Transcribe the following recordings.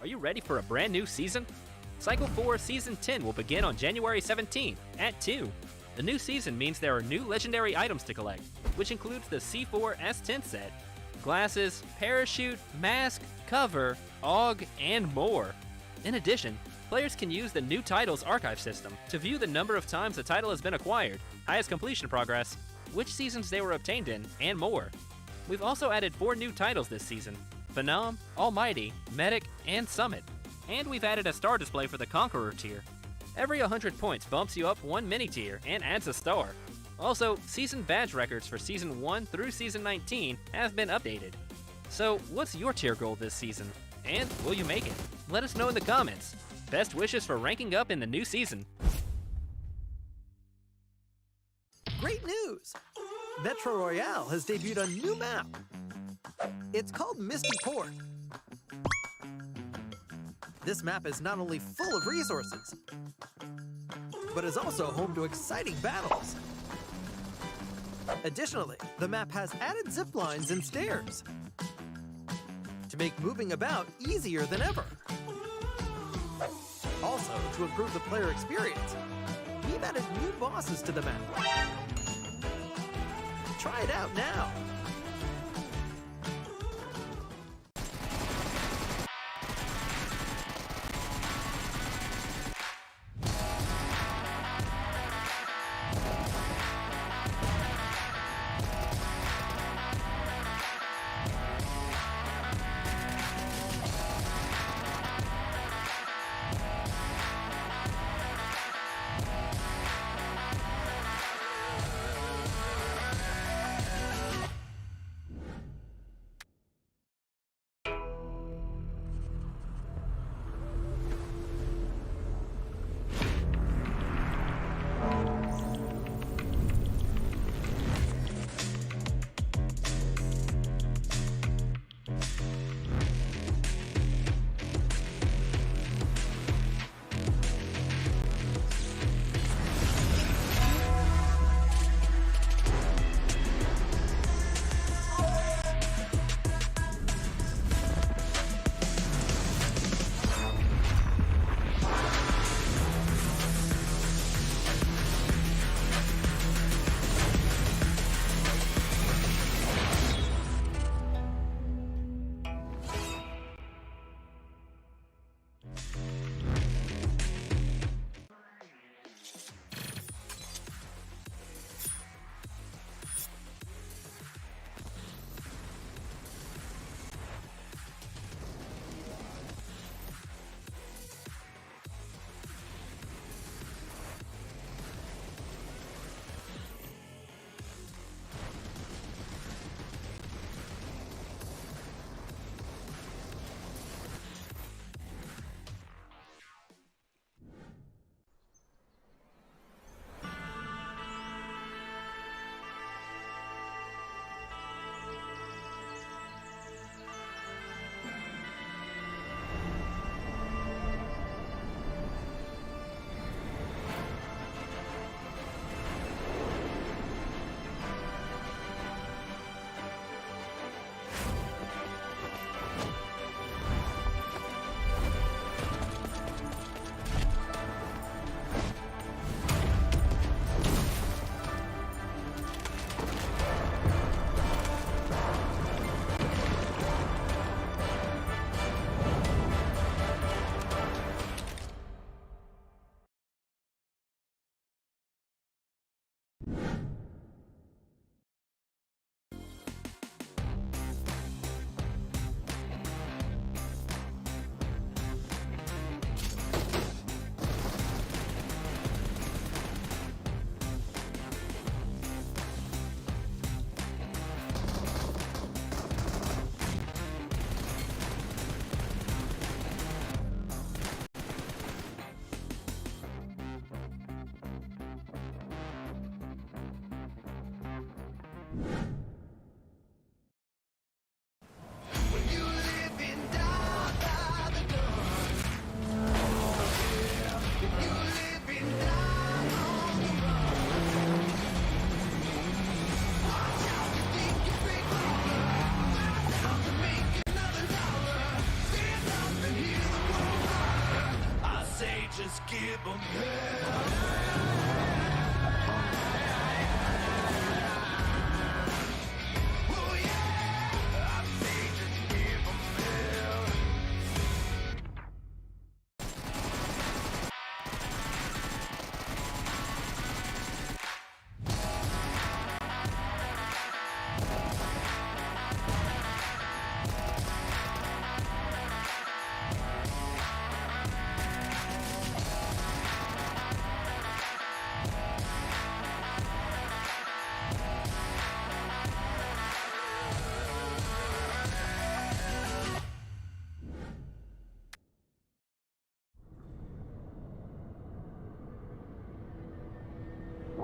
Are you ready for a brand new season? Cycle 4 Season 10 will begin on January 17th at 2. The new season means there are new legendary items to collect, which includes the C4 S10 set, glasses, parachute, mask, cover, AUG, and more. In addition, players can use the new titles archive system to view the number of times a title has been acquired, highest completion progress, which seasons they were obtained in, and more. We've also added 4 new titles this season: Phenom, Almighty, Medic, and Summit. And we've added a star display for the Conqueror tier. Every 100 points bumps you up 1 mini-tier and adds a star. Also, season badge records for Season 1 through Season 19 have been updated. So, what's your tier goal this season? And will you make it? Let us know in the comments. Best wishes for ranking up in the new season. Great news! Metro Royale has debuted a new map. It's called Misty Port. This map is not only full of resources, but is also home to exciting battles. Additionally, the map has added zip lines and stairs to make moving about easier than ever. Also, to improve the player experience, we've added new bosses to the map. Try it out now.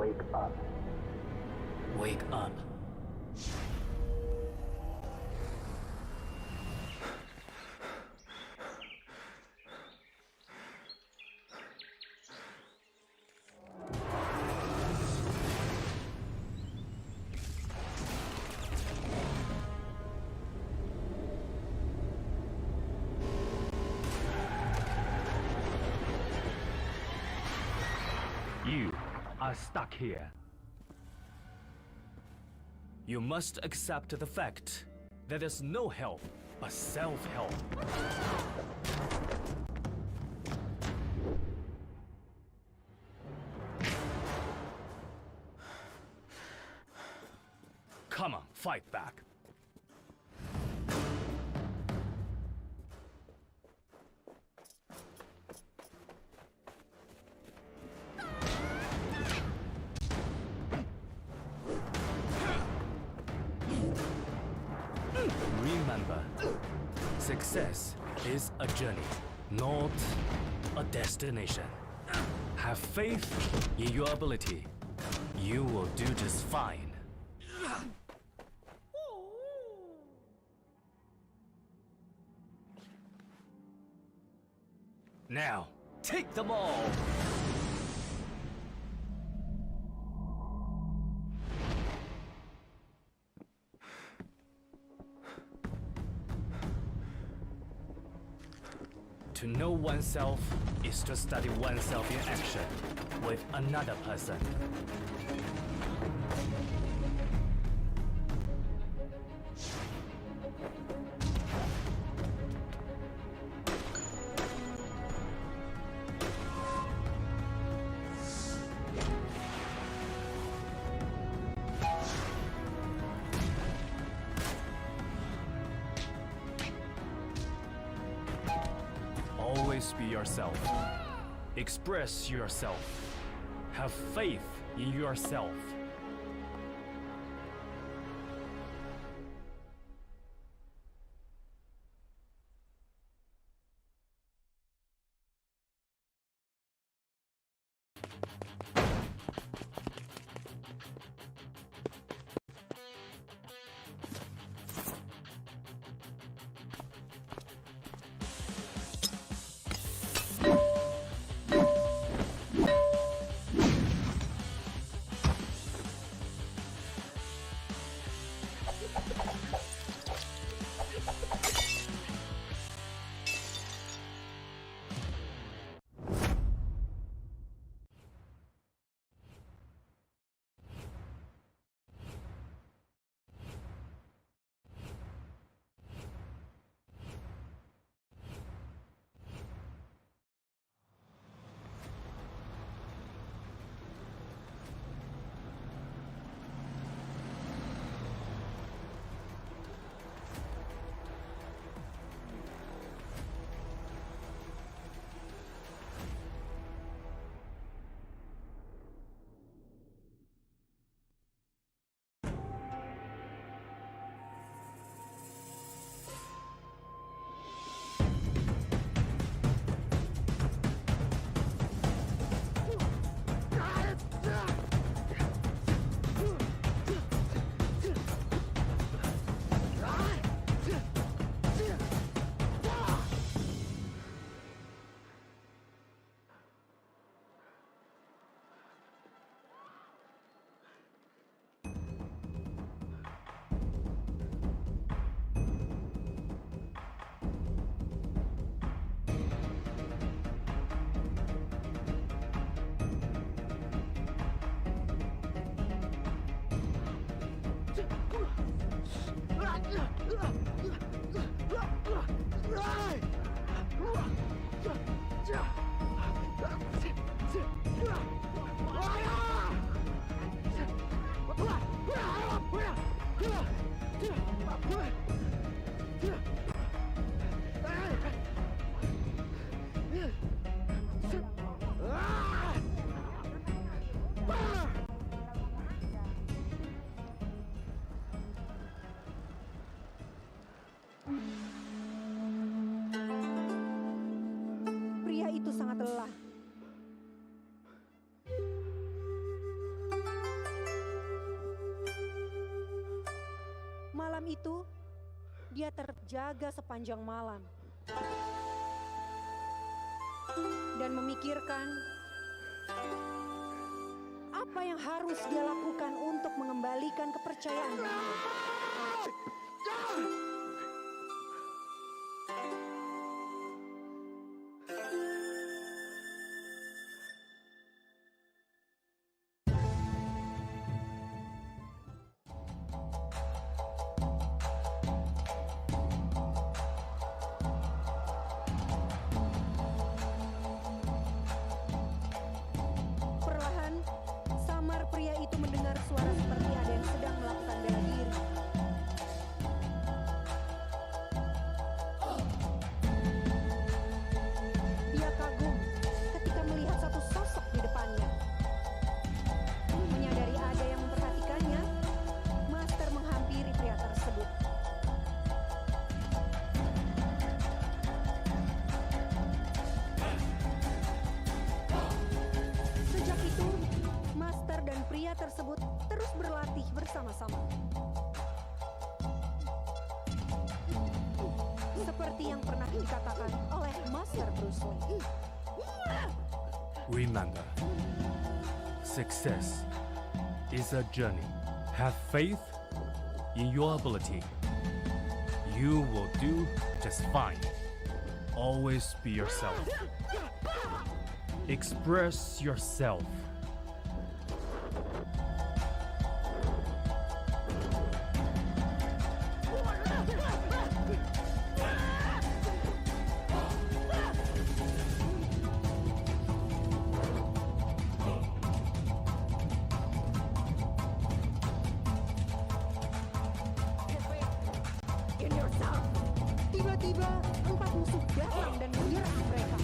Wake up. Wake up. You are stuck here. You must accept the fact that there's no help but self-help. Come on, fight back. Remember, success is a journey, not a destination. Have faith in your ability. You will do just fine. Now, take them all! To know oneself is to study oneself in action with another person. Always be yourself. Express yourself. Have faith in yourself. Pria itu sangat lelah. dia terjaga sepanjang malam dan memikirkan apa yang harus dia lakukan untuk mengembalikan kepercayaan. Perlahan, samar pria itu mendengar suara seperti ada yang sedang melakukan bela diri. Dia kagum ketika melihat satu sosok di depannya. Menyadari ada yang memperhatikannya, Master menghampiri pria tersebut. Sejak itu, Master dan pria tersebut terus berlatih bersama-sama. Seperti yang pernah dikatakan oleh Master Bruce Lee. Remember, success is a journey. Have faith in your ability. You will do just fine. Always be yourself. Express yourself. In yourself. Tiba-tiba, 4 musuh datang dan menyerang mereka.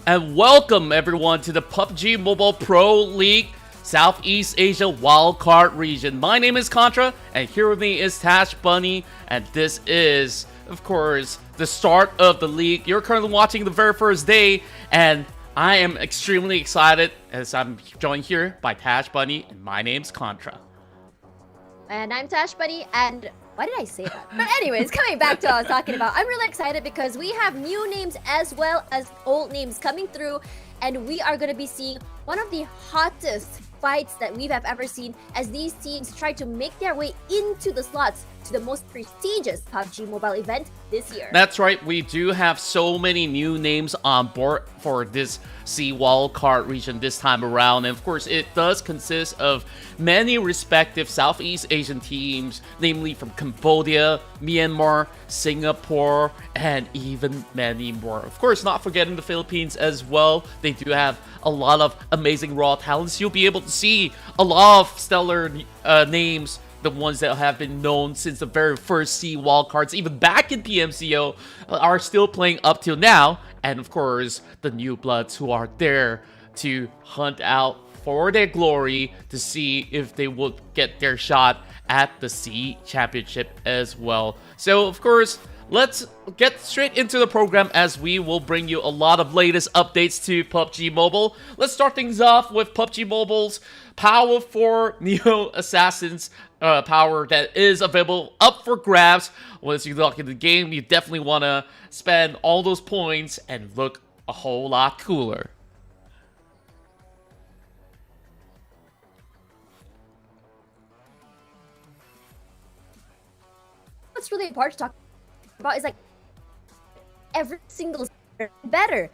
And welcome everyone to the PUBG Mobile Pro League Southeast Asia Wildcard region. My name is Contra, and here with me is Tash Bunny, and this is, of course, the start of the league. You're currently watching the very first day, and I am extremely excited as I'm joined here by Tash Bunny, and my name's Contra. And I'm Tash Buddy, and why did I say that? But anyways, coming back to what I was talking about, I'm really excited because we have new names as well as old names coming through, and we are going to be seeing one of the hottest fights that we have ever seen as these teams try to make their way into the slots to the most prestigious PUBG Mobile event this year. That's right, we do have so many new names on board for this SEA Wildcard region this time around, and of course it does consist of many respective Southeast Asian teams, namely from Cambodia, Myanmar, Singapore, and even many more. Of course, not forgetting the Philippines as well. They do have a lot of amazing raw talents. You'll be able to see a lot of stellar names, the ones that have been known since the very first SEA Wildcards, even back in PMCO, are still playing up till now. And of course, the new bloods who are there to hunt out for their glory to see if they would get their shot at the SEA Championship as well. So of course, let's get straight into the program as we will bring you a lot of latest updates to PUBG Mobile. Let's start things off with PUBG Mobile's Power for Neo Assassins power that is available up for grabs. Once you lock into the game, you definitely want to spend all those points and look a whole lot cooler. What's really important to talk about is like every single better.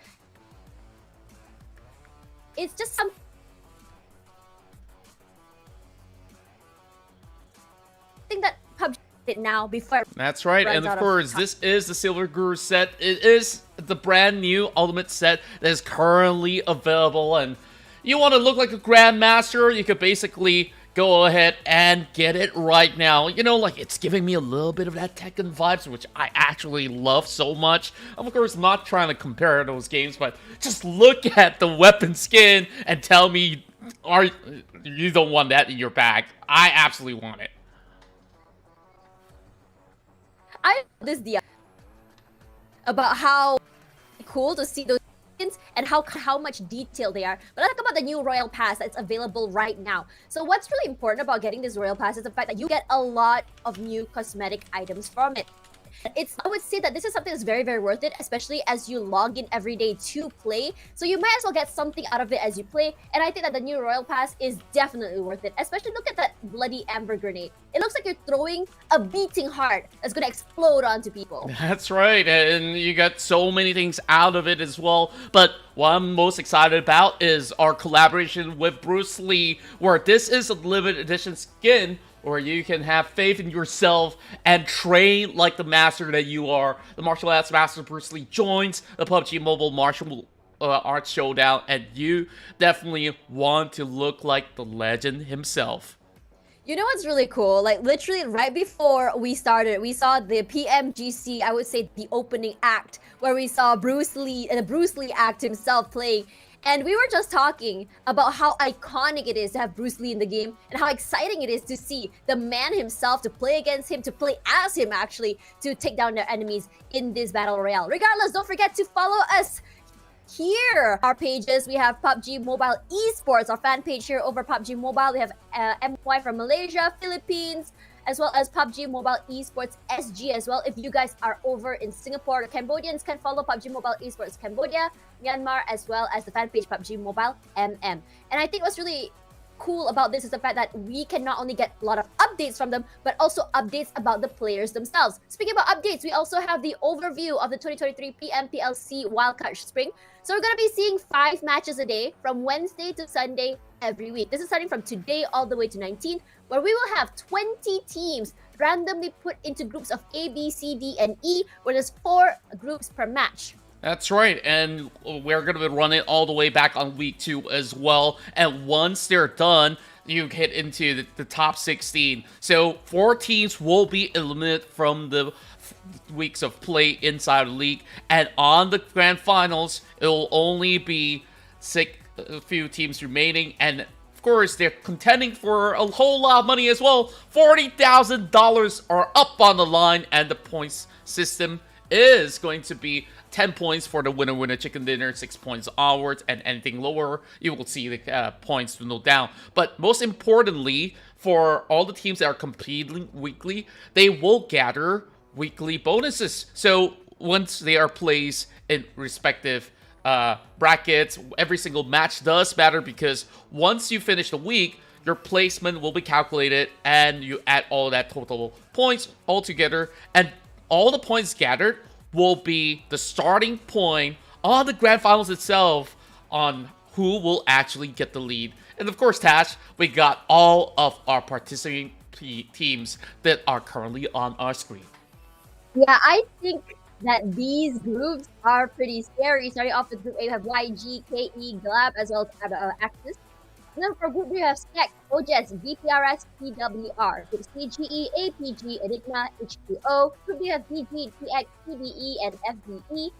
It's just something that PUBG did now before. That's right, and of course, this is the Silver Guru set. It is the brand new Ultimate set that is currently available, and you want to look like a Grandmaster, you could basically go ahead and get it right now. You know, like, it's giving me a little bit of that Tekken vibes, which I actually love so much. I'm, of course, not trying to compare those games, but just look at the weapon skin and tell me you don't want that in your bag. I absolutely want it. I this the about how cool to see those skins and how much detail they are. But let's talk about the new Royal Pass that's available right now. So what's really important about getting this Royal Pass is the fact that you get a lot of new cosmetic items from it. I would say that this is something that's very, very worth it, especially as you log in every day to play. So you might as well get something out of it as you play. And I think that the new Royal Pass is definitely worth it. Especially look at that bloody amber grenade. It looks like you're throwing a beating heart that's going to explode onto people. That's right, and you got so many things out of it as well. But what I'm most excited about is our collaboration with Bruce Lee, where this is a limited edition skin where you can have faith in yourself and train like the master that you are. The martial arts master Bruce Lee joins the PUBG Mobile Martial Arts Showdown, and you definitely want to look like the legend himself. You know what's really cool? Like, literally right before we started, we saw the PMGC, I would say the opening act, where we saw Bruce Lee and the Bruce Lee act himself playing. And we were just talking about how iconic it is to have Bruce Lee in the game and how exciting it is to see the man himself, to play against him, to play as him actually, to take down their enemies in this battle royale. Regardless, don't forget to follow us here. Our pages, we have PUBG Mobile Esports, our fan page here over PUBG Mobile. We have MY from Malaysia, Philippines, as well as PUBG Mobile Esports SG as well. If you guys are over in Singapore, the Cambodians can follow PUBG Mobile Esports Cambodia, Myanmar, as well as the fan page PUBG Mobile MM. And I think what's really cool about this is the fact that we can not only get a lot of updates from them, but also updates about the players themselves. Speaking about updates, we also have the overview of the 2023 PMPL SEA Wildcard Spring. So we're going to be seeing 5 matches a day from Wednesday to Sunday every week. This is starting from today all the way to 19th, where we will have 20 teams randomly put into groups of A, B, C, D, and E, where there's 4 groups per match. That's right, and we're going to run it all the way back on week 2 as well. And once they're done, you hit into the top 16. So 4 teams will be eliminated from the weeks of play inside the league. And on the grand finals, it will only be a few teams remaining. And of course, they're contending for a whole lot of money as well. $40,000 are up on the line, and the points system is going to be 10 points for the winner chicken dinner, 6 points onwards, and anything lower, you will see the points dwindle down. But most importantly, for all the teams that are competing weekly, they will gather weekly bonuses. So once they are placed in respective brackets, every single match does matter, because once you finish the week, your placement will be calculated, and you add all that total points all together, and all the points gathered will be the starting point on the grand finals itself on who will actually get the lead. And of course, Tash, we got all of our participating teams that are currently on our screen. Yeah, I think that these groups are pretty scary. Starting off with Group A, we have YG, KE, Glab, as well as Axis. And then for Group B, we have Skek, OJS, VPRS, PWR. Group C, GE, APG, Enigma, HPO. Group D, we have BG, TX, TBE, and FBE.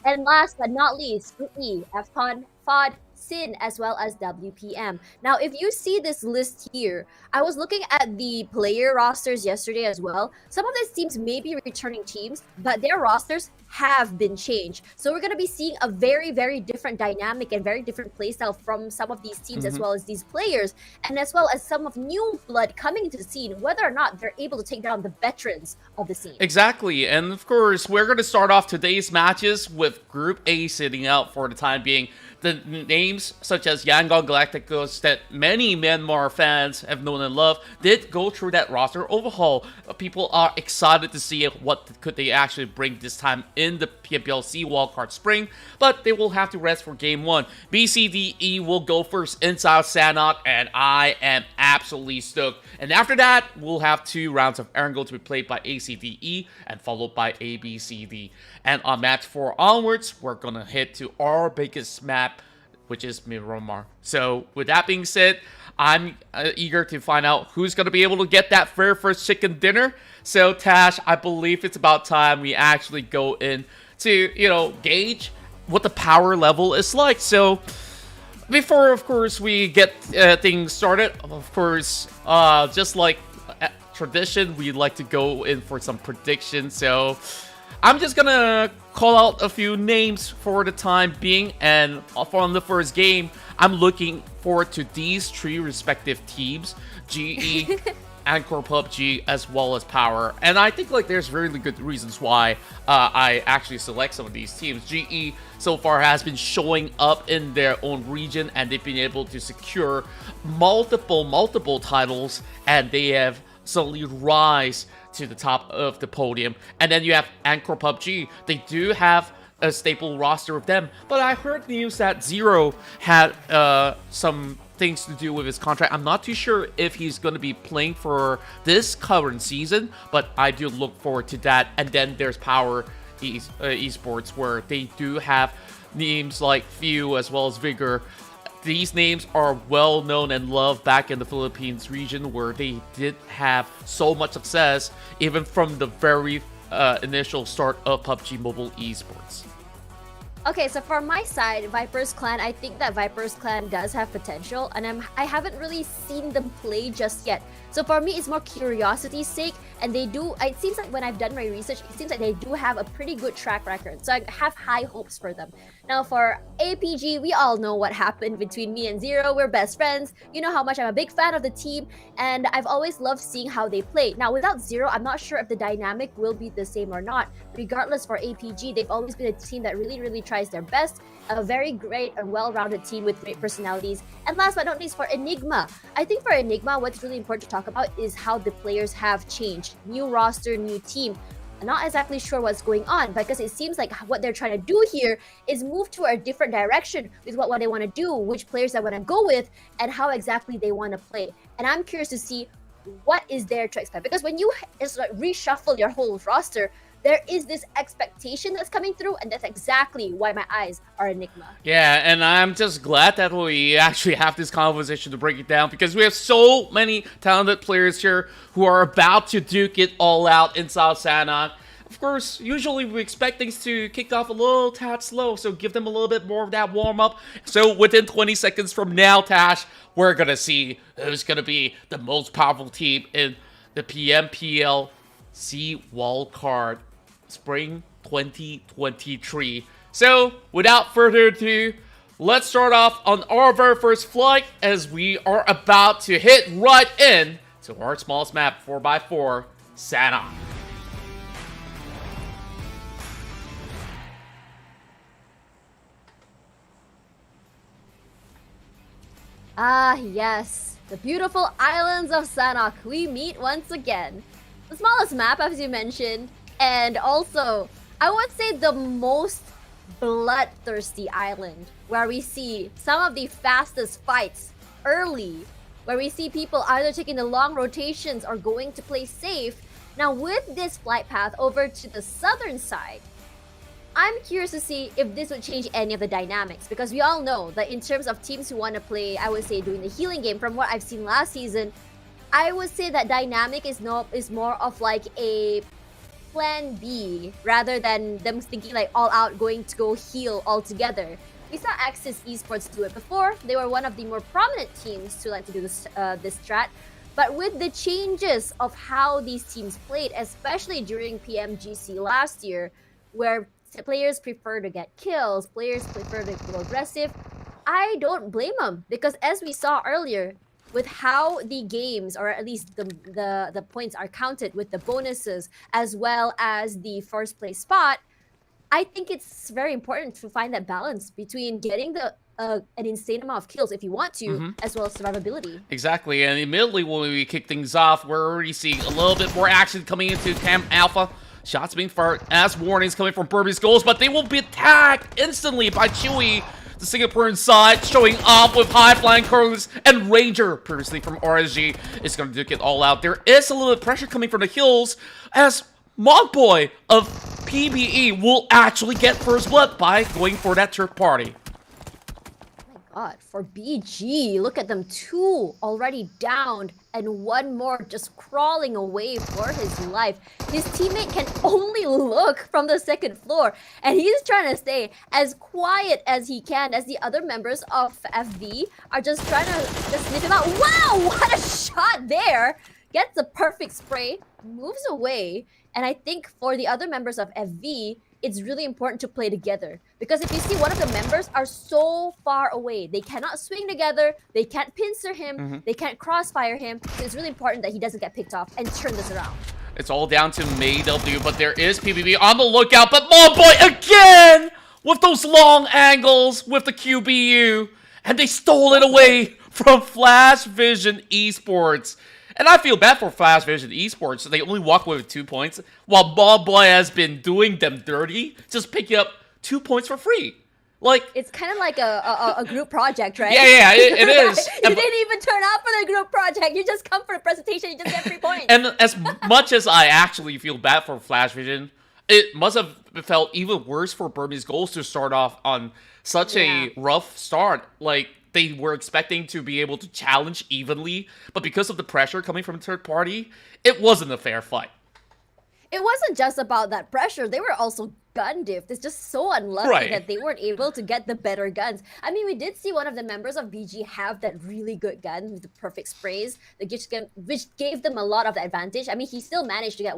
And last but not least, Group E, FCON, FOD, Sin, as well as WPM. Now, if you see this list here, I was looking at the player rosters yesterday as well. Some of these teams may be returning teams, but their rosters have been changed. So we're going to be seeing a very, very different dynamic and very different playstyle from some of these teams as well as these players, and as well as some of new blood coming into the scene, whether or not they're able to take down the veterans of the scene. Exactly, and of course, we're going to start off today's matches with Group A sitting out for the time being. The names such as Yangon Galacticos that many Myanmar fans have known and loved did go through that roster overhaul. People are excited to see what could they actually bring this time in the PMPL SEA Wildcard Spring, but they will have to rest for Game 1. BCDE will go first in South Sanok, and I am absolutely stoked. And after that, we'll have 2 rounds of Erangel to be played by ACDE and followed by ABCD. And on match 4 onwards, we're gonna head to our biggest map, which is Myanmar. So with that being said, I'm eager to find out who's going to be able to get that very first chicken dinner. So Tash, I believe it's about time we actually go in to, gauge what the power level is like. So before, of course, we get things started, of course, just like tradition, we'd like to go in for some predictions. So I'm just gonna call out a few names for the time being, and from the first game, I'm looking forward to these 3 respective teams, GE, Anchor PUBG, as well as Power. And I think there's really good reasons why I actually select some of these teams. GE so far has been showing up in their own region, and they've been able to secure multiple titles, and they have suddenly rise to the top of the podium. And then you have Anchor PUBG. They do have a staple roster of them, but I heard news that Zero had some things to do with his contract. I'm not too sure if he's going to be playing for this current season, but I do look forward to that. And then there's Power Esports, where they do have names like Few as well as Vigor. These names are well known and loved back in the Philippines region, where they did have so much success even from the very initial start of PUBG Mobile Esports. Okay, so for my side, Viper's Clan, I think that Viper's Clan does have potential, and I haven't really seen them play just yet. So for me, it's more curiosity's sake, and it seems like when I've done my research, it seems like they do have a pretty good track record. So I have high hopes for them. Now for APG, we all know what happened between me and Zero. We're best friends. You know how much I'm a big fan of the team, and I've always loved seeing how they play. Now without Zero, I'm not sure if the dynamic will be the same or not. Regardless, for APG, they've always been a team that really tries their best. A very great and well-rounded team with great personalities. And last but not least, for Enigma. I think for Enigma, what's really important to talk about is how the players have changed. New roster, new team. I'm not exactly sure what's going on, because it seems like what they're trying to do here is move to a different direction with what they want to do, which players they want to go with, and how exactly they want to play. And I'm curious to see what is there to expect, because when you reshuffle your whole roster, there is this expectation that's coming through, and that's exactly why my eyes are Enigma. Yeah, and I'm just glad that we actually have this conversation to break it down, because we have so many talented players here who are about to duke it all out in South Sanok. Of course, usually we expect things to kick off a little tad slow, so give them a little bit more of that warm-up. So within 20 seconds from now, Tash, we're going to see who's going to be the most powerful team in the PMPL SEA Wildcard Spring 2023. So, without further ado, let's start off on our very first flight, as we are about to hit right in to our smallest map, 4x4, Sanok. Ah, yes. The beautiful islands of Sanok. We meet once again. The smallest map, as you mentioned, and also, I would say the most bloodthirsty island, where we see some of the fastest fights early, where we see people either taking the long rotations or going to play safe. Now, with this flight path over to the southern side, I'm curious to see if this would change any of the dynamics, because we all know that in terms of teams who want to play, I would say, doing the healing game, from what I've seen last season, I would say that dynamic is more of like a plan B, rather than them thinking like all out going to go heal altogether. We saw Axis Esports do it before. They were one of the more prominent teams to like to do this strat. But with the changes of how these teams played, especially during PMGC last year, where players prefer to get kills, players prefer to go aggressive, I don't blame them, because as we saw earlier, with how the games, or at least the points are counted with the bonuses as well as the first place spot, I think it's very important to find that balance between getting an insane amount of kills if you want to, as well as survivability. Exactly, and immediately when we kick things off, we're already seeing a little bit more action coming into Camp Alpha. Shots being fired as warnings coming from Burmese goals, but they will be attacked instantly by Chewy. The Singaporean side showing off with high flying curls, and Ranger, previously from RSG, is going to duke it all out. There is a little bit of pressure coming from the hills as Mogboy of PBE will actually get first blood by going for that Turk party. God, for BG, look at them, 2 already downed and 1 more just crawling away for his life. His teammate can only look from the 2nd floor, and he's trying to stay as quiet as he can as the other members of FV are just trying to just sniff him out. Wow, what a shot there! Gets the perfect spray, moves away, and I think for the other members of FV, it's really important to play together, because if you see one of the members are so far away, they cannot swing together, they can't pincer him, they can't crossfire him, so it's really important that he doesn't get picked off and turn this around. It's all down to May W, but there is PBB on the lookout, but Mogboy again with those long angles with the QBU, and they stole it away from Flash Vision Esports. And I feel bad for Flash Vision Esports. They only walk away with 2 points, while Mogboy has been doing them dirty, just picking up 2 points for free. Like, it's kind of like a group project, right? Yeah, it is. You didn't even turn up for the group project. You just come for the presentation. You just get 3 points. And as much as I actually feel bad for Flash Vision, it must have felt even worse for Burmese goals to start off on such a rough start. Like, they were expecting to be able to challenge evenly, but because of the pressure coming from a third party, it wasn't a fair fight. It wasn't just about that pressure. They were also gun diffed. It's just so unlucky that they weren't able to get the better guns. I mean, we did see one of the members of BG have that really good gun with the perfect sprays, which gave them a lot of the advantage. I mean, he still managed to get,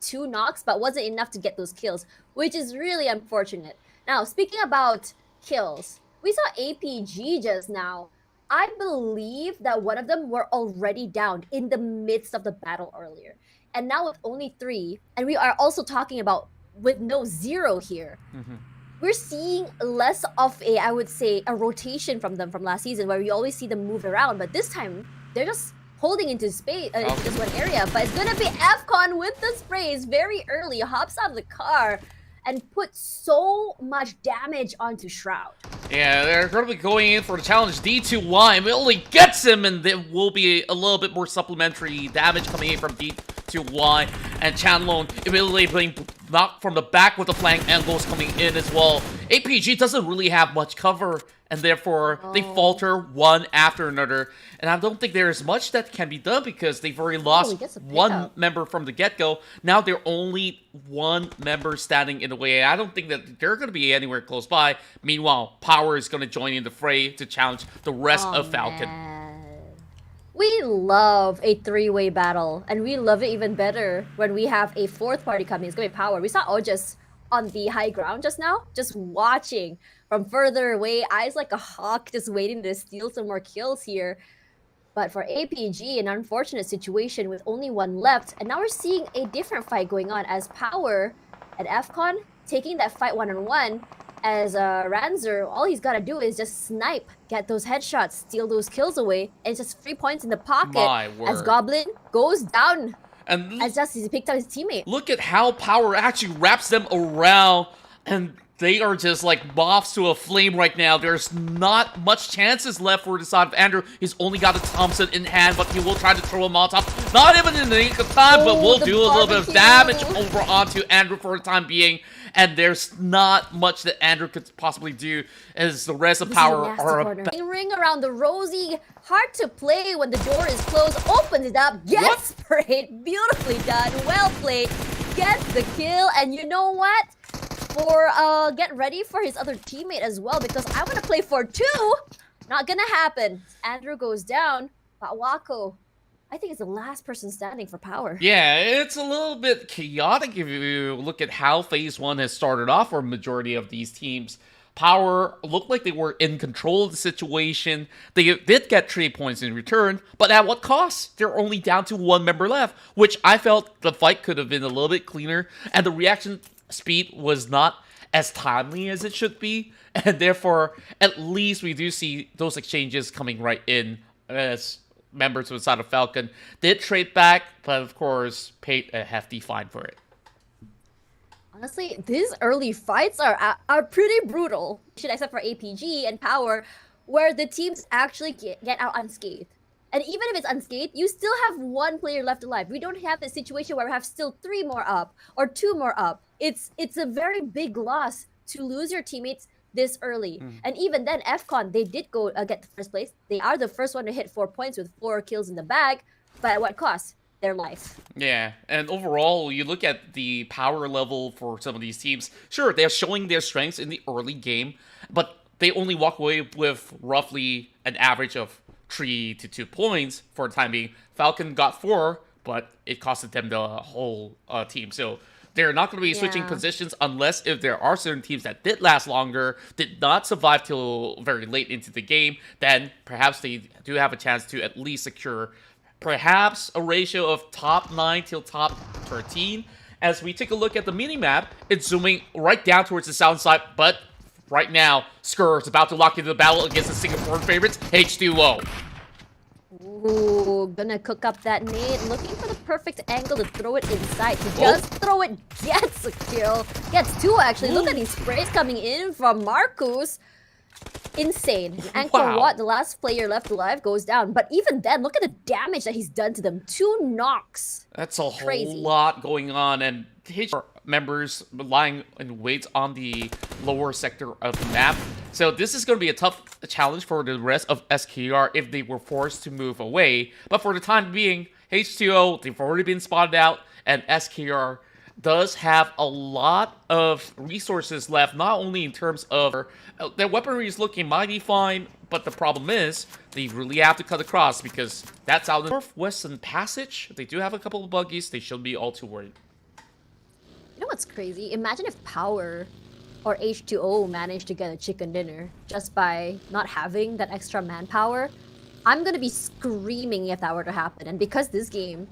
2 knocks, but wasn't enough to get those kills, which is really unfortunate. Now, speaking about kills, we saw APG just now. I believe that one of them were already down in the midst of the battle earlier. And now with only 3, and we are also talking about with no 0 here, we're seeing less of I would say, a rotation from them from last season, where we always see them move around. But this time, they're just holding into space, into this one area. But it's going to be FCON with the sprays very early, hops out of the car, and put so much damage onto Shroud. Yeah, they're going to be going in for the challenge. D2Y immediately gets him, and there will be a little bit more supplementary damage coming in from D2Y. And Chanlone immediately being knocked from the back with the flank angles coming in as well. APG doesn't really have much cover, and therefore they falter one after another. And I don't think there's much that can be done, because they've already lost one member from the get-go. Now they're only 1 member standing in the way. I don't think that they're going to be anywhere close by. Meanwhile, Power is going to join in the fray to challenge the rest of Falcon. Man. We love a 3-way battle, and we love it even better when we have a 4th party coming. It's going to be Power. We saw Ojas on the high ground just now, just watching from further away, eyes like a hawk, just waiting to steal some more kills here. But for APG, an unfortunate situation with only 1 left, and now we're seeing a different fight going on as Power and FCON taking that fight 1-on-1. As Ranzer, all he's got to do is just snipe, get those headshots, steal those kills away, and it's just 3 points in the pocket as Goblin goes down. And as just he picked up his teammate. Look at how Power actually wraps them around, and they are just like moths to a flame right now. There's not much chances left for the side of Andrew. He's only got a Thompson in hand, but he will try to throw a Molotov. Not even in the nick of time, but will do a little bit of damage over onto Andrew for the time being. And there's not much that Andrew could possibly do, as the rest of Power are ring around the Rosie. Hard to play when the door is closed. Opens it up. Gets sprayed. Beautifully done. Well played. Gets the kill. And you know what? or get ready for his other teammate as well, because I want to play for 2. Not gonna happen. Andrew goes down, but Wako, I think, is the last person standing for Power. Yeah, it's a little bit chaotic if you look at how Phase 1 has started off for a majority of these teams. Power looked like they were in control of the situation. They did get 3 points in return, but at what cost? They're only down to 1 member left, which I felt the fight could have been a little bit cleaner, and the reaction speed was not as timely as it should be, and therefore, at least we do see those exchanges coming right in as members inside of Falcon did trade back, but of course, paid a hefty fine for it. Honestly, these early fights are pretty brutal, except for APG and Power, where the teams actually get out unscathed. And even if it's unscathed, you still have 1 player left alive. We don't have the situation where we have still 3 more up or 2 more up. It's a very big loss to lose your teammates this early. And even then, FCON, they did go get the first place. They are the first one to hit 4 points with 4 kills in the bag, but at what cost? Their life. Yeah, and overall, you look at the power level for some of these teams. Sure, they're showing their strengths in the early game, but they only walk away with roughly an average of 3 to 2 points for the time being. Falcon got 4, but it costed them the whole team. So they're not going to be switching positions unless if there are certain teams that did last longer, did not survive till very late into the game, then perhaps they do have a chance to at least secure perhaps a ratio of top 9 till top 13. As we take a look at the mini-map, it's zooming right down towards the south side, but right now, Skur is about to lock into the battle against the Singaporean favorites, H2O. Ooh, gonna cook up that nade, looking for the perfect angle to throw it inside. He does throw it, gets a kill, gets 2 actually. Look at these sprays coming in from Marcus. Insane. Angkor Wat, the last player left alive, goes down. But even then, look at the damage that he's done to them. 2 knocks. That's a whole lot going on, and his members lying in wait on the lower sector of the map. So this is going to be a tough challenge for the rest of SKR if they were forced to move away. But for the time being, H2O, they've already been spotted out, and SKR does have a lot of resources left, not only in terms of their weaponry is looking mighty fine, but the problem is they really have to cut across because that's out in the Northwestern Passage. They do have a couple of buggies. They shouldn't be all too worried. You know what's crazy? Imagine if Power or H2O managed to get a chicken dinner just by not having that extra manpower. I'm gonna be screaming if that were to happen. And because this game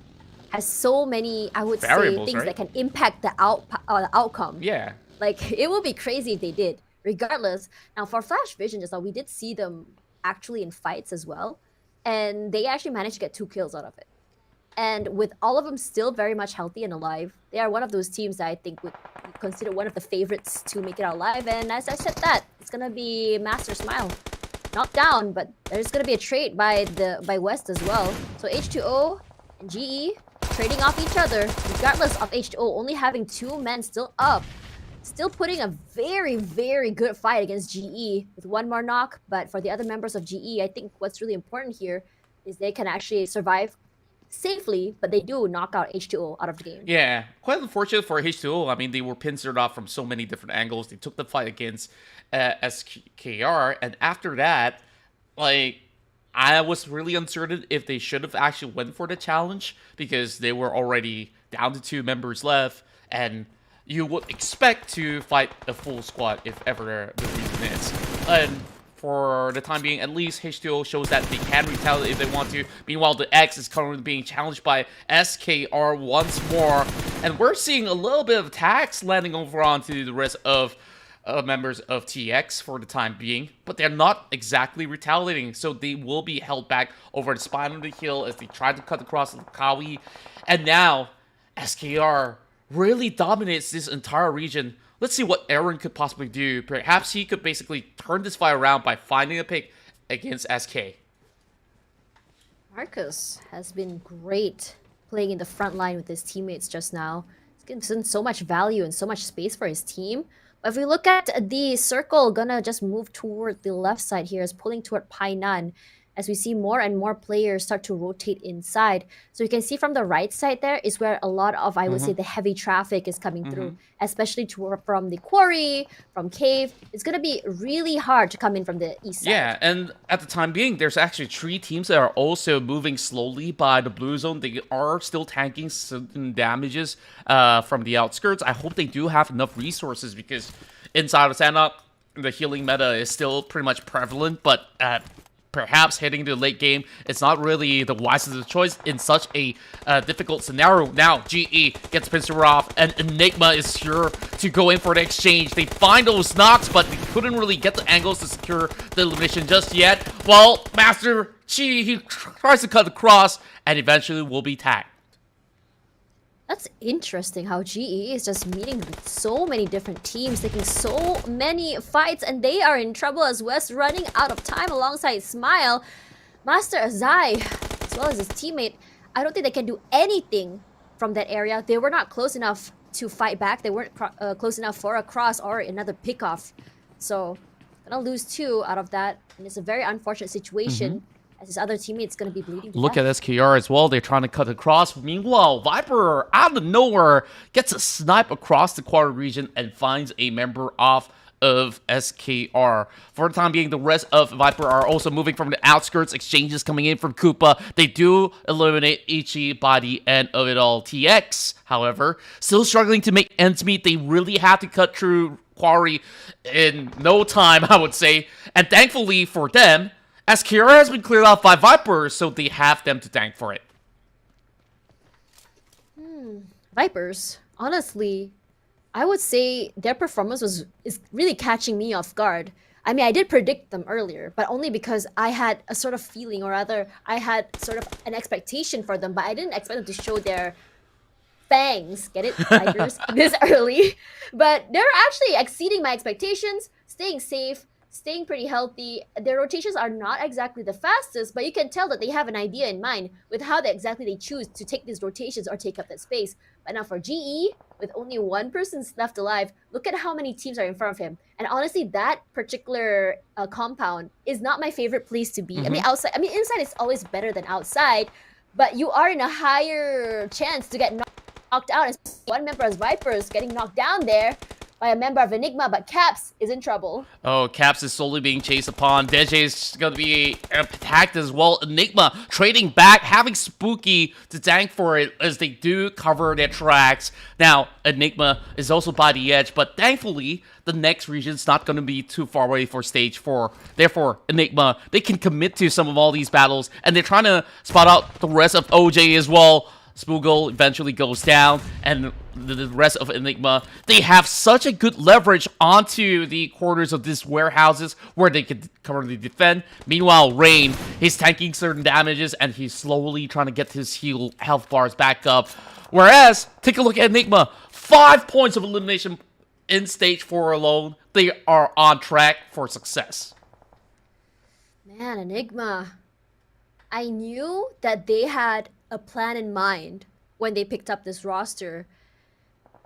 has so many, I would say, things that can impact the outcome. Yeah. Like, it would be crazy if they did. Regardless, now for Flash Vision just now, we did see them actually in fights as well. And they actually managed to get 2 kills out of it. And with all of them still very much healthy and alive, they are one of those teams that I think would be considered one of the favorites to make it out alive. And as I said that, it's going to be Master Smile. Not down, but there's going to be a trade by West as well. So H2O and GE trading off each other, regardless of H2O only having 2 men still up. Still putting a very, very good fight against GE with 1 more knock. But for the other members of GE, I think what's really important here is they can actually survive safely, but they do knock out H2O out of the game. Yeah, quite unfortunate for H2O. I mean, they were pincered off from so many different angles. They took the fight against SKR, and after that, like, I was really uncertain if they should have actually went for the challenge because they were already down to 2 members left, and you would expect to fight a full squad if ever the reason is. And for the time being, at least H2O shows that they can retaliate if they want to. Meanwhile, the X is currently being challenged by SKR once more. And we're seeing a little bit of attacks landing over onto the rest of members of TX for the time being. But they're not exactly retaliating, so they will be held back over the spine of the hill as they try to cut across the Kawi. And now, SKR really dominates this entire region. Let's see what Aaron could possibly do. Perhaps he could basically turn this fight around by finding a pick against SK. Marcus has been great playing in the front line with his teammates just now. He's given so much value and so much space for his team. But if we look at the circle, gonna just move toward the left side here, is pulling toward Painan. as we see more and more players start to rotate inside. So you can see from the right side there is where a lot of, I would say, the heavy traffic is coming through, especially from the quarry, from cave. It's going to be really hard to come in from the east side. Yeah, and at the time being, there's actually 3 teams that are also moving slowly by the blue zone. They are still tanking certain damages from the outskirts. I hope they do have enough resources, because inside of Sanok, the healing meta is still pretty much prevalent, but perhaps hitting the late game, it's not really the wisest of choice in such a difficult scenario. Now, GE gets Pincer off, and Enigma is sure to go in for the exchange. They find those knocks, but they couldn't really get the angles to secure the elimination just yet. Well, Master Chi, he tries to cut across, and eventually will be tagged. That's interesting how GE is just meeting with so many different teams, taking so many fights, and they are in trouble as West running out of time alongside Smile. Master Azai, as well as his teammate, I don't think they can do anything from that area. They were not close enough to fight back. They weren't close enough for a cross or another pickoff. So, gonna lose 2 out of that, and it's a very unfortunate situation. As his other teammate's going to be bleeding to Look death. at SKR as well. They're trying to cut across. Meanwhile, Viper, out of nowhere, gets a snipe across the quarter region and finds a member off of SKR. For the time being, the rest of Viper are also moving from the outskirts. Exchanges coming in from Koopa. They do eliminate Ichi by the end of it all. TX, however, still struggling to make ends meet. They really have to cut through Quarry in no time, I would say. And thankfully for them, SKR has been cleared off by Vipers, so they have them to thank for it. Vipers, honestly, I would say their performance is really catching me off guard. I mean, I did predict them earlier, but only because I had a sort of feeling, or rather, I had sort of an expectation for them, but I didn't expect them to show their fangs, get it, tigers, this early. But they're actually exceeding my expectations, staying safe, staying pretty healthy. Their rotations are not exactly the fastest, but you can tell that they have an idea in mind with how they choose to take these rotations or take up that space. But now for GE, with only 1 person left alive, look at how many teams are in front of him. And honestly, that particular compound is not my favorite place to be. I mean, inside is always better than outside, but you are in a higher chance to get knocked out. And one member as Vipers getting knocked down there by a member of Enigma, but Caps is in trouble. Oh, Caps is slowly being chased upon. Deje is going to be attacked as well. Enigma trading back, having Spooky to tank for it as they do cover their tracks. Now, Enigma is also by the edge, but thankfully, the next region's not going to be too far away for stage 4. Therefore, Enigma, they can commit to some of all these battles, and they're trying to spot out the rest of OJ as well. Spoogle eventually goes down, and the rest of Enigma, they have such a good leverage onto the corners of these warehouses where they can currently defend. Meanwhile, Rain, he's tanking certain damages, and he's slowly trying to get his health bars back up. Whereas, take a look at Enigma. 5 points of elimination in stage 4 alone. They are on track for success. Man, Enigma. I knew that they had a plan in mind when they picked up this roster.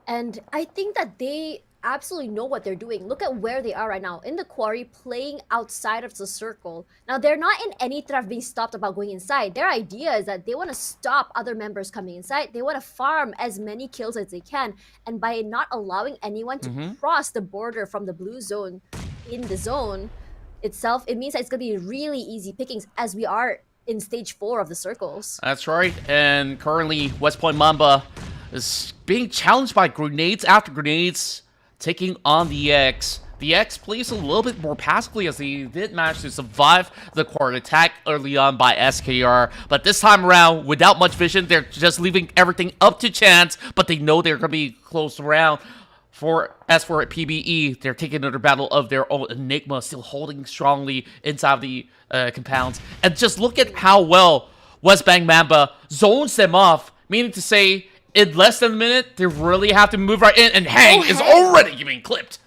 And I think that they absolutely know what they're doing. Look at where they are right now, in the quarry, playing outside of the circle. Now, they're not in any threat of being stopped about going inside. Their idea is that they want to stop other members coming inside. They want to farm as many kills as they can. And by not allowing anyone to cross the border from the blue zone in the zone itself, it means that it's going to be really easy pickings as we are in stage 4 of the circles. That's right. And currently, West Point Mamba is being challenged by grenades after grenades, taking on the X. The X plays a little bit more passively as they did manage to survive the quarter attack early on by SKR. But this time around, without much vision, they're just leaving everything up to chance, but they know they're going to be close around. As for PBE, they're taking another battle of their own. Enigma still holding strongly inside of the compounds. And just look at how well West Bank Mamba zones them off, meaning to say, in less than a minute, they really have to move right in, and Hang is already getting clipped.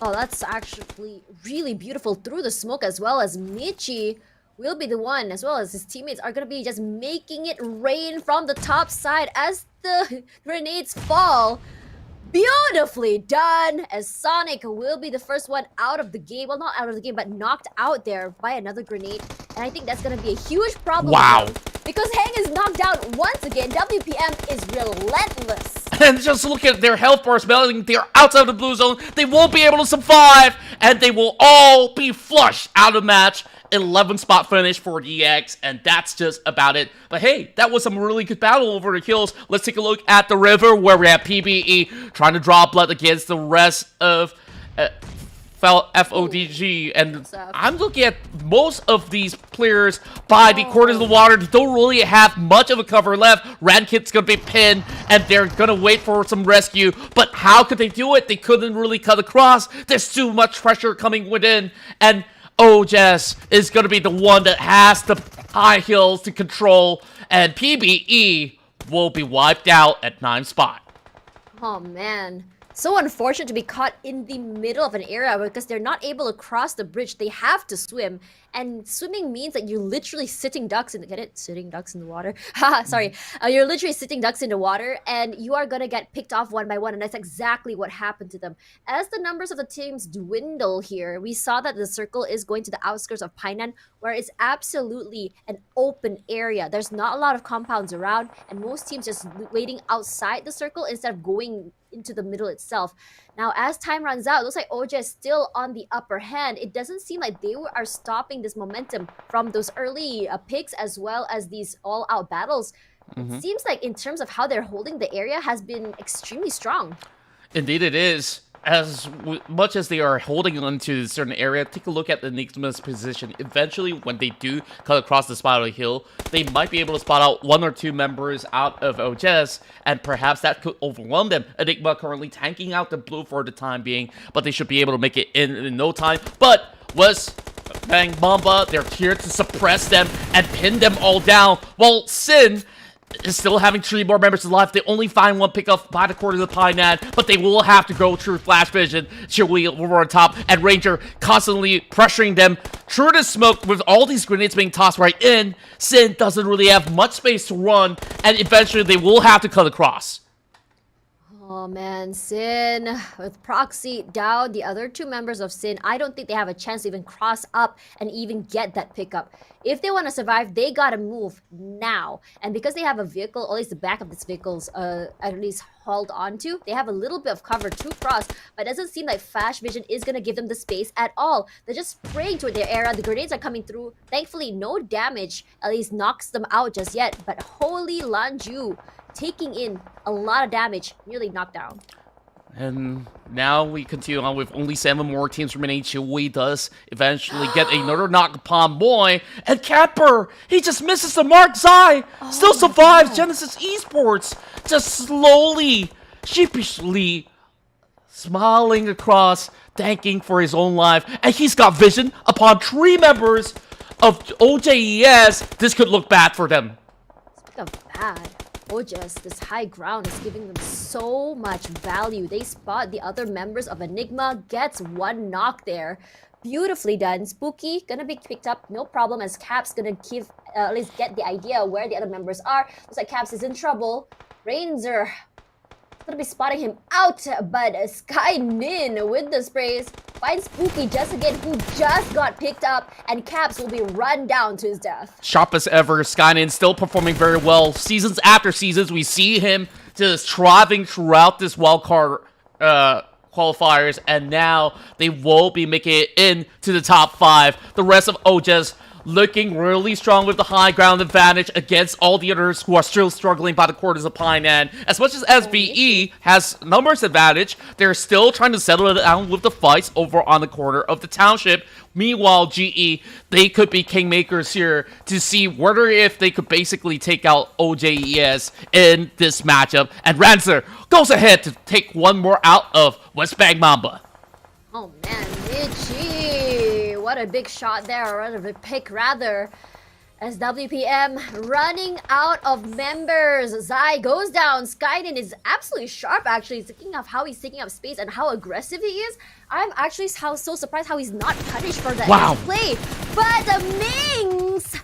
Oh, that's actually really beautiful through the smoke, as well as Michi will be the one, as well as his teammates, are going to be just making it rain from the top side as the grenades fall. Beautifully done, as Sonic will be the first one out of the game. Well, not out of the game, but knocked out there by another grenade. And I think that's going to be a huge problem. Wow. for them. Because Hang is knocked down once again. WPM is relentless. And just look at their health bars melting. They're outside the blue zone. They won't be able to survive. And they will all be flushed out of the match. 11 spot finish for DX. And that's just about it. But hey, that was some really good battle over the hills. Let's take a look at the river where we have PBE trying to draw blood against the rest of FODG, and I'm looking at most of these players by the corners of the water. They don't really have much of a cover left. Rankit's gonna be pinned, and they're gonna wait for some rescue. But how could they do it? They couldn't really cut across. There's too much pressure coming within, and OJS is gonna be the one that has the high hills to control, and PBE will be wiped out at 9th spot. Oh man. So unfortunate to be caught in the middle of an area because they're not able to cross the bridge. They have to swim. And swimming means that you're literally sitting ducks in the... Get it? Sitting ducks in the water. Haha, sorry. You're literally sitting ducks in the water and you are going to get picked off one by one. And that's exactly what happened to them. As the numbers of the teams dwindle here, we saw that the circle is going to the outskirts of Painan, where it's absolutely an open area. There's not a lot of compounds around and most teams just waiting outside the circle instead of going into the middle itself. Now, as time runs out, it looks like OJ is still on the upper hand. It doesn't seem like they are stopping this momentum from those early picks as well as these all-out battles. It seems like in terms of how they're holding the area has been extremely strong. Indeed it is. As much as they are holding on to a certain area, take a look at the Enigma's position. Eventually, when they do cut across the spot of the hill, they might be able to spot out 1 or 2 members out of OJS, and perhaps that could overwhelm them. Enigma currently tanking out the blue for the time being, but they should be able to make it in no time. But was Bang Mamba, they're here to suppress them and pin them all down, while Sin is still having 3 more members alive. They only find 1 pickup by the corner of the Painan, but they will have to go through Flash Vision. Chewie over on top, and Ranger constantly pressuring them through the smoke with all these grenades being tossed right in. Sin doesn't really have much space to run, and eventually they will have to cut across. Oh man, Sin with Proxy down, the other 2 members of Sin, I don't think they have a chance to even cross up and even get that pickup. If they want to survive, they gotta move now. And because they have a vehicle, or at least the back of this vehicle's at least hauled onto, they have a little bit of cover to cross, but it doesn't seem like Flash Vision is gonna give them the space at all. They're just spraying toward their area. The grenades are coming through. Thankfully, no damage at least knocks them out just yet, but holy Lanju, taking in a lot of damage, nearly knocked down. And now we continue on with only 7 more teams remaining. Chewie does eventually get another knock upon Boy. And Capper, he just misses the mark. Zai still survives. God. Genesis Esports just slowly, sheepishly smiling across, thanking for his own life. And he's got vision upon 3 members of OJES. This could look bad for them. Speak of bad. OJS, this high ground is giving them so much value. They spot the other members of Enigma, gets 1 knock there. Beautifully done. Spooky, gonna be picked up, no problem, as Caps gonna give, at least get the idea where the other members are. Looks like Caps is in trouble. Ranger gonna be spotting him out, but Sky Nin with the sprays finds Spooky just again, who just got picked up, and Caps will be run down to his death. Sharp as ever, Skynin still performing very well. Seasons after seasons, we see him just thriving throughout this wildcard qualifiers, and now they will be making it into the top 5. The rest of OJS looking really strong with the high ground advantage against all the others who are still struggling by the quarters of Painan. As much as SBE has numbers advantage, they're still trying to settle it down with the fights over on the corner of the township. Meanwhile, GE, they could be kingmakers here to see whether if they could basically take out OJES in this matchup. And Ranzer goes ahead to take 1 more out of West Bang Mamba. Oh man, Michi! What a big shot there, or a big pick rather. As WPM running out of members. Zai goes down. Skyden is absolutely sharp actually, thinking of how he's taking up space and how aggressive he is. I'm actually so surprised how he's not punished for that play. But Mings!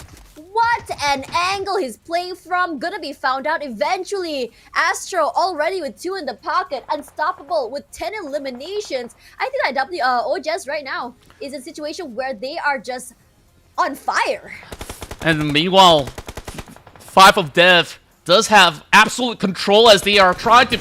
What an angle he's playing from. Gonna be found out eventually. Astro already with 2 in the pocket. Unstoppable with 10 eliminations. I think that OJS right now is a situation where they are just on fire. And meanwhile, Five of Death does have absolute control as they are trying to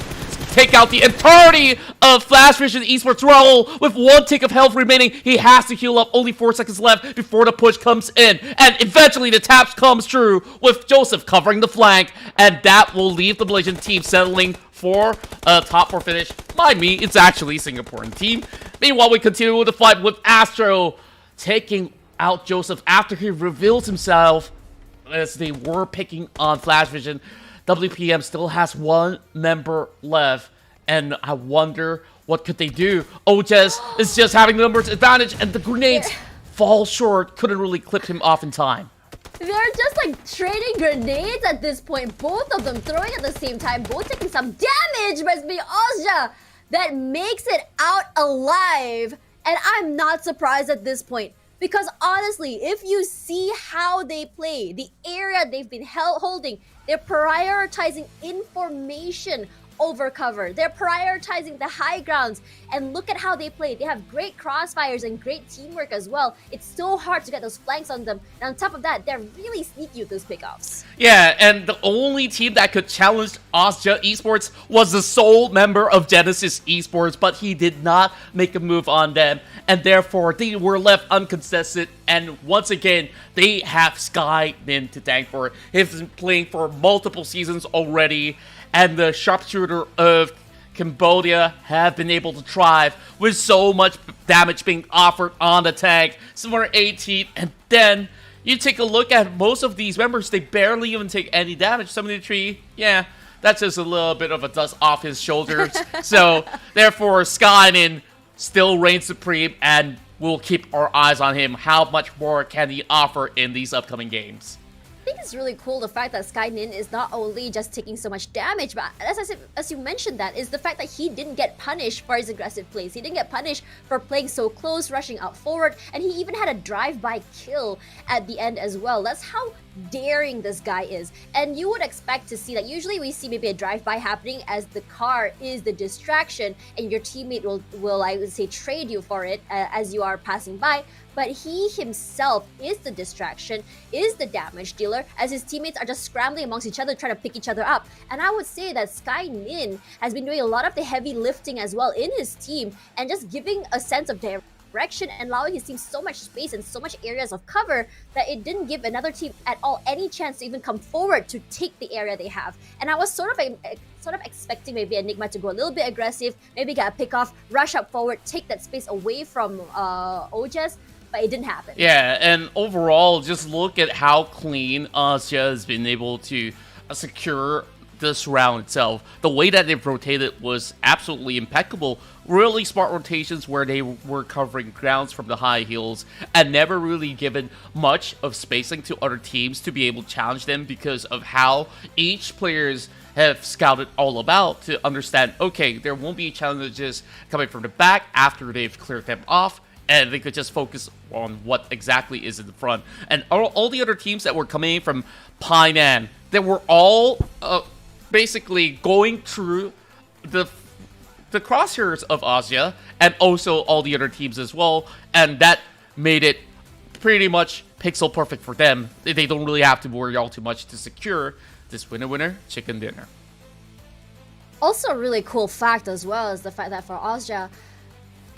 take out the entirety of Flash Vision Esports Roll with 1 tick of health remaining. He has to heal up, only 4 seconds left before the push comes in. And eventually the taps comes true with Joseph covering the flank. And that will leave the Malaysian team settling for a top 4 finish. Mind me, it's actually a Singaporean team. Meanwhile, we continue with the fight with Astro taking out Joseph after he reveals himself as they were picking on Flash Vision. WPM still has 1 member left, and I wonder what could they do. Ojes is just having the numbers advantage, and the grenades fall short. Couldn't really clip him off in time. They're just like trading grenades at this point. Both of them throwing at the same time, both taking some damage, but it's being Ozja that makes it out alive. And I'm not surprised at this point. Because honestly, if you see how they play, the area they've been holding, they're prioritizing information over cover. They're prioritizing the high grounds. And look at how they play. They have great crossfires and great teamwork as well. It's so hard to get those flanks on them. And on top of that, they're really sneaky with those pickoffs. Yeah, and the only team that could challenge Ozja Esports was the sole member of Genesis Esports, but he did not make a move on them. And therefore, they were left uncontested. And once again, they have Sky Min to thank for it. He's been playing for multiple seasons already. And the sharpshooter of Cambodia have been able to thrive with so much damage being offered on the tank. Somewhere 18, and then you take a look at most of these members, they barely even take any damage. 73, yeah, that's just a little bit of a dust off his shoulders. So, therefore, Skymin still reigns supreme, and we'll keep our eyes on him. How much more can he offer in these upcoming games? I think it's really cool the fact that Skynin is not only just taking so much damage, but as you mentioned, that is the fact that he didn't get punished for his aggressive plays. He didn't get punished for playing so close, rushing out forward, and he even had a drive-by kill at the end as well. That's how daring this guy is. And you would expect to see that usually we see maybe a drive-by happening as the car is the distraction and your teammate will I would say trade you for it as you are passing by. But he himself is the distraction, is the damage dealer, as his teammates are just scrambling amongst each other, trying to pick each other up. And I would say that Sky Nin has been doing a lot of the heavy lifting as well in his team and just giving a sense of direction and allowing his team so much space and so much areas of cover that it didn't give another team at all any chance to even come forward to take the area they have. And I was sort of expecting maybe Enigma to go a little bit aggressive, maybe get a pick off, rush up forward, take that space away from Ojes. But it didn't happen. Yeah, and overall, just look at how clean Ozja has been able to secure this round itself. The way that they've rotated was absolutely impeccable. Really smart rotations where they were covering grounds from the high heels and never really given much of spacing to other teams to be able to challenge them because of how each players have scouted all about to understand, okay, there won't be challenges coming from the back after they've cleared them off. And they could just focus on what exactly is in the front. And all the other teams that were coming in from Painan, they were all basically going through the crosshairs of Ozja and also all the other teams as well. And that made it pretty much pixel perfect for them. They don't really have to worry all too much to secure this winner, chicken dinner. Also a really cool fact as well is the fact that for Ozja,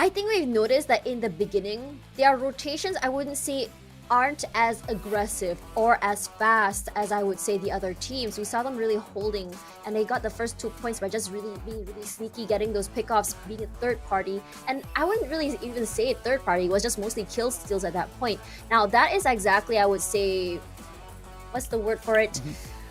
I think we've noticed that in the beginning, their rotations, I wouldn't say aren't as aggressive or as fast as I would say the other teams. We saw them really holding, and they got the first 2 points by just really being really sneaky, getting those pickoffs, being a third party. And I wouldn't really even say third party, it was just mostly kill steals at that point. Now that is exactly, I would say, what's the word for it?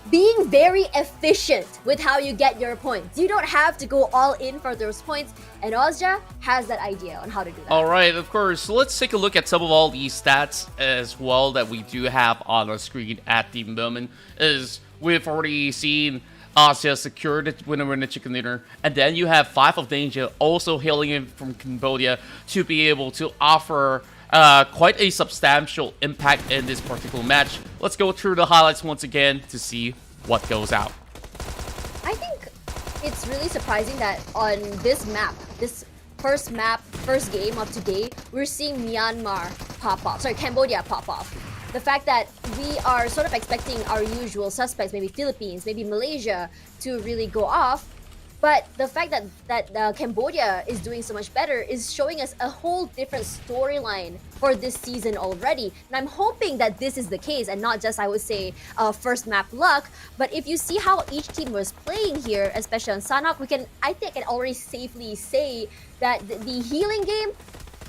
Being very efficient with how you get your points. You don't have to go all in for those points, and Ozja has that idea on how to do that. Alright, of course. So let's take a look at some of all these stats as well that we do have on our screen at the moment. Is we've already seen Ozja secure the winner in the chicken dinner, and then you have 5 of Danger also hailing in from Cambodia to be able to offer quite a substantial impact in this particular match. Let's go through the highlights once again to see what goes out. I think it's really surprising that on this map, this first game of today, we're seeing Cambodia pop off. the fact that we are sort of expecting our usual suspects, maybe Philippines, maybe Malaysia, to really go off. But the fact that Cambodia is doing so much better is showing us a whole different storyline for this season already. And I'm hoping that this is the case and not just, I would say, first map luck. But if you see how each team was playing here, especially on Sanhok, I think I can already safely say that the healing game,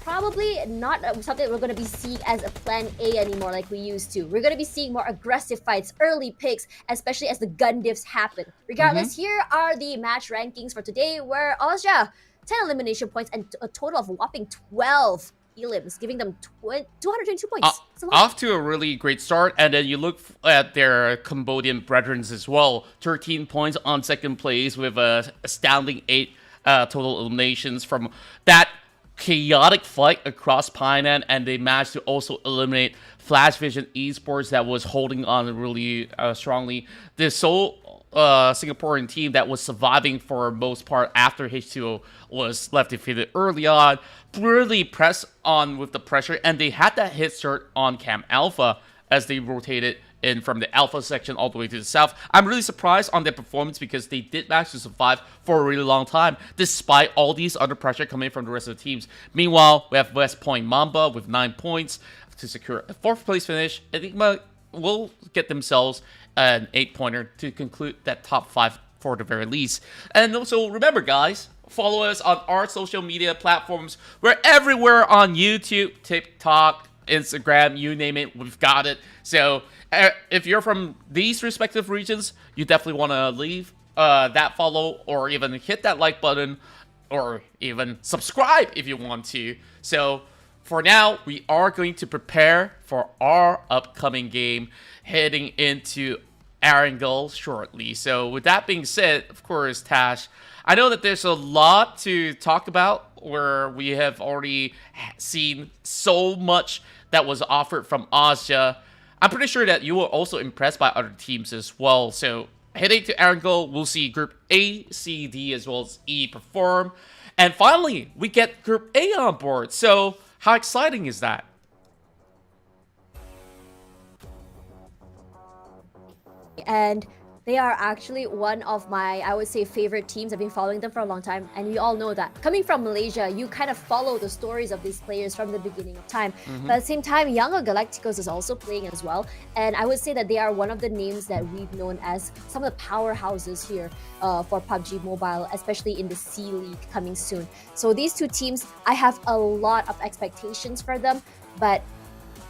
probably not something we're going to be seeing as a plan A anymore like we used to. We're going to be seeing more aggressive fights, early picks, especially as the gun diffs happen. Regardless, here are the match rankings for today, where Austria, 10 elimination points and a total of a whopping 12 elims, giving them 222 points. Off to a really great start, and then you look at their Cambodian brethren as well. 13 points on second place with a astounding 8 total eliminations from that chaotic fight across Painan, and they managed to also eliminate Flash Vision Esports that was holding on really strongly. The sole Singaporean team that was surviving for most part after H2O was left defeated early on, really pressed on with the pressure, and they had that hit start on Cam Alpha as they rotated in from the Alpha section all the way to the south. I'm really surprised on their performance because they did manage to survive for a really long time, despite all these under pressure coming from the rest of the teams. Meanwhile, we have West Point Mamba with 9 points to secure a 4th place finish. Enigma will get themselves an 8-pointer to conclude that top 5 for the very least. And also, remember guys, follow us on our social media platforms. We're everywhere on YouTube, TikTok, Instagram, you name it, we've got it. So if you're from these respective regions, you definitely want to leave that follow, or even hit that like button, or even subscribe if you want to. So for now, we are going to prepare for our upcoming game heading into Erangel shortly. So with that being said, of course, Tash, I know that there's a lot to talk about where we have already seen so much that was offered from Austria. I'm pretty sure that you were also impressed by other teams as well. So heading to Erangel, we'll see Group A, C, D, as well as E perform. And finally, we get Group A on board. So how exciting is that? And they are actually one of my, I would say, favorite teams. I've been following them for a long time, and we all know that. Coming from Malaysia, you kind of follow the stories of these players from the beginning of time. But at the same time, Younger Galacticos is also playing as well. And I would say that they are one of the names that we've known as some of the powerhouses here for PUBG Mobile, especially in the C League coming soon. So these two teams, I have a lot of expectations for them, but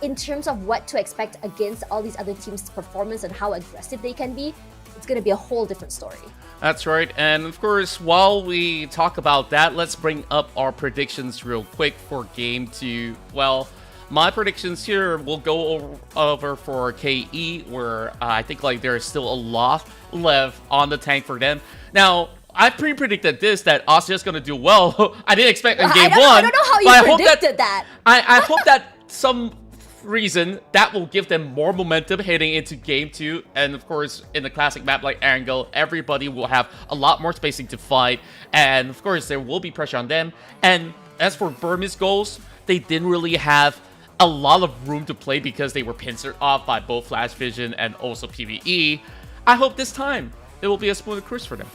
in terms of what to expect against all these other teams' performance and how aggressive they can be, it's going to be a whole different story. That's right. And of course, while we talk about that, let's bring up our predictions real quick for Game 2. Well, my predictions here will go over for KE, where I think like there's still a lot left on the tank for them. Now, I pre-predicted this, that Austria's going to do well. I didn't expect in Game 1. I don't know how you predicted that. I hope that some reason that will give them more momentum heading into Game 2. And of course, in the classic map like Erangel, everybody will have a lot more spacing to fight, and of course there will be pressure on them. And as for Burmese goals, they didn't really have a lot of room to play because they were pincered off by both Flash Vision and also PvE. I hope this time it will be a smoother cruise for them.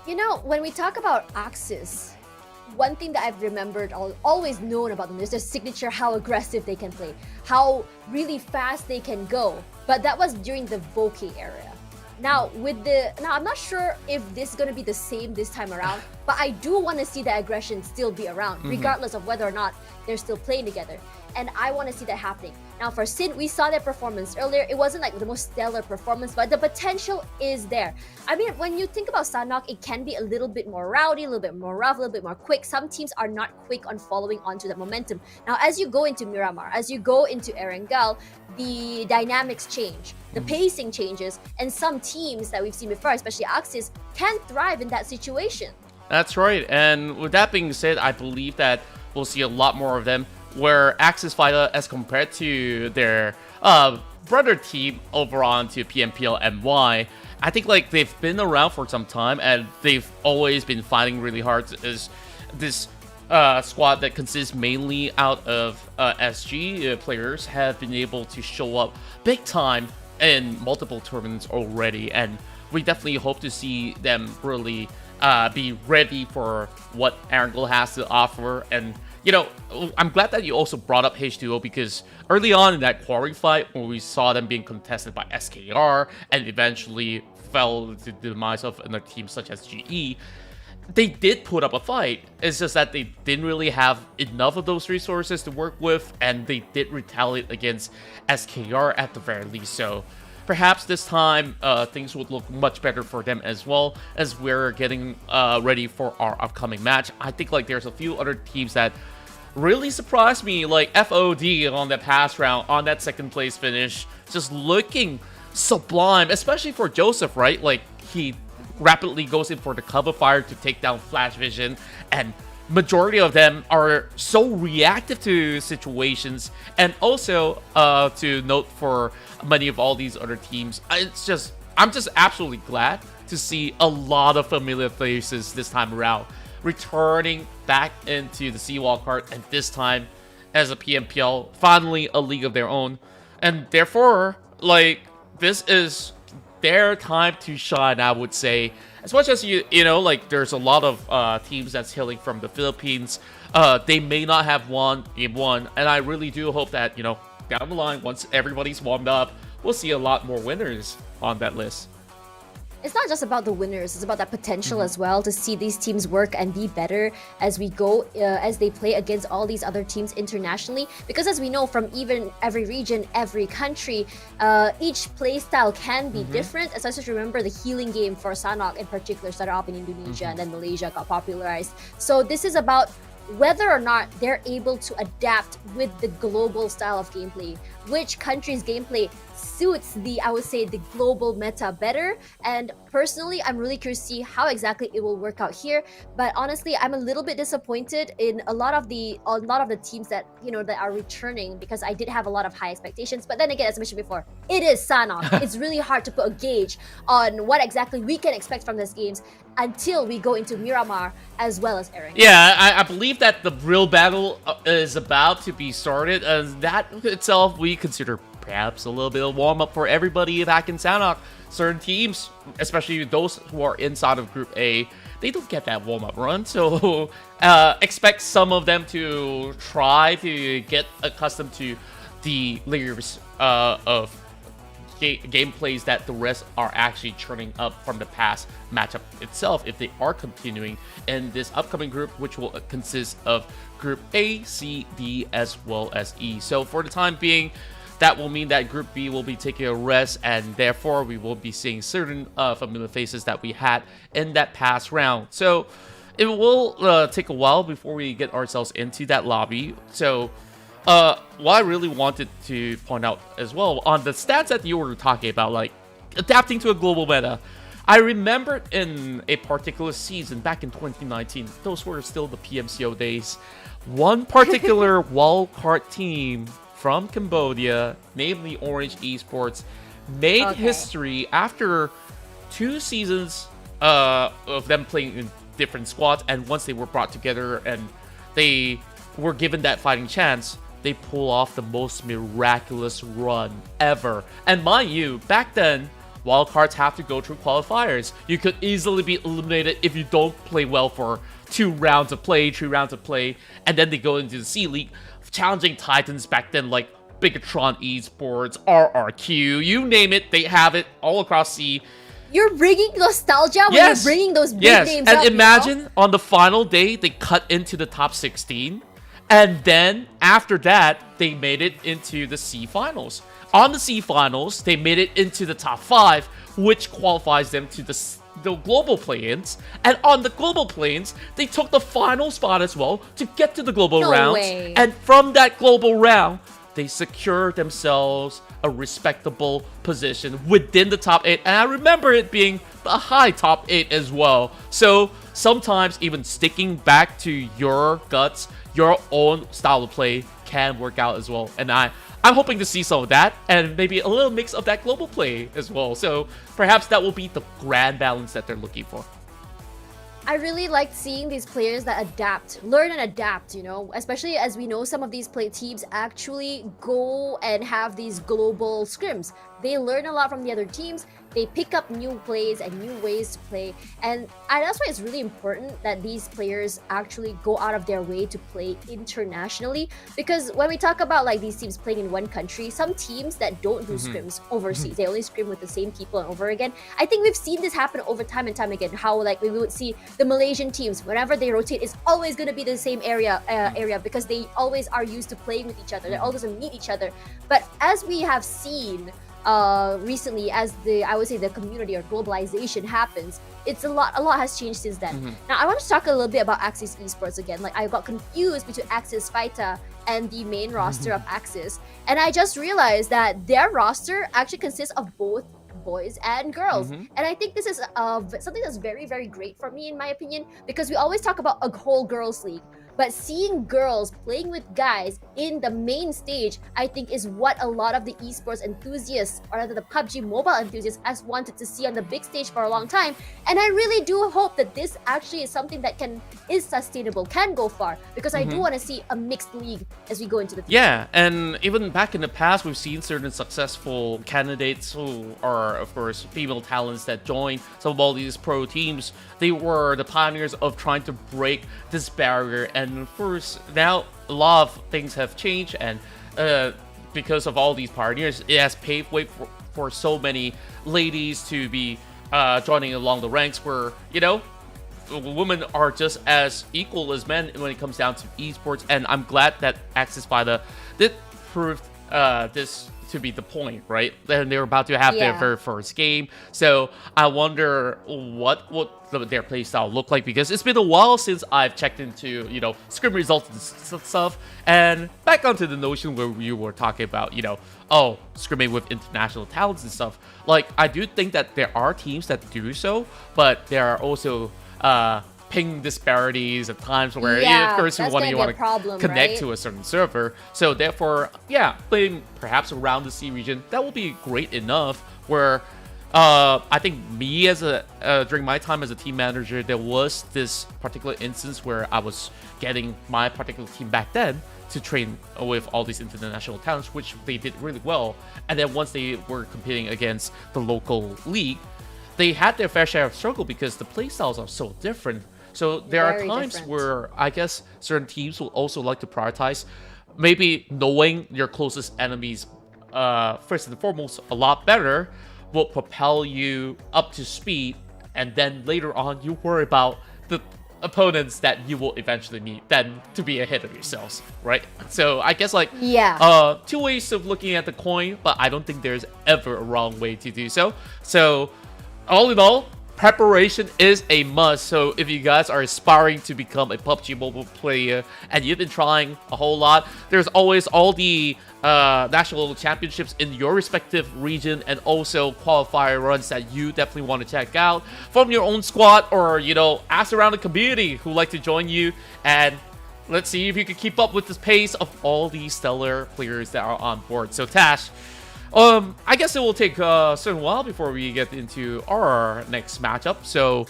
You know, when we talk about Axis, one thing that I've remembered, always known about them, is their signature, how aggressive they can play, how really fast they can go. But that was during the Voke era. Now, I'm not sure if this is going to be the same this time around, but I do want to see that aggression still be around, regardless of whether or not they're still playing together. And I want to see that happening. Now, for Sin, we saw their performance earlier. It wasn't like the most stellar performance, but the potential is there. I mean, when you think about Sanhok, it can be a little bit more rowdy, a little bit more rough, a little bit more quick. Some teams are not quick on following onto that momentum. Now, as you go into Myanmar, as you go into Erangel, the dynamics change, the pacing changes, and some teams that we've seen before, especially Axis, can thrive in that situation. That's right. And with that being said, I believe that we'll see a lot more of them, where Axis Fighter, as compared to their brother team over on to PMPL NY, I think like they've been around for some time and they've always been fighting really hard as this squad that consists mainly out of SG players have been able to show up big time in multiple tournaments already, and we definitely hope to see them really be ready for what Erangel has to offer. And you know, I'm glad that you also brought up H2O, because early on in that quarry fight, when we saw them being contested by SKR and eventually fell to the demise of another team such as GE, they did put up a fight. It's just that they didn't really have enough of those resources to work with, and they did retaliate against SKR at the very least. So perhaps this time things would look much better for them as well, as we're getting ready for our upcoming match. I think like there's a few other teams that really surprised me, like FOD on that past round, on that second place finish, just looking sublime, especially for Joseph, right? Like, he rapidly goes in for the cover fire to take down Flash Vision, and majority of them are so reactive to situations. And also to note for many of all these other teams, I'm just absolutely glad to see a lot of familiar faces this time around returning back into the SEA Wildcard, and this time as a PMPL, finally a league of their own. And therefore, like, this is their time to shine, I would say. As much as you know, like, there's a lot of teams that's hailing from the Philippines. They may not have won game one, and I really do hope that, you know, down the line, once everybody's warmed up, we'll see a lot more winners on that list. It's not just about the winners, it's about that potential as well, to see these teams work and be better as we go, as they play against all these other teams internationally. Because as we know, from even every region, every country, each play style can be different. As I just remember, the healing game for Sanok in particular started off in Indonesia, and then Malaysia got popularized. So this is about whether or not they're able to adapt with the global style of gameplay. Which country's gameplay suits the, I would say, the global meta better. And personally, I'm really curious to see how exactly it will work out here. But honestly, I'm a little bit disappointed in a lot of the teams that, you know, that are returning, because I did have a lot of high expectations. But then again, as I mentioned before, it is Sanok. It's really hard to put a gauge on what exactly we can expect from these games until we go into Myanmar as well as Erangel. Yeah, I believe that the real battle is about to be started, and that itself we consider perhaps a little bit of warm-up for everybody back in Sanok. Certain teams, especially those who are inside of Group A, they don't get that warm-up run, so expect some of them to try to get accustomed to the layers of gameplays that the rest are actually churning up from the past matchup itself, if they are continuing in this upcoming group, which will consist of Group A, C, D, as well as E. So for the time being, that will mean that Group B will be taking a rest, and therefore we will be seeing certain familiar faces that we had in that past round. So it will take a while before we get ourselves into that lobby. So what I really wanted to point out as well, on the stats that you were talking about, like adapting to a global meta, I remembered in a particular season back in 2019, those were still the PMCO days, one particular wildcard team from Cambodia, namely Orange Esports, made history after 2 seasons of them playing in different squads, and once they were brought together and they were given that fighting chance, they pull off the most miraculous run ever. And mind you, back then, wildcards have to go through qualifiers. You could easily be eliminated if you don't play well for 2 rounds of play, 3 rounds of play, and then they go into the C League, challenging titans back then like Bigatron Esports, RRQ, you name it, they have it all across C. You're bringing nostalgia when you're bringing those big names and up, imagine, you know? on the final day, they cut into the top 16. And then, after that, they made it into the C Finals. On the C Finals, they made it into the top 5, which qualifies them to the global play-ins. And on the global play-ins, they took the final spot as well to get to the global rounds. Way. And from that global round, they secured themselves a respectable position within the top 8. And I remember it being a high top 8 as well. So, sometimes even sticking back to your guts, your own style of play can work out as well. And I'm hoping to see some of that, and maybe a little mix of that global play as well. So perhaps that will be the grand balance that they're looking for. I really liked seeing these players that adapt, learn and adapt, you know, especially as we know some of these play teams actually go and have these global scrims. They learn a lot from the other teams. They pick up new plays and new ways to play. And that's why it's really important that these players actually go out of their way to play internationally. Because when we talk about like these teams playing in one country, some teams that don't do scrims overseas, they only scrim with the same people and over again. I think we've seen this happen over time and time again. How like we would see the Malaysian teams, whenever they rotate, it's always going to be the same area because they always are used to playing with each other. They always meet each other. But as we have seen recently, as I would say the community or globalization happens, a lot has changed since then. Now I want to talk a little bit about Axis Esports again. Like I got confused between Axis Fighter and the main roster of Axis, and I just realized that their roster actually consists of both boys and girls. And I think this is something that's very, very great for me in my opinion, because we always talk about a whole girls league. But seeing girls playing with guys in the main stage, I think is what a lot of the esports enthusiasts, or rather the PUBG mobile enthusiasts, has wanted to see on the big stage for a long time. And I really do hope that this actually is something that is sustainable, can go far, because I do want to see a mixed league as we go into the future. Yeah, and even back in the past, we've seen certain successful candidates who are, of course, female talents that join some of all these pro teams. They were the pioneers of trying to break this barrier, and of course, now a lot of things have changed, and because of all these pioneers, it has paved way for so many ladies to be joining along the ranks where, you know, women are just as equal as men when it comes down to esports. And I'm glad that Axis Fighter did prove this to be the point, right? And they're about to have their very first game, so I wonder what their playstyle look like, because it's been a while since I've checked into, you know, scrim results and stuff. And back onto the notion where you were talking about, you know, scrimming with international talents and stuff, like I do think that there are teams that do so, but there are also ping disparities at times where, of course, you want to connect to a certain server. So therefore, playing perhaps around the sea region, that will be great enough. Where I think me as during my time as a team manager, there was this particular instance where I was getting my particular team back then to train with all these international talents, which they did really well. And then once they were competing against the local league, they had their fair share of struggle because the playstyles are so different. So there are times where I guess certain teams will also like to prioritize maybe knowing your closest enemies first and foremost a lot better will propel you up to speed, and then later on you worry about the opponents that you will eventually meet then to be ahead of yourselves, right? So I guess like two ways of looking at the coin, but I don't think there's ever a wrong way to do so. So all in all, preparation is a must. So if you guys are aspiring to become a PUBG mobile player and you've been trying a whole lot, there's always all the national championships in your respective region, and also qualifier runs that you definitely want to check out from your own squad, or, you know, ask around the community who like to join you, and let's see if you can keep up with the pace of all these stellar players that are on board. So Tash, I guess it will take a certain while before we get into our next matchup. So,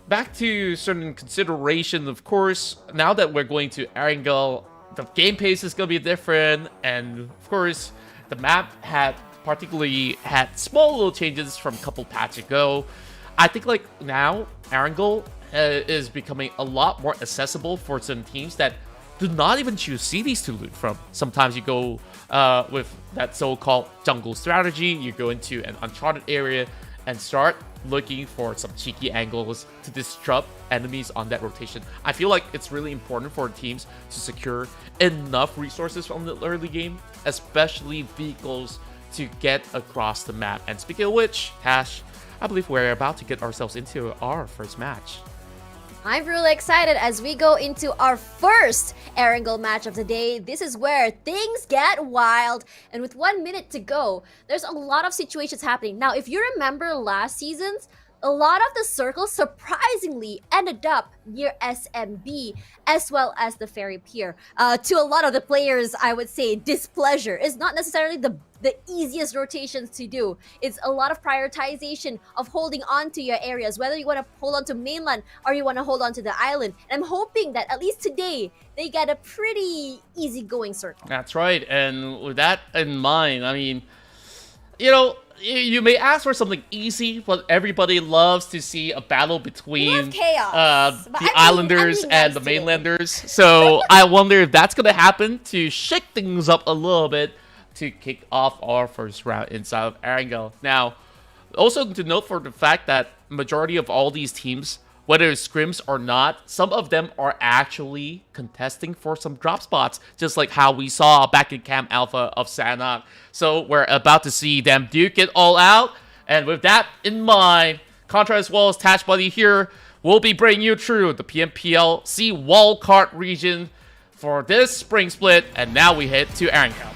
back to certain consideration, of course, now that we're going to Erangel, the game pace is going to be different. And, of course, the map had small little changes from a couple patches ago. I think, like, now, Erangel is becoming a lot more accessible for certain teams that do not even choose cities to loot from. Sometimes you go with that so-called jungle strategy, you go into an uncharted area and start looking for some cheeky angles to disrupt enemies on that rotation. I feel like it's really important for teams to secure enough resources from the early game, especially vehicles, to get across the map. And speaking of which, Tash, I believe we're about to get ourselves into our first match. I'm really excited as we go into our first Erangel match of the day. This is where things get wild, and with 1 minute to go, there's a lot of situations happening. Now, if you remember last season's, a lot of the circles surprisingly ended up near SMB as well as the ferry pier. To a lot of the players, I would say displeasure is not necessarily the easiest rotations to do. It's a lot of prioritization of holding on to your areas, whether you want to hold on to mainland or you want to hold on to the island. And I'm hoping that at least today, they get a pretty easygoing circle. That's right. And with that in mind, I mean, you know, you may ask for something easy, but everybody loves to see a battle between chaos, the Islanders and the mainlanders. So I wonder if that's going to happen to shake things up a little bit to kick off our first round inside of Erangel. Now, also to note for the fact that majority of all these teams, whether it's scrims or not, some of them are actually contesting for some drop spots, just like how we saw back in Camp Alpha of Sanok. So we're about to see them duke it all out. And with that in mind, Contra as well as Tash Buddy here will be bringing you through the PMPL SEA Wildcard region for this spring split. And now we head to Erangel.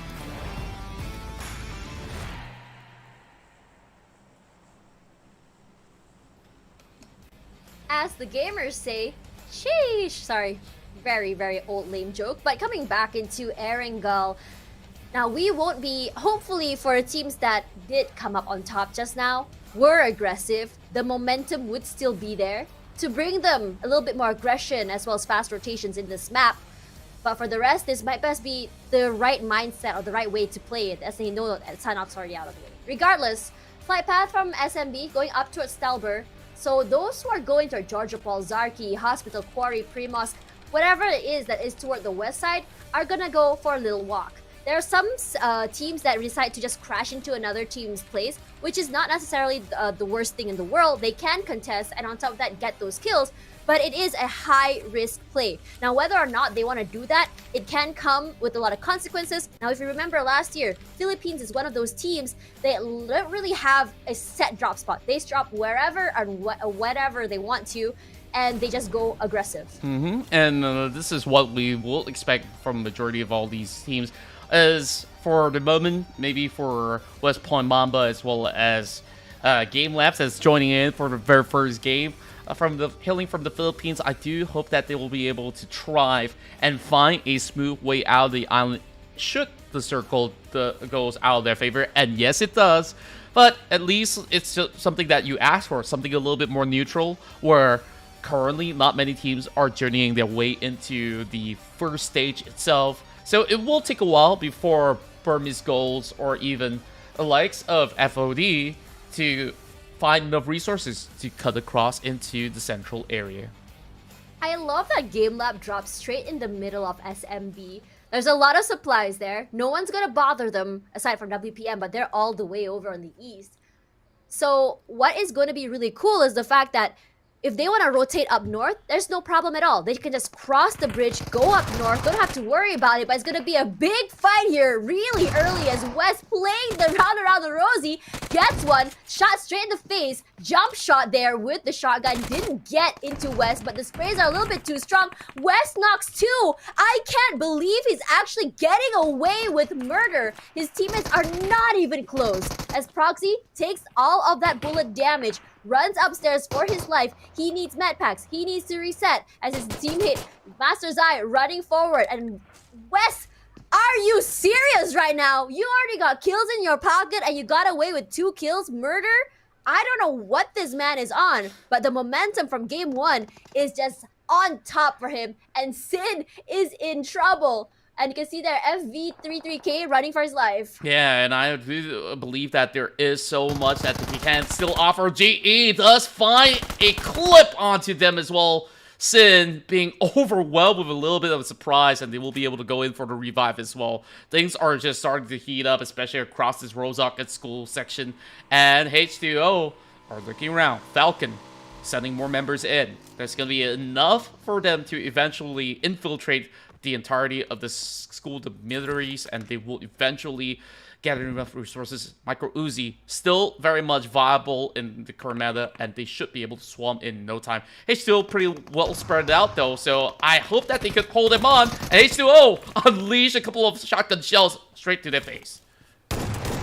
As the gamers say, sheesh. Sorry, very, very old lame joke. But coming back into Erangel, now we won't be, hopefully for teams that did come up on top just now, were aggressive, the momentum would still be there to bring them a little bit more aggression as well as fast rotations in this map. But for the rest, this might best be the right mindset or the right way to play it, as they know that Sanok's already out of the way. Regardless, flight path from SMB going up towards Stelber. So those who are going to Georgiopol, Zarki, Hospital, Quarry, Primos, whatever it is that is toward the west side, are gonna go for a little walk. There are some teams that decide to just crash into another team's place, which is not necessarily the worst thing in the world. They can contest and on top of that get those kills, but it is a high risk play. Now, whether or not they want to do that, it can come with a lot of consequences. Now, if you remember last year, Philippines is one of those teams that don't really have a set drop spot. They drop wherever and whatever they want to, and they just go aggressive. And this is what we will expect from majority of all these teams. As for the moment, maybe for West Point Mamba as well as Game Labs that's joining in for the very first game from the hailing from the Philippines, I do hope that they will be able to thrive and find a smooth way out of the island should the circle goes out of their favor. And yes, it does. But at least it's just something that you ask for, something a little bit more neutral, where currently not many teams are journeying their way into the first stage itself. So it will take a while before Burmese Goals or even the likes of FOD to find enough resources to cut across into the central area. I love that Game Lab drops straight in the middle of SMB. There's a lot of supplies there. No one's gonna bother them aside from WPM, but they're all the way over on the east. So what is going to be really cool is the fact that if they want to rotate up north, there's no problem at all. They can just cross the bridge, go up north, don't have to worry about it, but it's going to be a big fight here really early as West playing the round around the rosy, gets one, shot straight in the face, jump shot there with the shotgun, didn't get into West, but the sprays are a little bit too strong. West knocks two. I can't believe he's actually getting away with murder. His teammates are not even close as Proxy takes all of that bullet damage, runs upstairs for his life. He needs med packs. He needs to reset as his teammate Master's Eye running forward. And Wes, are you serious right now? You already got kills in your pocket and you got away with 2 kills? Murder? I don't know what this man is on, but the momentum from game 1 is just on top for him, and Sin is in trouble. And you can see there FV33K running for his life. Yeah, and I do believe that there is so much that he can still offer. GE does find a clip onto them as well. Sin being overwhelmed with a little bit of a surprise, and they will be able to go in for the revive as well. Things are just starting to heat up, especially across this Rozak at school section. And H2O are looking around. Falcon sending more members in. There's going to be enough for them to eventually infiltrate the entirety of the school dormitories, and they will eventually gather enough resources. Micro Uzi still very much viable in the current meta, and they should be able to swarm in no time. H2O pretty well spread out though, so I hope that they could hold him on. And H2O unleash a couple of shotgun shells straight to their face.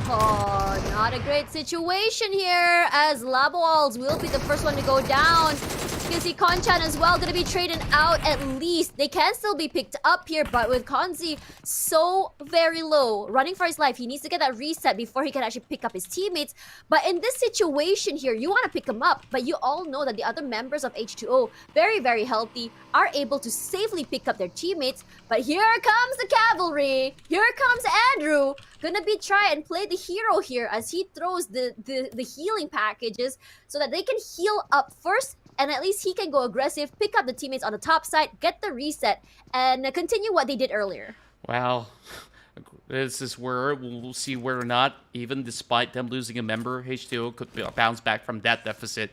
Oh, not a great situation here, as Laboals will be the first one to go down. You can see Konchan as well gonna be traded out at least. They can still be picked up here, but with Konzi so very low, running for his life, he needs to get that reset before he can actually pick up his teammates. But in this situation here, you want to pick him up, but you all know that the other members of H2O, very, very healthy, are able to safely pick up their teammates. But here comes the cavalry. Here comes Andrew. Gonna be try and play the hero here as he throws the healing packages so that they can heal up first, and at least he can go aggressive, pick up the teammates on the top side, get the reset, and continue what they did earlier. Wow. This is where we'll see whether or not, even despite them losing a member, H2O could bounce back from that deficit.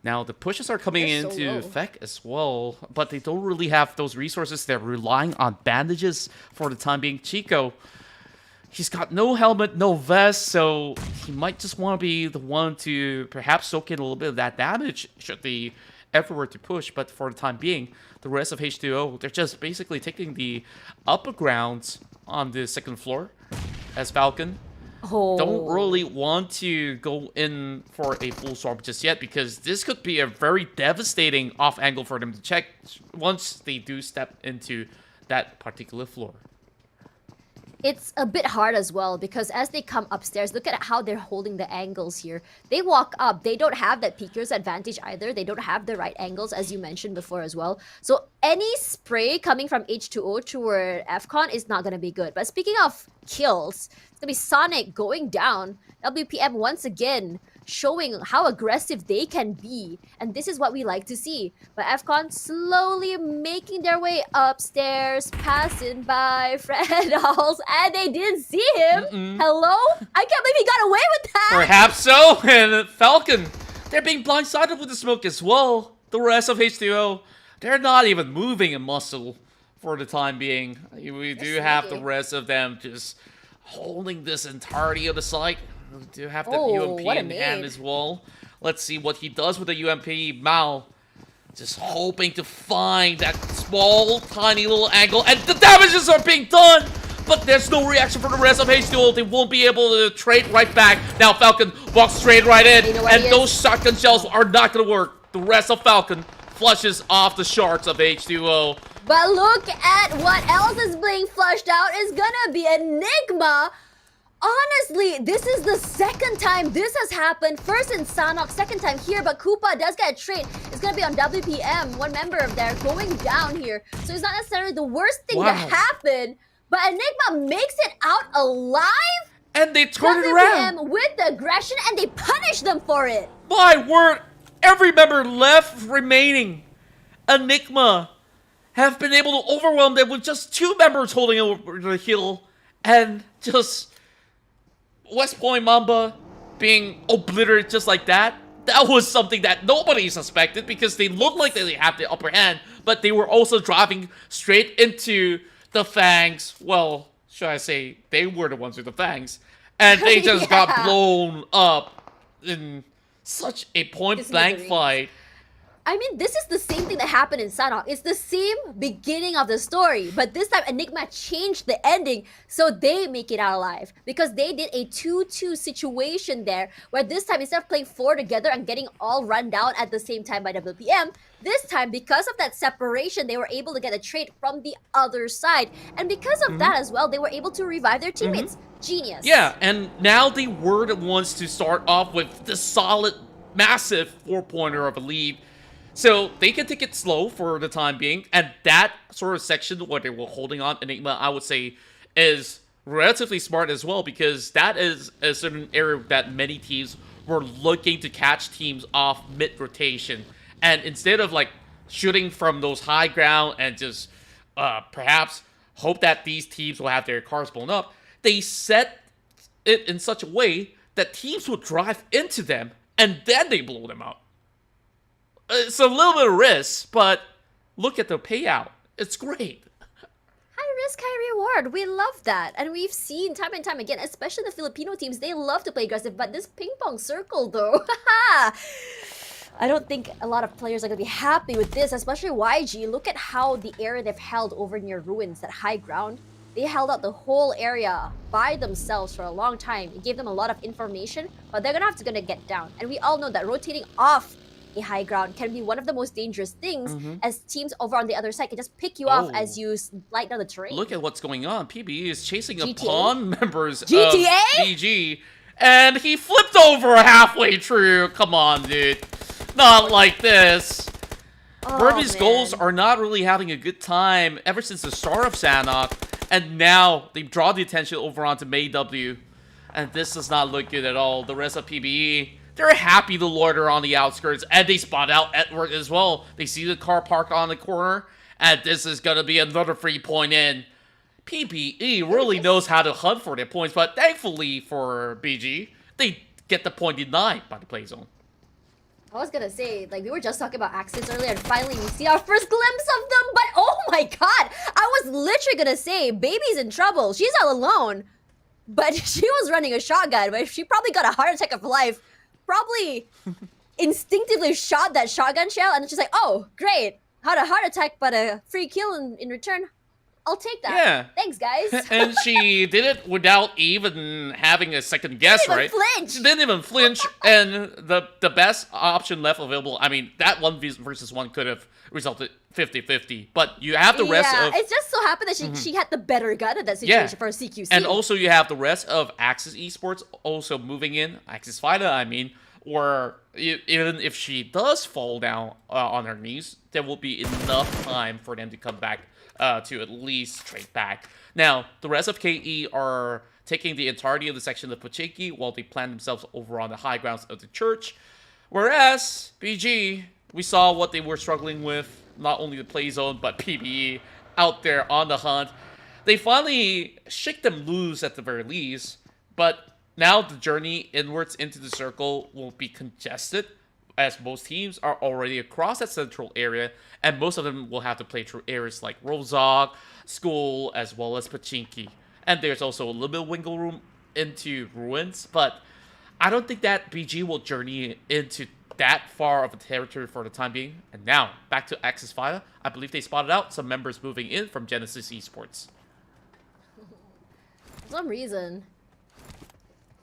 Now, the pushes are coming into effect as well, but they don't really have those resources. They're relying on bandages for the time being. Chico, he's got no helmet, no vest, so he might just want to be the one to perhaps soak in a little bit of that damage should they ever were to push. But for the time being, the rest of H2O, they're just basically taking the upper grounds on the second floor as Falcon. Don't really want to go in for a full storm just yet, because this could be a very devastating off angle for them to check once they do step into that particular floor. It's a bit hard as well, because as they come upstairs, look at how they're holding the angles here. They walk up, they don't have that peeker's advantage either. They don't have the right angles, as you mentioned before as well. So any spray coming from H2O toward FCON is not going to be good. But speaking of kills, it's going to be Sonic going down. WPM once again showing how aggressive they can be, and this is what we like to see. But FCON slowly making their way upstairs, passing by Fred Halls, and they didn't see him. Hello? I can't believe he got away with that. Perhaps so. And Falcon, they're being blindsided with the smoke as well. The rest of H2O, they're not even moving a muscle for the time being. We do have the rest of them just holding this entirety of the site. We do have the UMP in hand as well. Let's see what he does with the UMP. Mao just hoping to find that small, tiny little angle. And the damages are being done! But there's no reaction from the rest of H2O. They won't be able to trade right back. Now Falcon walks straight right in. And those shotgun shells are not going to work. The rest of Falcon flushes off the shards of H2O. But look at what else is being flushed out. Is gonna be Enigma. Honestly, this is the second time this has happened. First in Sanok, second time here, but Koopa does get a trade. It's gonna be on WPM, one member of there going down here. So it's not necessarily the worst thing to happen, but Enigma makes it out alive. And they turn it around with the aggression, and they punish them for it. My word, every member left remaining, Enigma, have been able to overwhelm them with just 2 members holding over the hill, and just West Point Mamba being obliterated just like that. That was something that nobody suspected, because they looked like they had the upper hand, but they were also driving straight into the Fangs. Well, should I say, they were the ones with the Fangs. And they just got blown up in such a point-blank fight. I mean, this is the same thing that happened in Sanok. It's the same beginning of the story, but this time Enigma changed the ending so they make it out alive, because they did a 2-2 situation there, where this time instead of playing 4 together and getting all run down at the same time by WPM, this time because of that separation, they were able to get a trade from the other side, and because of that as well, they were able to revive their teammates. Genius. Yeah, and now they were the ones to start off with the solid, massive 4-pointer of a lead. So they can take it slow for the time being, and that sort of section where they were holding on Enigma, I would say, is relatively smart as well, because that is a certain area that many teams were looking to catch teams off mid-rotation. And instead of like shooting from those high ground and just perhaps hope that these teams will have their cars blown up, they set it in such a way that teams will drive into them and then they blow them out. It's a little bit of risk, but look at the payout. It's great. High risk, high reward. We love that. And we've seen time and time again, especially the Filipino teams, they love to play aggressive, but this ping pong circle though, I don't think a lot of players are going to be happy with this, especially YG. Look at how the area they've held over near ruins, that high ground. They held out the whole area by themselves for a long time. It gave them a lot of information, but they're gonna get down. And we all know that rotating off a high ground can be one of the most dangerous things, as teams over on the other side can just pick you off as you slide down the terrain. Look at what's going on. PBE is chasing GTA? upon members GTA? of BG, and he flipped over halfway through. Come on, dude. Not like this. Burmese goals are not really having a good time ever since the start of Sanok, and now they draw the attention over onto MayW, and this does not look good at all. The rest of PBE, they're happy to loiter on the outskirts, and they spot out Edward as well. They see the car parked on the corner, and this is gonna be another 3-point in. PBE really knows how to hunt for their points, but thankfully for BG, they get the point denied by the play zone. I was gonna say, like, we were just talking about accents earlier, and finally we see our first glimpse of them, but oh my god! I was literally gonna say, baby's in trouble. She's all alone. But she was running a shotgun, but she probably got a heart attack of life. Probably instinctively shot that shotgun shell, and she's like, oh, great. Had a heart attack, but a free kill in return. I'll take that. Yeah. Thanks, guys. And she did it without even having a second guess, Didn't right? even flinch. She didn't even flinch, and the best option left available, I mean, that 1v1 could have resulted 50-50, but you have the rest of... it just so happened that she had the better gun in that situation for CQC. And also you have the rest of Axis Esports also moving in, Axis Fighter, I mean, or even if she does fall down on her knees, there will be enough time for them to come back to at least trade back. Now, the rest of KE are taking the entirety of the section of Pochinki while they plan themselves over on the high grounds of the church. Whereas, BG, we saw what they were struggling with, not only the play zone, but PBE out there on the hunt. They finally shook them loose at the very least, but now the journey inwards into the circle will be congested, as most teams are already across that central area, and most of them will have to play through areas like Rozog, School, as well as Pochinki. And there's also a little bit of wiggle room into Ruins, but I don't think that BG will journey into that far of a territory for the time being. And now, back to Axis Fire. I believe they spotted out some members moving in from Genesis Esports. For some reason,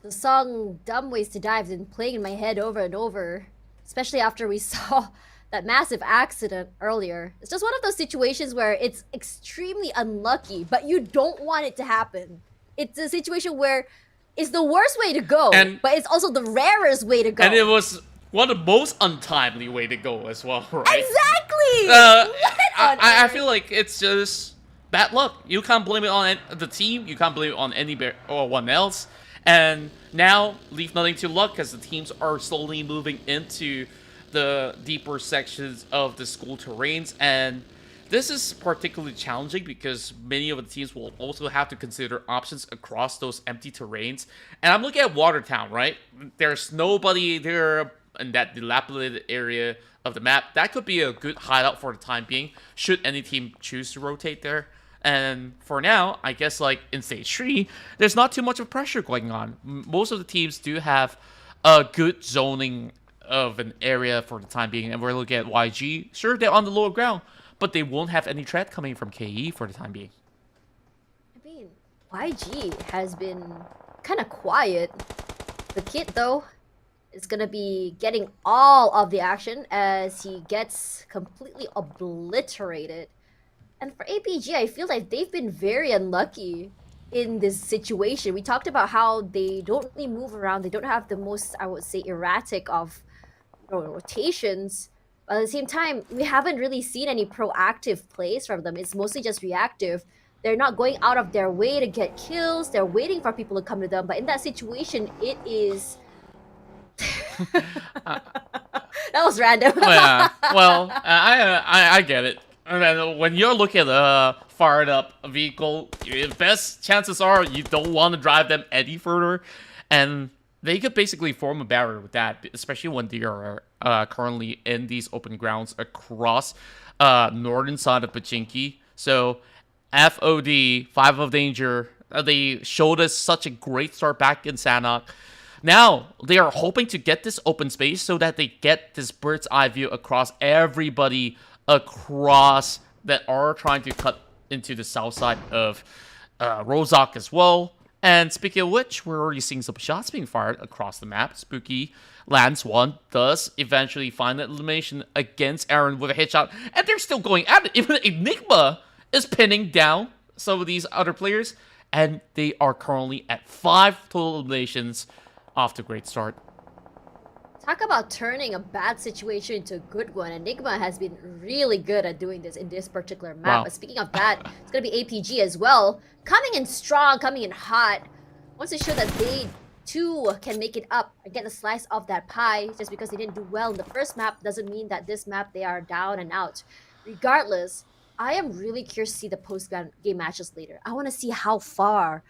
the song Dumb Ways to Die has been playing in my head over and over. Especially after we saw that massive accident earlier. It's just one of those situations where it's extremely unlucky, but you don't want it to happen. It's a situation where it's the worst way to go, but it's also the rarest way to go. And it was one of the most untimely way to go as well, right? Exactly! I feel like it's just bad luck. You can't blame it on the team. You can't blame it on anyone else. And now, leave nothing to luck, because the teams are slowly moving into the deeper sections of the school terrains. And this is particularly challenging because many of the teams will also have to consider options across those empty terrains. And I'm looking at Watertown, right? There's nobody there in that dilapidated area of the map. That could be a good hideout for the time being, should any team choose to rotate there. And for now, I guess like in Stage 3, there's not too much of pressure going on. Most of the teams do have a good zoning of an area for the time being. And we're looking at YG. Sure, they're on the lower ground, but they won't have any threat coming from KE for the time being. I mean, YG has been kind of quiet. The kid, though, is going to be getting all of the action as he gets completely obliterated. And for APG, I feel like they've been very unlucky in this situation. We talked about how they don't really move around. They don't have the most, I would say, erratic of rotations. But at the same time, we haven't really seen any proactive plays from them. It's mostly just reactive. They're not going out of their way to get kills. They're waiting for people to come to them. But in that situation, it is... That was random. Yeah, well, I get it. And when you're looking at a fired up vehicle, the best chances are you don't want to drive them any further. And they could basically form a barrier with that, especially when they are currently in these open grounds across northern side of Pochinki. So FOD, 5 of Danger, they showed us such a great start back in Sanok. Now, they are hoping to get this open space so that they get this bird's eye view across everybody across that are trying to cut into the south side of Rozak as well. And speaking of which, we're already seeing some shots being fired across the map. Spooky lands one, does eventually find that elimination against Aaron with a headshot, and they're still going at it. Even Enigma is pinning down some of these other players, and they are currently at 5 total eliminations off to a great start. Talk about turning a bad situation into a good one. Enigma has been really good at doing this in this particular map. Wow. But speaking of that, it's going to be APG as well. Coming in strong, coming in hot. Wants to show that they too can make it up and get a slice of that pie. Just because they didn't do well in the first map doesn't mean that this map they are down and out. Regardless, I am really curious to see the post-game matches later. I want to see how far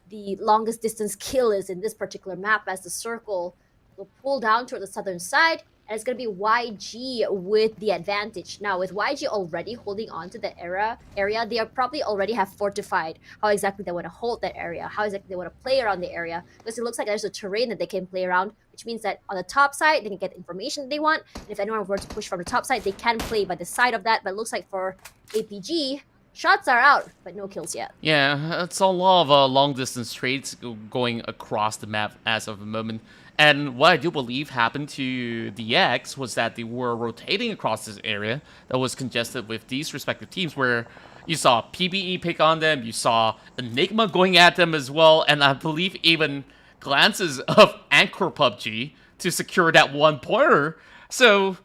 the longest distance kill is in this particular map as the circle will pull down toward the southern side, and it's going to be YG with the advantage. Now, with YG already holding on to the area, they are probably already have fortified how exactly they want to hold that area, how exactly they want to play around the area, because it looks like there's a terrain that they can play around, which means that on the top side, they can get information they want, and if anyone were to push from the top side, they can play by the side of that, but it looks like for APG, shots are out, but no kills yet. Yeah, it's a lot of long-distance trades going across the map as of the moment. And what I do believe happened to the X was that they were rotating across this area that was congested with these respective teams, where you saw PBE pick on them, you saw Enigma going at them as well, and I believe even glances of Anchor PUBG to secure that 1-pointer. So,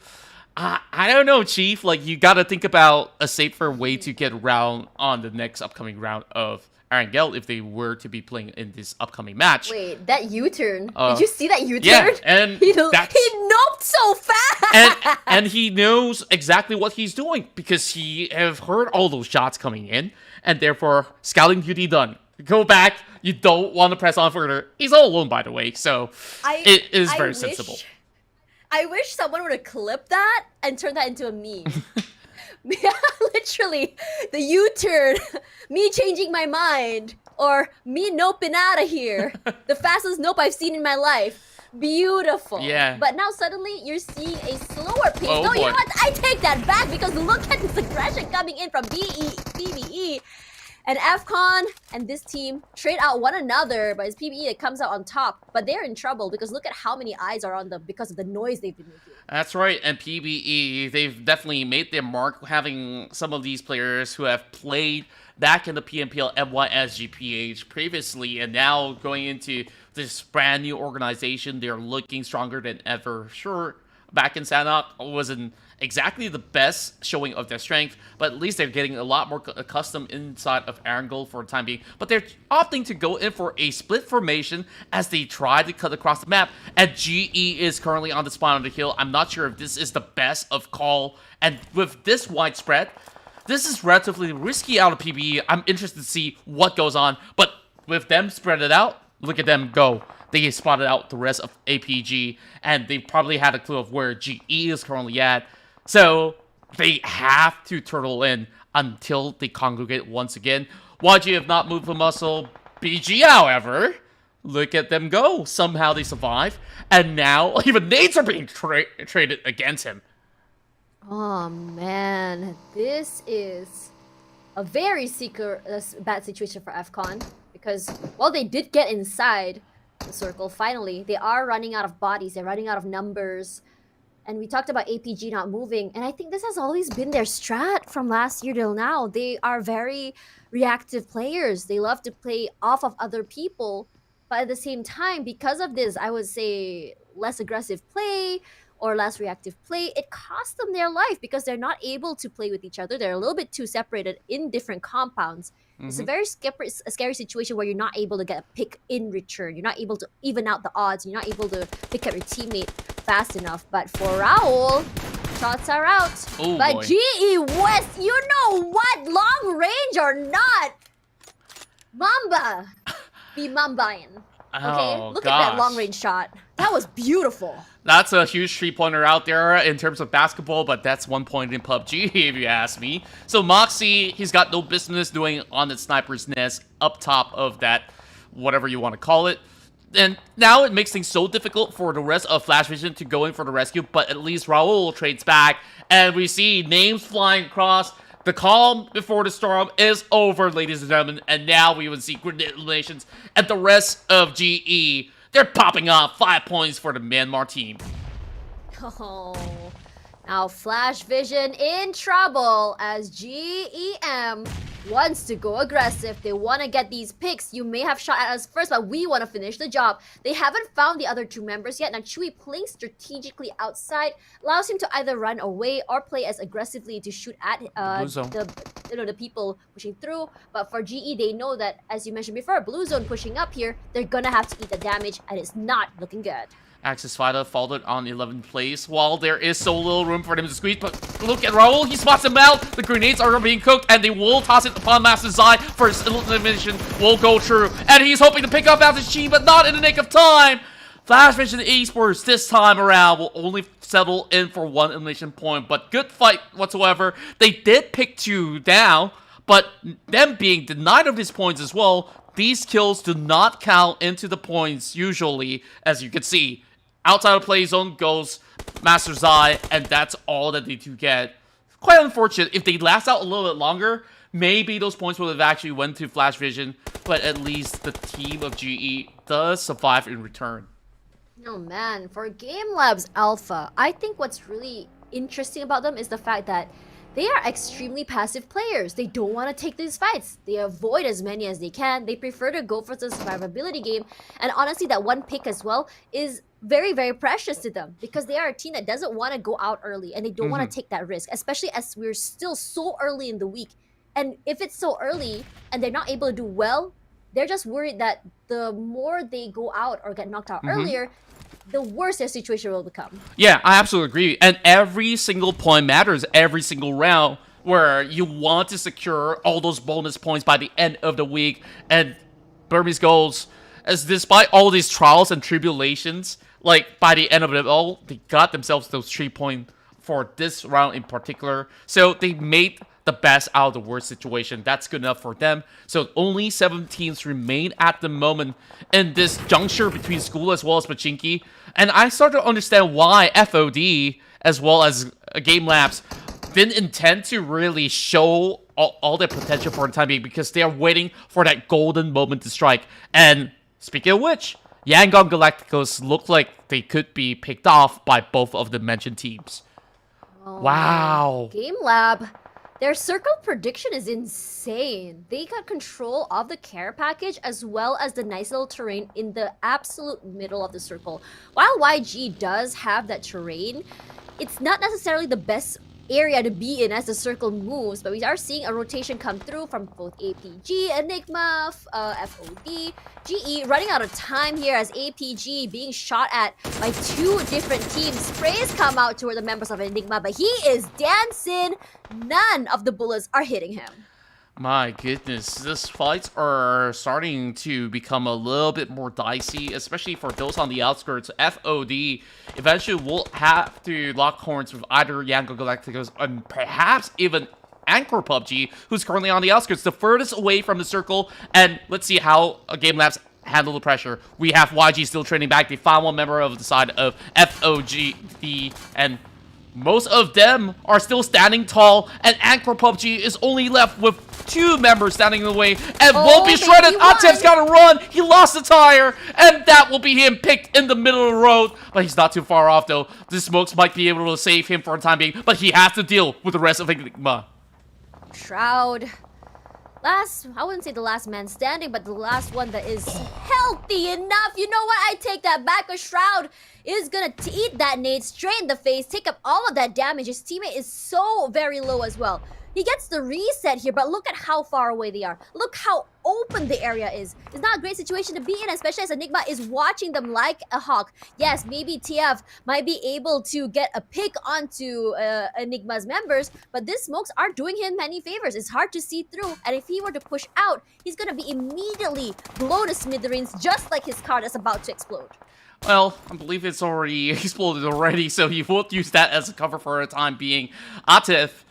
I don't know, Chief. Like, you gotta think about a safer way to get around on the next upcoming round of Arangel if they were to be playing in this upcoming match. Wait, that U-turn. Did you see that U-turn? Yeah, and he noped so fast! and he knows exactly what he's doing because he have heard all those shots coming in, and therefore, scouting duty done. Go back, you don't want to press on further. He's all alone, by the way, so it is very sensible. I wish someone would have clipped that and turned that into a meme. Literally, the U-turn, me changing my mind, or me noping out of here. The fastest nope I've seen in my life. Beautiful. Yeah. But now suddenly you're seeing a slower pace. Oh, no, you boy. know what? I take that back because look at this aggression coming in from PBE. And AFCON and this team trade out one another, but it's PBE that comes out on top. But they're in trouble because look at how many eyes are on them because of the noise they've been making. That's right, and PBE, they've definitely made their mark having some of these players who have played back in the PMPL SGPH previously, and now going into this brand new organization, they're looking stronger than ever. Sure, back in Sanok wasn't exactly the best showing of their strength, but at least they're getting a lot more accustomed inside of Arangel for the time being. But they're opting to go in for a split formation as they try to cut across the map, and GE is currently on the spawn on the hill. I'm not sure if this is the best of call, and with this widespread, this is relatively risky out of PBE. I'm interested to see what goes on, but with them spread it out, look at them go. They spotted out the rest of APG, and they probably had a clue of where GE is currently at. So they have to turtle in until they congregate once again. YG have not moved a muscle. BG, however, look at them go. Somehow they survive. And now even nades are being traded against him. Oh man, this is a very bad situation for AFCON because while they did get inside the circle, finally, they are running out of bodies, they're running out of numbers. And we talked about APG not moving, and I think this has always been their strat from last year till now. They are very reactive players. They love to play off of other people, but at the same time, because of this, I would say less aggressive play or less reactive play, it cost them their life because they're not able to play with each other. They're a little bit too separated in different compounds. It's a very scary situation where you're not able to get a pick in return. You're not able to even out the odds. You're not able to pick up your teammate fast enough. But for Raul, shots are out. Oh, but boy. GE West, you know what? Long range or not, Mamba be Mambayan. Okay, Oh, look at that gosh. long range shot. That was beautiful. That's a huge three-pointer out there in terms of basketball, but that's 1 point in PUBG, if you ask me. So Moxie, he's got no business doing on the sniper's nest up top of that, whatever you want to call it. And now it makes things so difficult for the rest of Flash Vision to go in for the rescue, but at least Raul trades back, and we see names flying across. The calm before the storm is over, ladies and gentlemen, and now we will see grenade eliminations at the rest of GE. They're popping off 5 points for the Myanmar team. Oh, now Flash Vision in trouble as GEM wants to go aggressive. They want to get these picks. You may have shot at us first, but we want to finish the job. They haven't found the other 2 members yet. Now Chewy playing strategically outside allows him to either run away or play as aggressively to shoot at the people pushing through. But for GE, they know that, as you mentioned before, Blue Zone pushing up here, they're gonna have to eat the damage, and it's not looking good. Axis Fighter folded on 11th place, while there is so little room for them to squeeze. But look at Raul, he spots him out. The grenades are being cooked, and they will toss it upon Master Zai for his elimination will go through. And he's hoping to pick up Master Sheen, but not in the nick of time. Flash Vision Esports this time around will only settle in for 1 elimination point, but good fight whatsoever. They did pick 2 down, but them being denied of these points as well, these kills do not count into the points usually, as you can see. Outside of play zone goes Master Zai, and that's all that they do get. Quite unfortunate. If they last out a little bit longer, maybe those points would have actually went to Flash Vision, but at least the team of GE does survive in return. Oh man, for Game Labs Alpha, I think what's really interesting about them is the fact that they are extremely passive players. They don't want to take these fights. They avoid as many as they can. They prefer to go for the survivability game. And honestly, that 1 pick as well is very, very precious to them because they are a team that doesn't want to go out early and they don't want to take that risk, especially as we're still so early in the week. And if it's so early and they're not able to do well, they're just worried that the more they go out or get knocked out earlier, the worse their situation will become. Yeah, I absolutely agree. And every single point matters every single round, where you want to secure all those bonus points by the end of the week. And Burmese goals, as despite all these trials and tribulations, like by the end of it all, they got themselves those 3 points for this round in particular. So they made the best out of the worst situation. That's good enough for them. So only 7 teams remain at the moment in this juncture between school as well as Pachinki. And I start to understand why FOD as well as Game Labs didn't intend to really show all their potential for the time being, because they are waiting for that golden moment to strike. And speaking of which, Yangon Galacticos look like they could be picked off by both of the mentioned teams. Oh, wow. Game Lab. Their circle prediction is insane. They got control of the care package as well as the nice little terrain in the absolute middle of the circle. While YG does have that terrain, it's not necessarily the best area to be in as the circle moves, but we are seeing a rotation come through from both APG, Enigma, FOD, GE running out of time here as APG being shot at by 2 different teams. Sprays come out toward the members of Enigma, but he is dancing. None of the bullets are hitting him. My goodness, these fights are starting to become a little bit more dicey, especially for those on the outskirts. FOD eventually will have to lock horns with either Yangon Galacticos and perhaps even Anchor PUBG, who's currently on the outskirts, the furthest away from the circle. And let's see how Game Labs handle the pressure. We have YG still training back. They found 1 member of the side of FOG, and most of them are still standing tall, and Anchor PUBG is only left with 2 members standing in the way and won't be shredded. Atev's got to run. He lost the tire, and that will be him picked in the middle of the road. But he's not too far off, though. The smokes might be able to save him for the time being, but he has to deal with the rest of Enigma. Shroud. I wouldn't say the last man standing, but the last one that is healthy enough. You know what? I take that back. A Shroud is gonna eat that nade straight in the face, take up all of that damage. His teammate is so very low as well. He gets the reset here, but look at how far away they are. Look how open the area is. It's not a great situation to be in, especially as Enigma is watching them like a hawk. Yes, maybe TF might be able to get a pick onto Enigma's members, but these smokes aren't doing him many favors. It's hard to see through, and if he were to push out, he's gonna be immediately blown to smithereens, just like his car that's about to explode. Well, I believe it's already exploded already, so he won't use that as a cover for a time being. Atif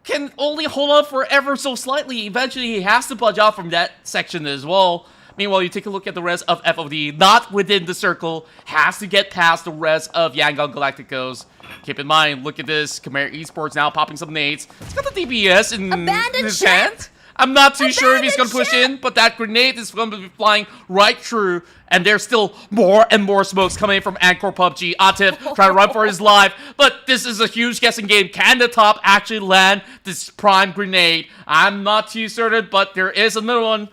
can only hold on for ever so slightly. Eventually, he has to budge out from that section as well. Meanwhile, you take a look at the rest of FOD, not within the circle, has to get past the rest of Yangon Galacticos. Keep in mind, look at this, Khmer Esports now popping some nades. He's got the DBS in Abandoned his ship? hand. I'm not too sure if he's going to push ship? in, but that grenade is going to be flying right through, and there's still more and more smokes coming from Angkor PUBG. Atif trying to run for his life, but this is a huge guessing game. Can the top actually land this prime grenade? I'm not too certain, but there is another one.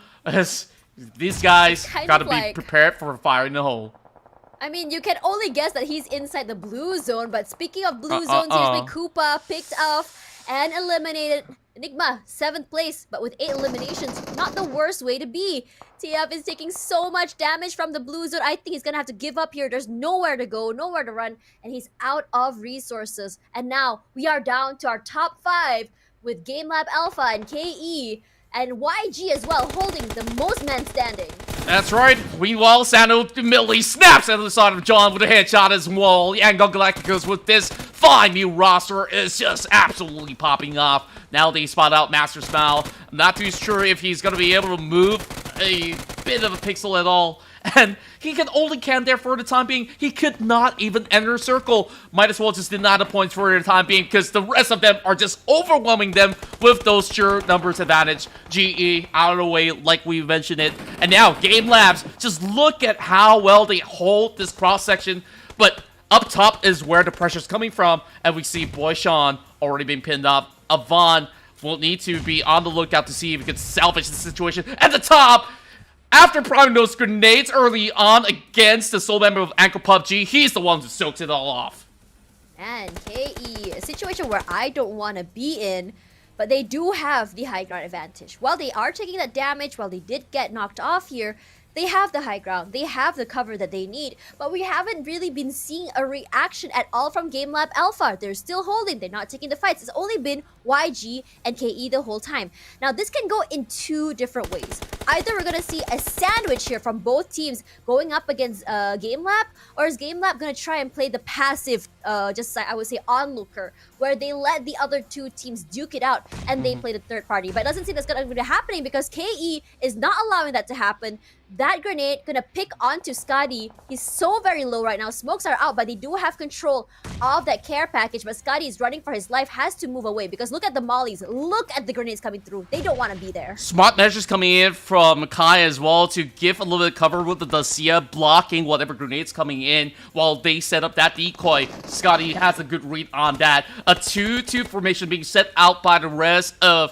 These guys got to be prepared for fire in the hole. I mean, you can only guess that he's inside the blue zone, but speaking of blue zones, here's Koopa picked off and eliminated. Enigma, 7th place, but with 8 eliminations, not the worst way to be. TF is taking so much damage from the blue zone. I think he's gonna have to give up here. There's nowhere to go, nowhere to run, and he's out of resources. And now we are down to our top 5 with GameLab Alpha and KE and YG as well, holding the most men standing. That's right. Meanwhile, Sano ultimately snaps out of the side of John with a headshot as well. Yangon Galacticos with this fine new roster is just absolutely popping off. Now they spot out Master Smile. I'm not too sure if he's going to be able to move a bit of a pixel at all. And he can only camp there for the time being. He could not even enter circle. Might as well just deny the points for the time being because the rest of them are just overwhelming them with those sheer numbers advantage. GE out of the way like we mentioned it. And now Game Labs, just look at how well they hold this cross section. But up top is where the pressure's coming from. And we see Boy Sean already being pinned up. Avon will need to be on the lookout to see if he can salvage the situation. At the top, after priming those grenades early on against the sole member of Angkor PUBG, he's the one who soaks it all off. And KE, a situation where I don't want to be in, but they do have the high ground advantage. While they are taking that damage, while they did get knocked off here, they have the high ground, they have the cover that they need, but we haven't really been seeing a reaction at all from GameLab Alpha. They're still holding, they're not taking the fights. It's only been YG and KE the whole time. Now this can go in 2 different ways. Either we're gonna see a sandwich here from both teams going up against GameLab, or is GameLab gonna try and play the passive, just like I would say onlooker, where they let the other 2 teams duke it out and they play the third party. But it doesn't seem that's gonna be happening because KE is not allowing that to happen. That grenade gonna pick onto Scotty. He's so very low right now. Smokes are out, but they do have control of that care package. But Scotty is running for his life, has to move away because look at the mollies. Look at the grenades coming through. They don't want to be there. Smart measures coming in from Kai as well to give a little bit of cover with the Dacia blocking whatever grenades coming in while they set up that decoy. Scotty has a good read on that. A 2-2 formation being set out by the rest of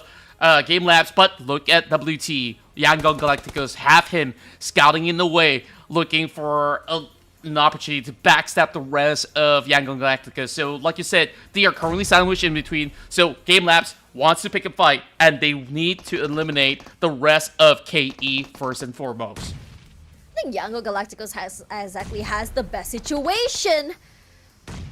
Game Labs, but look at WT. Yangon Galacticos have him scouting in the way, looking for an opportunity to backstab the rest of Yangon Galacticos. So, like you said, they are currently sandwiched in between. So, Game Labs wants to pick a fight, and they need to eliminate the rest of KE first and foremost. I think Yangon Galacticos has the best situation.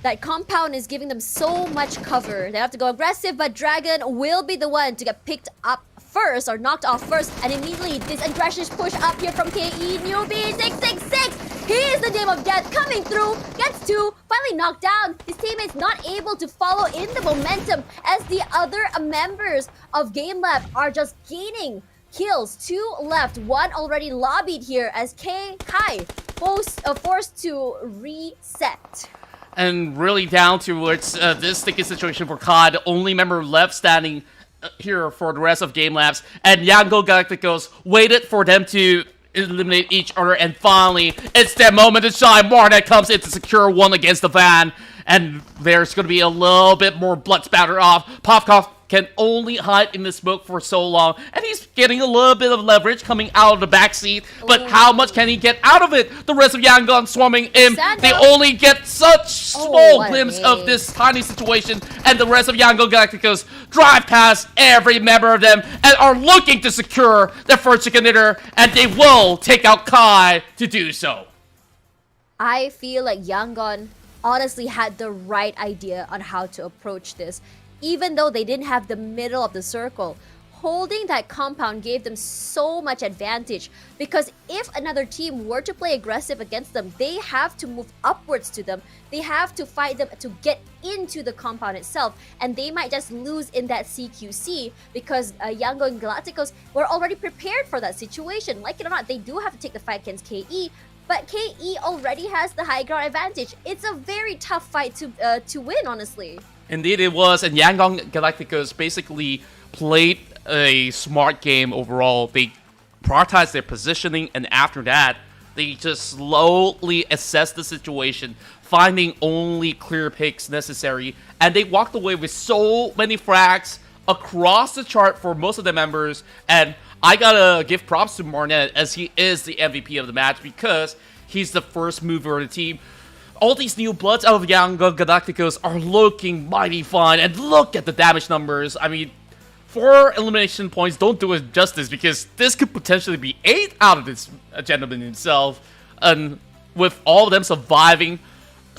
That compound is giving them so much cover. They have to go aggressive, but Dragon will be the one to get picked up first or knocked off first. And immediately this aggressive push up here from KE. Newbie 666. He is the Dame of Death coming through. Gets 2. Finally knocked down. His teammates not able to follow in the momentum as the other members of GameLab are just gaining kills. 2 left. 1 already lobbied here as Kai forced to reset. And really down towards this sticky situation for Kai, the only member left standing here for the rest of Game Labs. And Yangon Galacticos waited for them to eliminate each other. And finally, it's their moment to shine. Marnet comes in to secure 1 against the van. And there's going to be a little bit more blood spatter off. Popkov can only hide in the smoke for so long, and he's getting a little bit of leverage coming out of the backseat. But how much can he get out of it? The rest of Yangon swarming him. They only get such small glimpse of this tiny situation, and the rest of Yangon Galacticos drive past every member of them and are looking to secure their first chicken dinner, and they will take out Kai to do so. I feel like Yangon honestly had the right idea on how to approach this. Even though they didn't have the middle of the circle, holding that compound gave them so much advantage, because if another team were to play aggressive against them, they have to move upwards to them. They have to fight them to get into the compound itself, and they might just lose in that CQC because Yango and Galacticos were already prepared for that situation. Like it or not, they do have to take the fight against KE, but KE already has the high ground advantage. It's a very tough fight to win, honestly. Indeed it was, and Yangon Galacticos basically played a smart game overall. They prioritized their positioning, and after that, they just slowly assessed the situation, finding only clear picks necessary, and they walked away with so many frags across the chart for most of the members. And I gotta give props to Marnet, as he is the MVP of the match because he's the first mover of the team. All these new bloods out of Yangon Galacticos are looking mighty fine, and look at the damage numbers. I mean, 4 elimination points don't do it justice, because this could potentially be 8 out of this gentleman himself. And with all of them surviving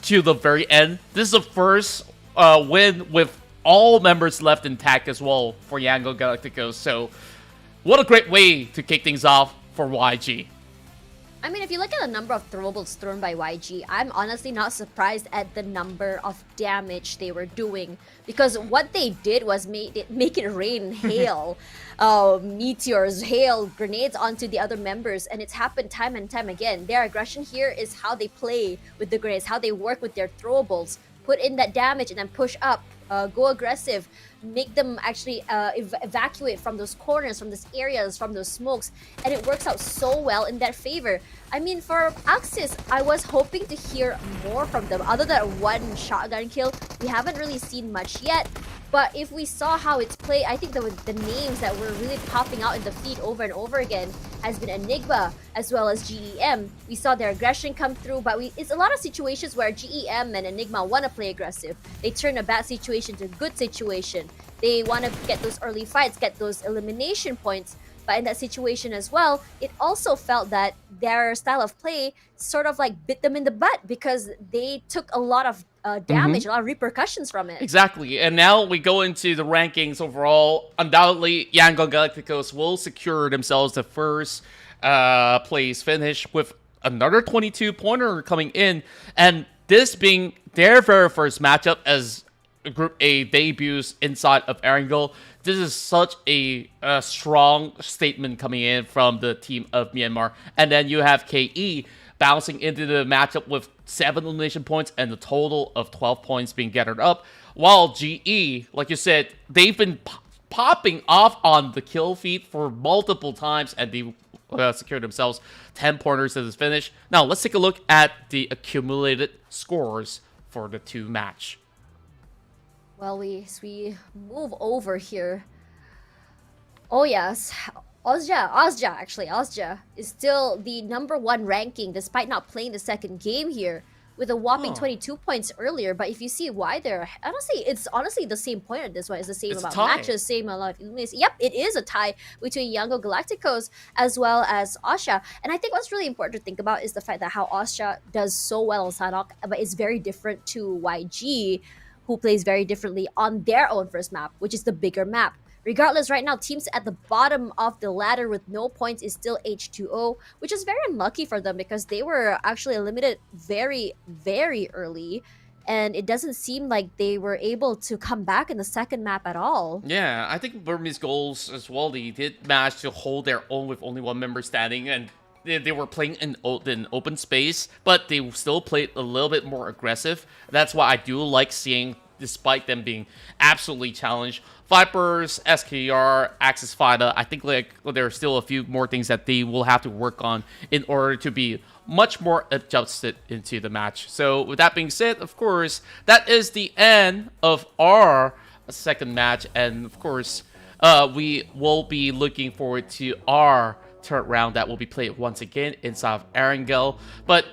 to the very end, this is the first win with all members left intact as well for Yangon Galacticos. So, what a great way to kick things off for YG. I mean, if you look at the number of throwables thrown by YG, I'm honestly not surprised at the number of damage they were doing, because what they did was make it rain hail, meteors, hail, grenades onto the other members, and it's happened time and time again. Their aggression here is how they play with the grenades, how they work with their throwables, put in that damage and then push up, go aggressive, make them actually evacuate from those corners, from those areas, from those smokes, and it works out so well in their favor. I mean, for Axis, I was hoping to hear more from them. Other than one shotgun kill, we haven't really seen much yet. But if we saw how it's played, I think the names that were really popping out in the feed over and over again has been Enigma as well as GEM. We saw their aggression come through, but it's a lot of situations where GEM and Enigma want to play aggressive. They turn a bad situation to a good situation. They want to get those early fights, get those elimination points. But in that situation as well, it also felt that their style of play sort of like bit them in the butt, because they took a lot of damage, a lot of repercussions from it. Exactly. And now we go into the rankings overall. Undoubtedly, Yangon Galacticos will secure themselves the first place finish with another 22-pointer coming in. And this being their very first matchup as Group A debuts inside of Erangel. This is such a strong statement coming in from the team of Myanmar. And then you have KE bouncing into the matchup with 7 elimination points and a total of 12 points being gathered up. While GE, like you said, they've been popping off on the kill feed for multiple times, and they secured themselves 10 pointers to this finish. Now, let's take a look at the accumulated scores for the 2 match. Well, we move over here. Oh yes, Ozja is still the #1 ranking despite not playing the second game here, with a whopping 22 points earlier. But if you see why they're it's honestly the same point at this one. It's the same amount of matches, same amount of eliminations. Yep, it is a tie between Yango Galacticos as well as Osha. And I think what's really important to think about is the fact that how Osha does so well on Sanhok, but is very different to YG, who plays very differently on their own first map, which is the bigger map. Regardless, right now, teams at the bottom of the ladder with no points is still H2O, which is very unlucky for them because they were actually eliminated very, very early. And it doesn't seem like they were able to come back in the second map at all. Yeah, I think Burmese goals as well, they did manage to hold their own with only 1 member standing, and they were playing in open space, but they still played a little bit more aggressive. That's why I do like seeing, despite them being absolutely challenged. Vipers, SKR, Axis Fighter, I think like there are still a few more things that they will have to work on in order to be much more adjusted into the match. So with that being said, of course, that is the end of our second match, and of course, we will be looking forward to our third round that will be played once again inside of Erangel. But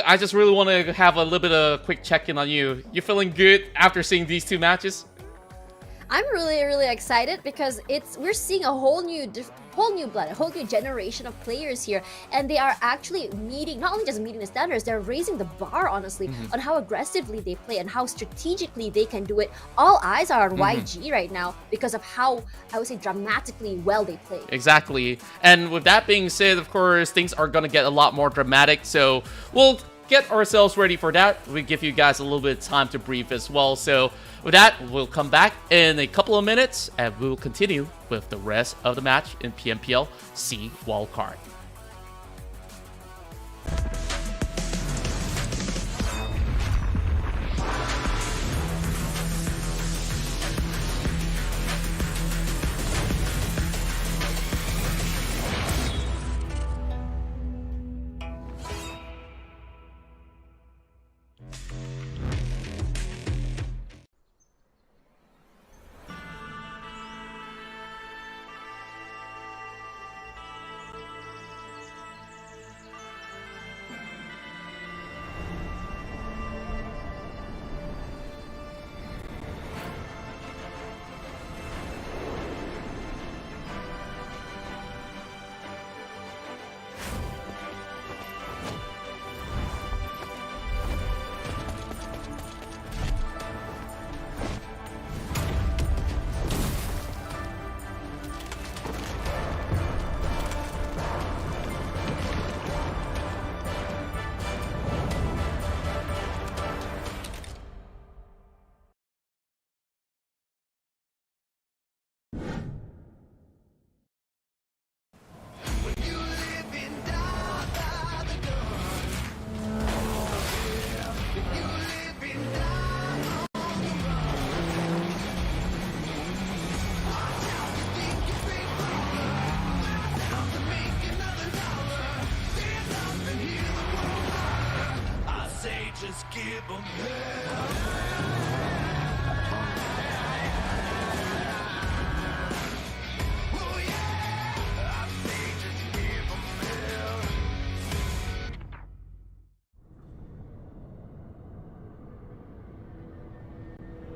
I just really want to have a little bit of quick check-in on you. You feeling good after seeing these 2 matches? I'm really excited because we're seeing a whole new blood, a whole new generation of players here, and they are actually not only just meeting the standards, they're raising the bar, honestly, on how aggressively they play and how strategically they can do it. All eyes are on YG right now because of how, I would say, dramatically well they play. Exactly. And with that being said, of course, things are gonna get a lot more dramatic, so we'll get ourselves ready for that. We give you guys a little bit of time to brief as well. So with that, we'll come back in a couple of minutes and we'll continue with the rest of the match in PMPL SEA Wildcard.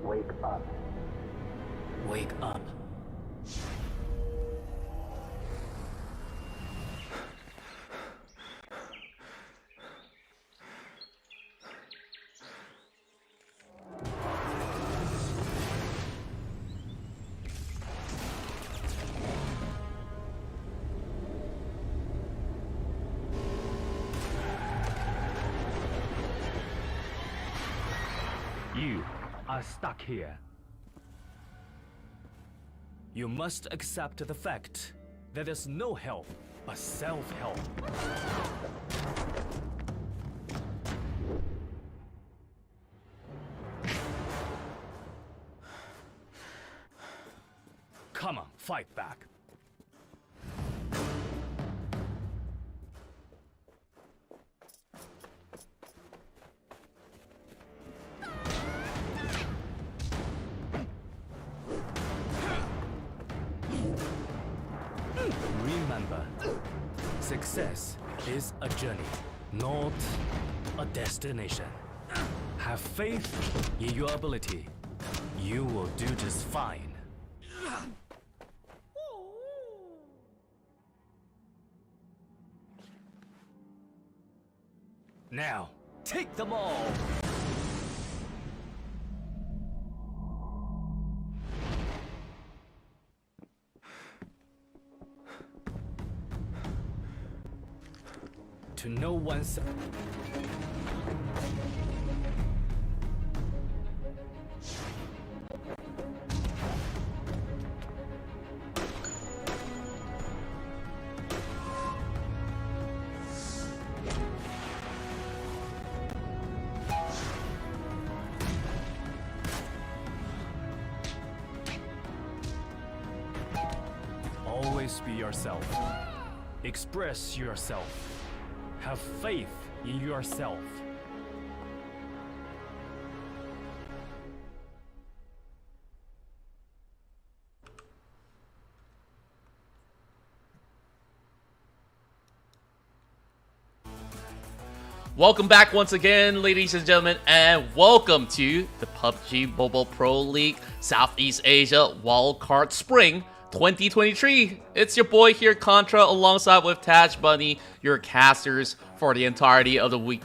Wake up. Wake up. You are stuck here. You must accept the fact that there's no help but self-help. Come on, fight back. Remember, success is a journey, not a destination. Have faith in your ability. You will do just fine. Now, take them all! To know oneself. Always be yourself. Express yourself. Have faith in yourself. Welcome back once again, ladies and gentlemen, and welcome to the PUBG Mobile Pro League Southeast Asia Wildcard Spring 2023. It's your boy here, Contra, alongside with Tash Bunny, your casters for the entirety of the week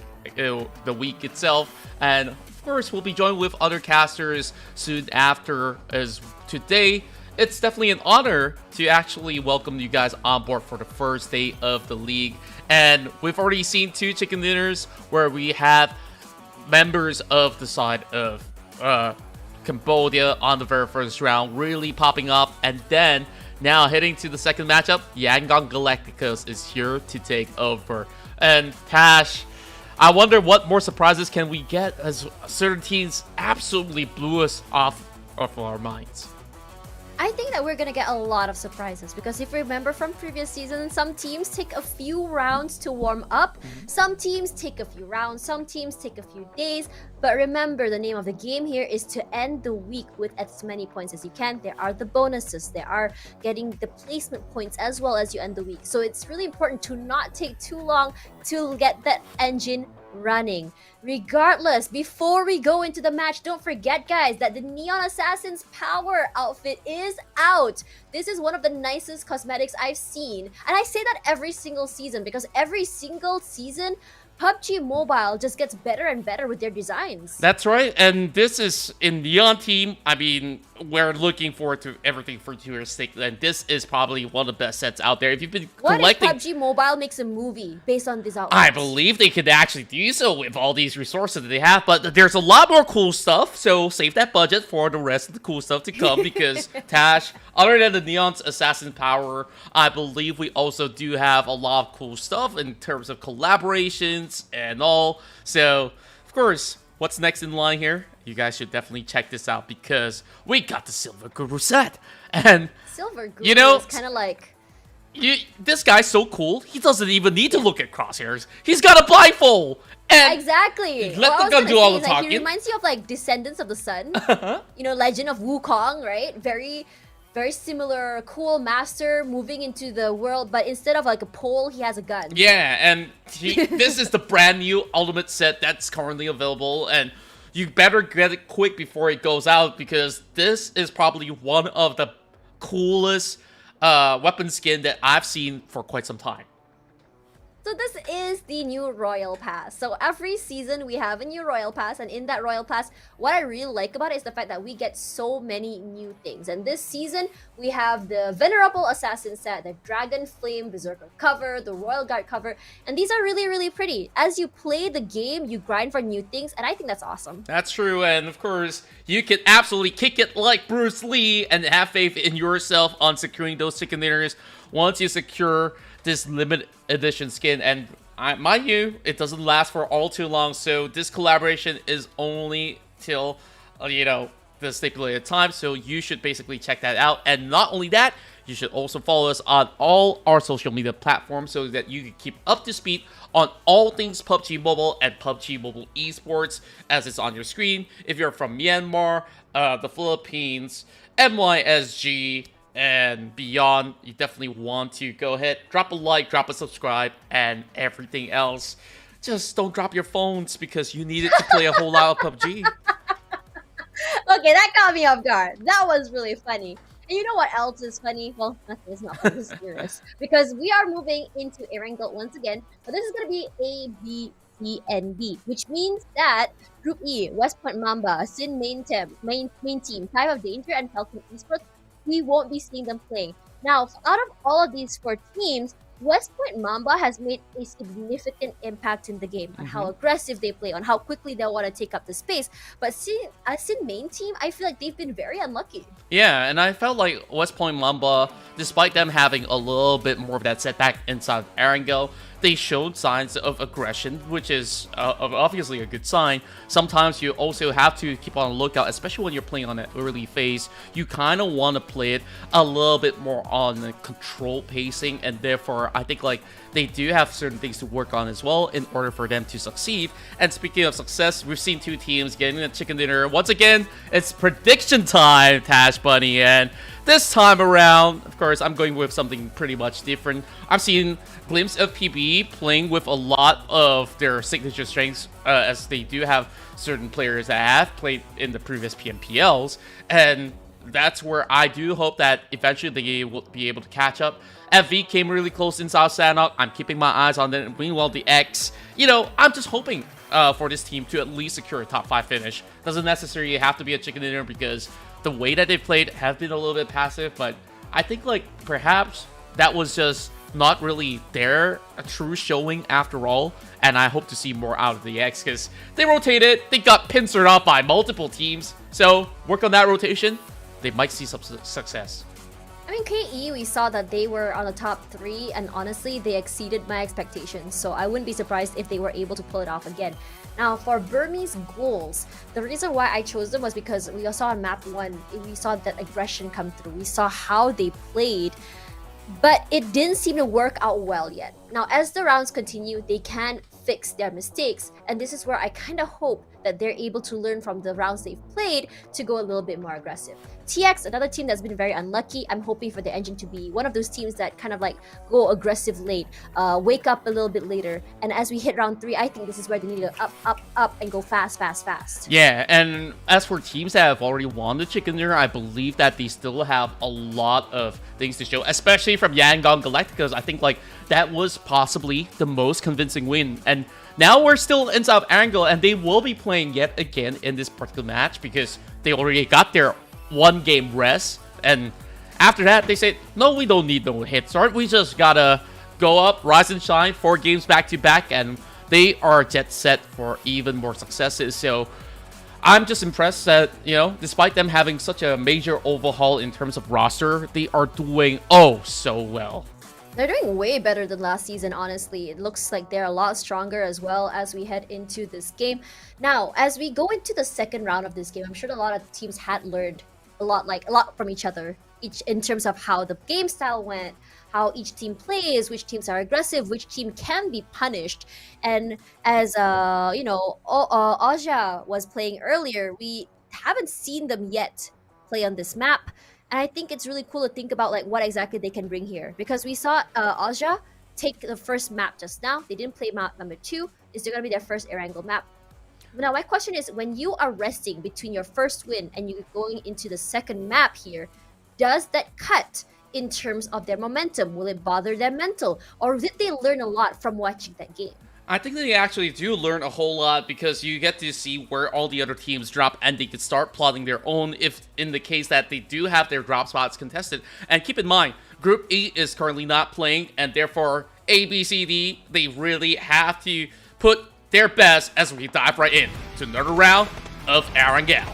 itself. And of course, we'll be joined with other casters soon after, as today it's definitely an honor to actually welcome you guys on board for the first day of the league. And we've already seen 2 chicken dinners where we have members of the side of Cambodia on the very first round really popping off. And then now heading to the second matchup, Yangon Galacticos is here to take over. And Tash, I wonder what more surprises can we get, as certain teams absolutely blew us off of our minds. I think that we're gonna get a lot of surprises because if you remember from previous seasons, some teams take a few rounds to warm up, some teams take a few rounds, some teams take a few days. But remember, the name of the game here is to end the week with as many points as you can. There are the bonuses, there are getting the placement points as well as you end the week. So it's really important to not take too long to get that engine running. Regardless, before we go into the match, don't forget, guys, that the Neon Assassin's Power outfit is out. This is one of the nicest cosmetics I've seen, and I say that every single season because every single season PUBG Mobile just gets better and better with their designs. That's right, and this is in Neon team. I mean, we're looking forward to everything for futuristic, and this is probably one of the best sets out there. If you've been collecting, what if PUBG Mobile makes a movie based on this outfit? I believe they could actually do so with all these resources that they have, but there's a lot more cool stuff, so save that budget for the rest of the cool stuff to come, because Tash, other than the Neon's Assassin Power, I believe we also do have a lot of cool stuff in terms of collaborations and all. So, of course, what's next in line here? You guys should definitely check this out because we got the Silver Guru set. And Silver Guru, you know, is kind of like... this guy's so cool, he doesn't even need to look at crosshairs. He's got a blindfold! And exactly. let the gun do all the talking. He reminds you of like Descendants of the Sun. You know, Legend of Wukong, right? Very similar, cool master moving into the world, but instead of like a pole, he has a gun. Yeah, and this is the brand new ultimate set that's currently available, and you better get it quick before it goes out, because this is probably one of the coolest weapon skin that I've seen for quite some time. So this is the new Royal Pass. So every season we have a new Royal Pass, and in that Royal Pass, what I really like about it is the fact that we get so many new things. And this season, we have the Venerable Assassin set, the Dragon Flame Berserker cover, the Royal Guard cover, and these are really, really pretty. As you play the game, you grind for new things, and I think that's awesome. That's true, and of course, you can absolutely kick it like Bruce Lee and have faith in yourself on securing those chicken dinners once you secure this limited edition skin. And mind you, it doesn't last for all too long, so this collaboration is only till the stipulated time, so you should basically check that out. And not only that, you should also follow us on all our social media platforms so that you can keep up to speed on all things PUBG Mobile and PUBG Mobile Esports, as it's on your screen. If you're from Myanmar, the Philippines, NYSG, and beyond, you definitely want to go ahead, drop a like, drop a subscribe, and everything else. Just don't drop your phones because you need it to play a whole lot of PUBG. Okay, that caught me off guard. That was really funny. And you know what else is funny? Well, nothing is not funny, this is serious. Because we are moving into Erangel once again, but this is going to be A, B, C, and D, which means that Group E, West Point Mamba, Sin main team, Type of Danger, and Falcon Esports, we won't be seeing them playing. Now, out of all of these 4 teams, West Point Mamba has made a significant impact in the game on how aggressive they play, on how quickly they want to take up the space. But Sin main team, I feel like they've been very unlucky. Yeah, and I felt like West Point Mamba, despite them having a little bit more of that setback inside Erangel, they showed signs of aggression, which is obviously a good sign. Sometimes you also have to keep on the lookout, especially when you're playing on an early phase. You kind of want to play it a little bit more on the controlled pacing, and therefore I think like they do have certain things to work on as well in order for them to succeed. And speaking of success, we've seen 2 teams getting a chicken dinner. Once again, it's prediction time, Tash Bunny, and this time around, of course, I'm going with something pretty much different. I've seen glimpse of PB playing with a lot of their signature strengths, as they do have certain players that have played in the previous PMPLs, and that's where I do hope that eventually they will be able to catch up. FV came really close in South Sanok. I'm keeping my eyes on them. Meanwhile, the X, you know, I'm just hoping for this team to at least secure a top 5 finish. Doesn't necessarily have to be a chicken dinner because the way that they've played have been a little bit passive, but I think like perhaps that was just not really a true showing after all, and I hope to see more out of the X because they rotated, they got pincered off by multiple teams, so work on that rotation, they might see some success. I mean, KE, we saw that they were on the top 3, and honestly, they exceeded my expectations, so I wouldn't be surprised if they were able to pull it off again. Now, for Burmese goals, the reason why I chose them was because we saw on map 1, we saw that aggression come through. We saw how they played, but it didn't seem to work out well yet. Now, as the rounds continue, they can fix their mistakes, and this is where I kind of hope that they're able to learn from the rounds they've played to go a little bit more aggressive. TX, another team that's been very unlucky. I'm hoping for the Engine to be one of those teams that kind of like go aggressive late, wake up a little bit later, and as we hit round 3, I think this is where they need to up, and go fast. Yeah, and as for teams that have already won the Chicken Dinner, I believe that they still have a lot of things to show, especially from Yangon Galacticos. I think like that was possibly the most convincing win, and now we're still in South Angle, and they will be playing yet again in this particular match because they already got their 1-game rest, and after that they said, no, we don't need no head start, we just gotta go up, rise and shine, 4 games back to back, and they are jet set for even more successes. So I'm just impressed that, you know, despite them having such a major overhaul in terms of roster, they are doing oh so well. They're doing way better than last season, honestly. It looks like they're a lot stronger as well as we head into this game. Now, as we go into the second round of this game, I'm sure a lot of teams had learned a lot from each other, each in terms of how the game style went, how each team plays, which teams are aggressive, which team can be punished. And as you know, Aja was playing earlier, we haven't seen them yet play on this map. And I think it's really cool to think about like what exactly they can bring here, because we saw Aja take the first map just now. They didn't play map number 2. Is going to be their first air angle map. Now my question is, when you are resting between your first win and you're going into the second map here, does that cut in terms of their momentum? Will it bother their mental, or did they learn a lot from watching that game? I think they actually do learn a whole lot because you get to see where all the other teams drop and they can start plotting their own if in the case that they do have their drop spots contested. And keep in mind, Group E is currently not playing, and therefore A, B, C, D, they really have to put their best as we dive right in to another round of Arangel.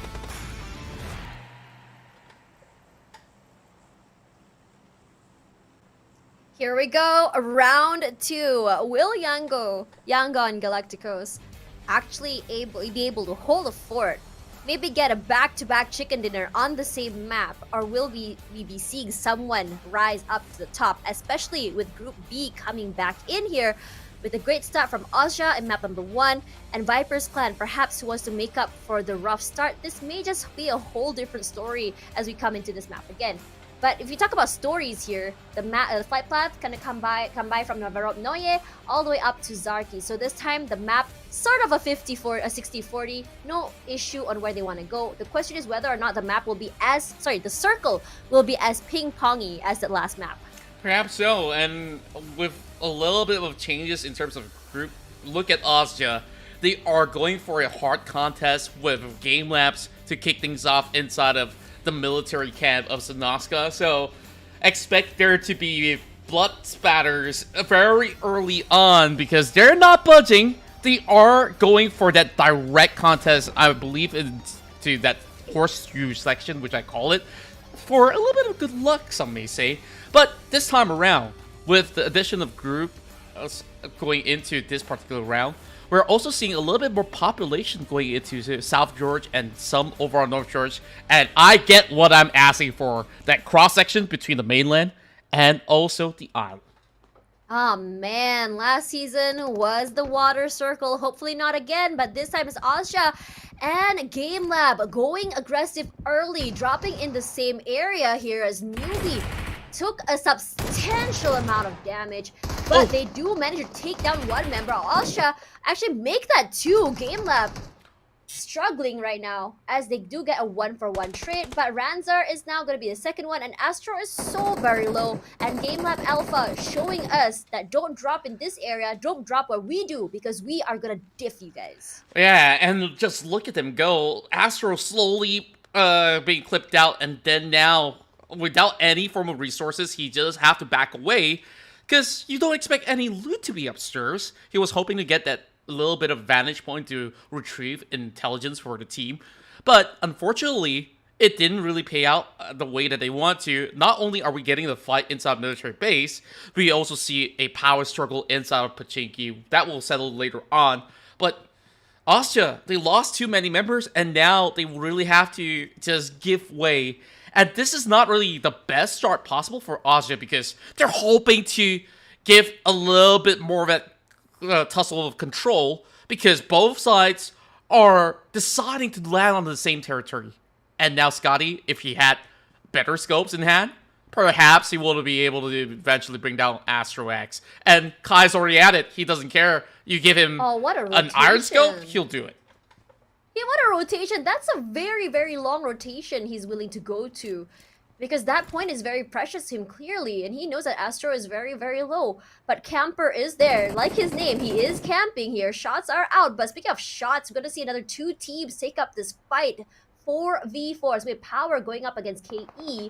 Here we go, round 2. Will Yangon Galacticos actually be able to hold a fort? Maybe get a back-to-back chicken dinner on the same map, or will we be seeing someone rise up to the top, especially with Group B coming back in here with a great start from Aja in map number 1 and Viper's Clan perhaps wants to make up for the rough start. This may just be a whole different story as we come into this map again. But if you talk about stories here, the flight path kind of come by from Navarro Noye all the way up to Zarki. So this time the map sort of a 60-40, no issue on where they want to go. The question is whether or not the map will be the circle will be as ping-pongy as the last map. Perhaps so, and with a little bit of changes in terms of group, look at Ozja. They are going for a hard contest with game laps to kick things off inside of the military camp of Sanaska, so expect there to be blood spatters very early on because they're not budging. They are going for that direct contest, I believe, into that horseshoe section, which I call it, for a little bit of good luck, some may say. But this time around, with the addition of group going into this particular round, we're also seeing a little bit more population going into South George and some over on North George. And I get what I'm asking for. That cross-section between the mainland and also the island. Oh man, last season was the water circle. Hopefully not again, but this time it's Aja. And Game Lab going aggressive early, dropping in the same area here as Newbie took a substantial amount of damage, but they do manage to take down one member. Asha actually make that too. Game Lab struggling right now as they do get a 1-for-1 trade, but Ranzar is now going to be the second one, and Astro is so very low, and Game Lab Alpha showing us that don't drop in this area, don't drop what we do, because we are going to diff you guys. Yeah, and just look at them go. Astro slowly being clipped out, and then now, without any form of resources, he just have to back away, because you don't expect any loot to be upstairs. He was hoping to get that little bit of vantage point to retrieve intelligence for the team, but unfortunately it didn't really pay out the way that they want to. Not only are we getting the fight inside military base, we also see a power struggle inside of Pachinki that will settle later on. But Austria, they lost too many members, and now they really have to just give way. And this is not really the best start possible for Austria, because they're hoping to give a little bit more of that tussle of control, because both sides are deciding to land on the same territory. And now Scotty, if he had better scopes in hand, perhaps he will be able to eventually bring down Astro X. And Kai's already at it. He doesn't care. You give him an iron scope, he'll do it. Yeah, what a rotation. That's a very, very long rotation he's willing to go to, because that point is very precious to him clearly, and he knows that Astro is very, very low. But Camper is there. Like his name, he is camping here. Shots are out. But speaking of shots, we're going to see another two teams take up this fight. 4v4s with Power going up against KE.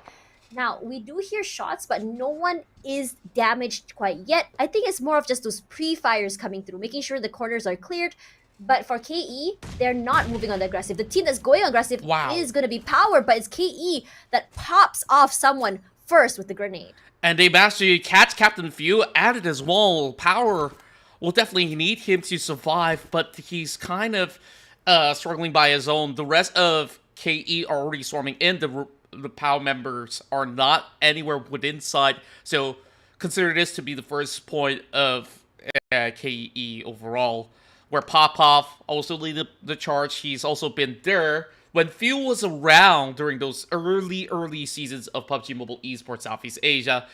Now, we do hear shots, but no one is damaged quite yet. I think it's more of just those pre-fires coming through, making sure the corners are cleared. But for KE, they're not moving on the aggressive. The team that's going aggressive is going to be Power, but it's KE that pops off someone first with the grenade. And they managed to catch Captain Few at it as well. Power will definitely need him to survive, but he's kind of struggling by his own. The rest of KE are already swarming in. The Power members are not anywhere within sight, so consider this to be the first point of KE overall, where Popov also leading the charge. He's also been there when Few was around during those early seasons of PUBG Mobile Esports Southeast Asia.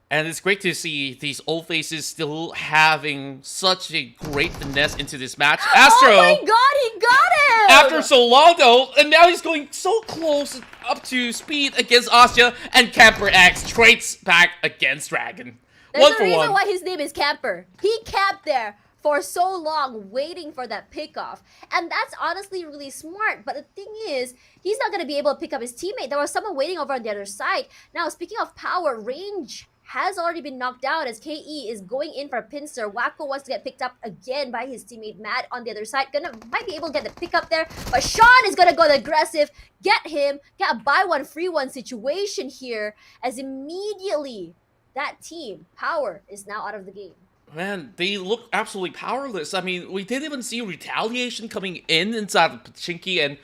And it's great to see these old faces still having such a great finesse into this match. Astro! Oh my god, he got him! After so long though, and now he's going so close up to speed against Asya, and Camper X trades back against Dragon. There's a reason why his name is Camper. He camped there for so long waiting for that pickoff. And that's honestly really smart. But the thing is, he's not going to be able to pick up his teammate. There was someone waiting over on the other side. Now, speaking of Power, range has already been knocked out as KE is going in for a pincer. Wacko wants to get picked up again by his teammate Matt on the other side. Might be able to get the pick up there, but Sean is gonna go the aggressive, get him, get a buy one free one situation here, as immediately that team, Power, is now out of the game. Man, they look absolutely powerless. I mean, we didn't even see retaliation coming in inside of Pachinki, and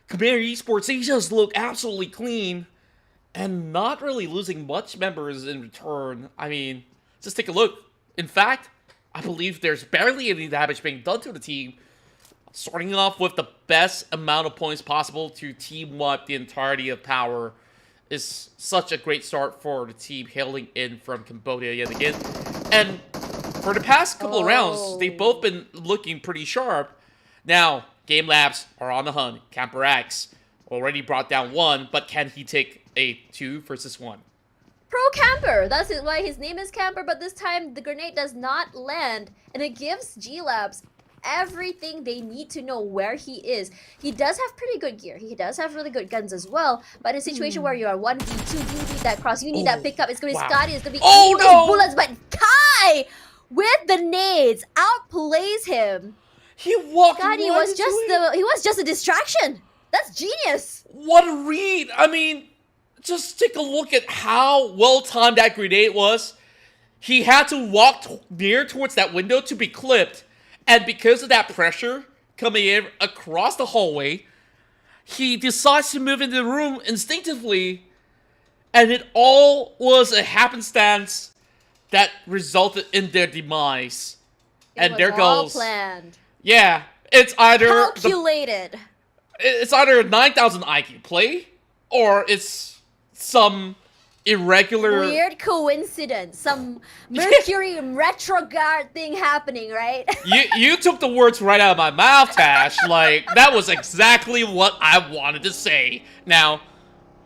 Cambodia Esports, they just look absolutely clean. And not really losing much members in return. I mean, just take a look. In fact, I believe there's barely any damage being done to the team. Starting off with the best amount of points possible to team wipe the entirety of Power is such a great start for the team hailing in from Cambodia yet again. And for the past couple of rounds, they've both been looking pretty sharp. Now, Game Labs are on the hunt. Camper X already brought down one, but can he take a 2 versus 1? Pro Camper! That's why his name is Camper, but this time the grenade does not land, and it gives G-Labs everything they need to know where he is. He does have pretty good gear. He does have really good guns as well, but in a situation where you are 1v2, you need that cross, you need that pickup. It's going to be Scotty, it's going to be those bullets, but Kai, with the nades, outplays him. He walked Scotty right was just a distraction. That's genius. What a read. I mean, just take a look at how well-timed that grenade was. He had to walk near towards that window to be clipped. And because of that pressure coming in across the hallway, he decides to move into the room instinctively. And it all was a happenstance that resulted in their demise. And there goes. Planned. Yeah. It's either Calculated. it's either 9,000 IQ play, or it's some irregular Weird coincidence. Some Mercury retrograde thing happening, right? You took the words right out of my mouth, Tash. Like, that was exactly what I wanted to say. Now,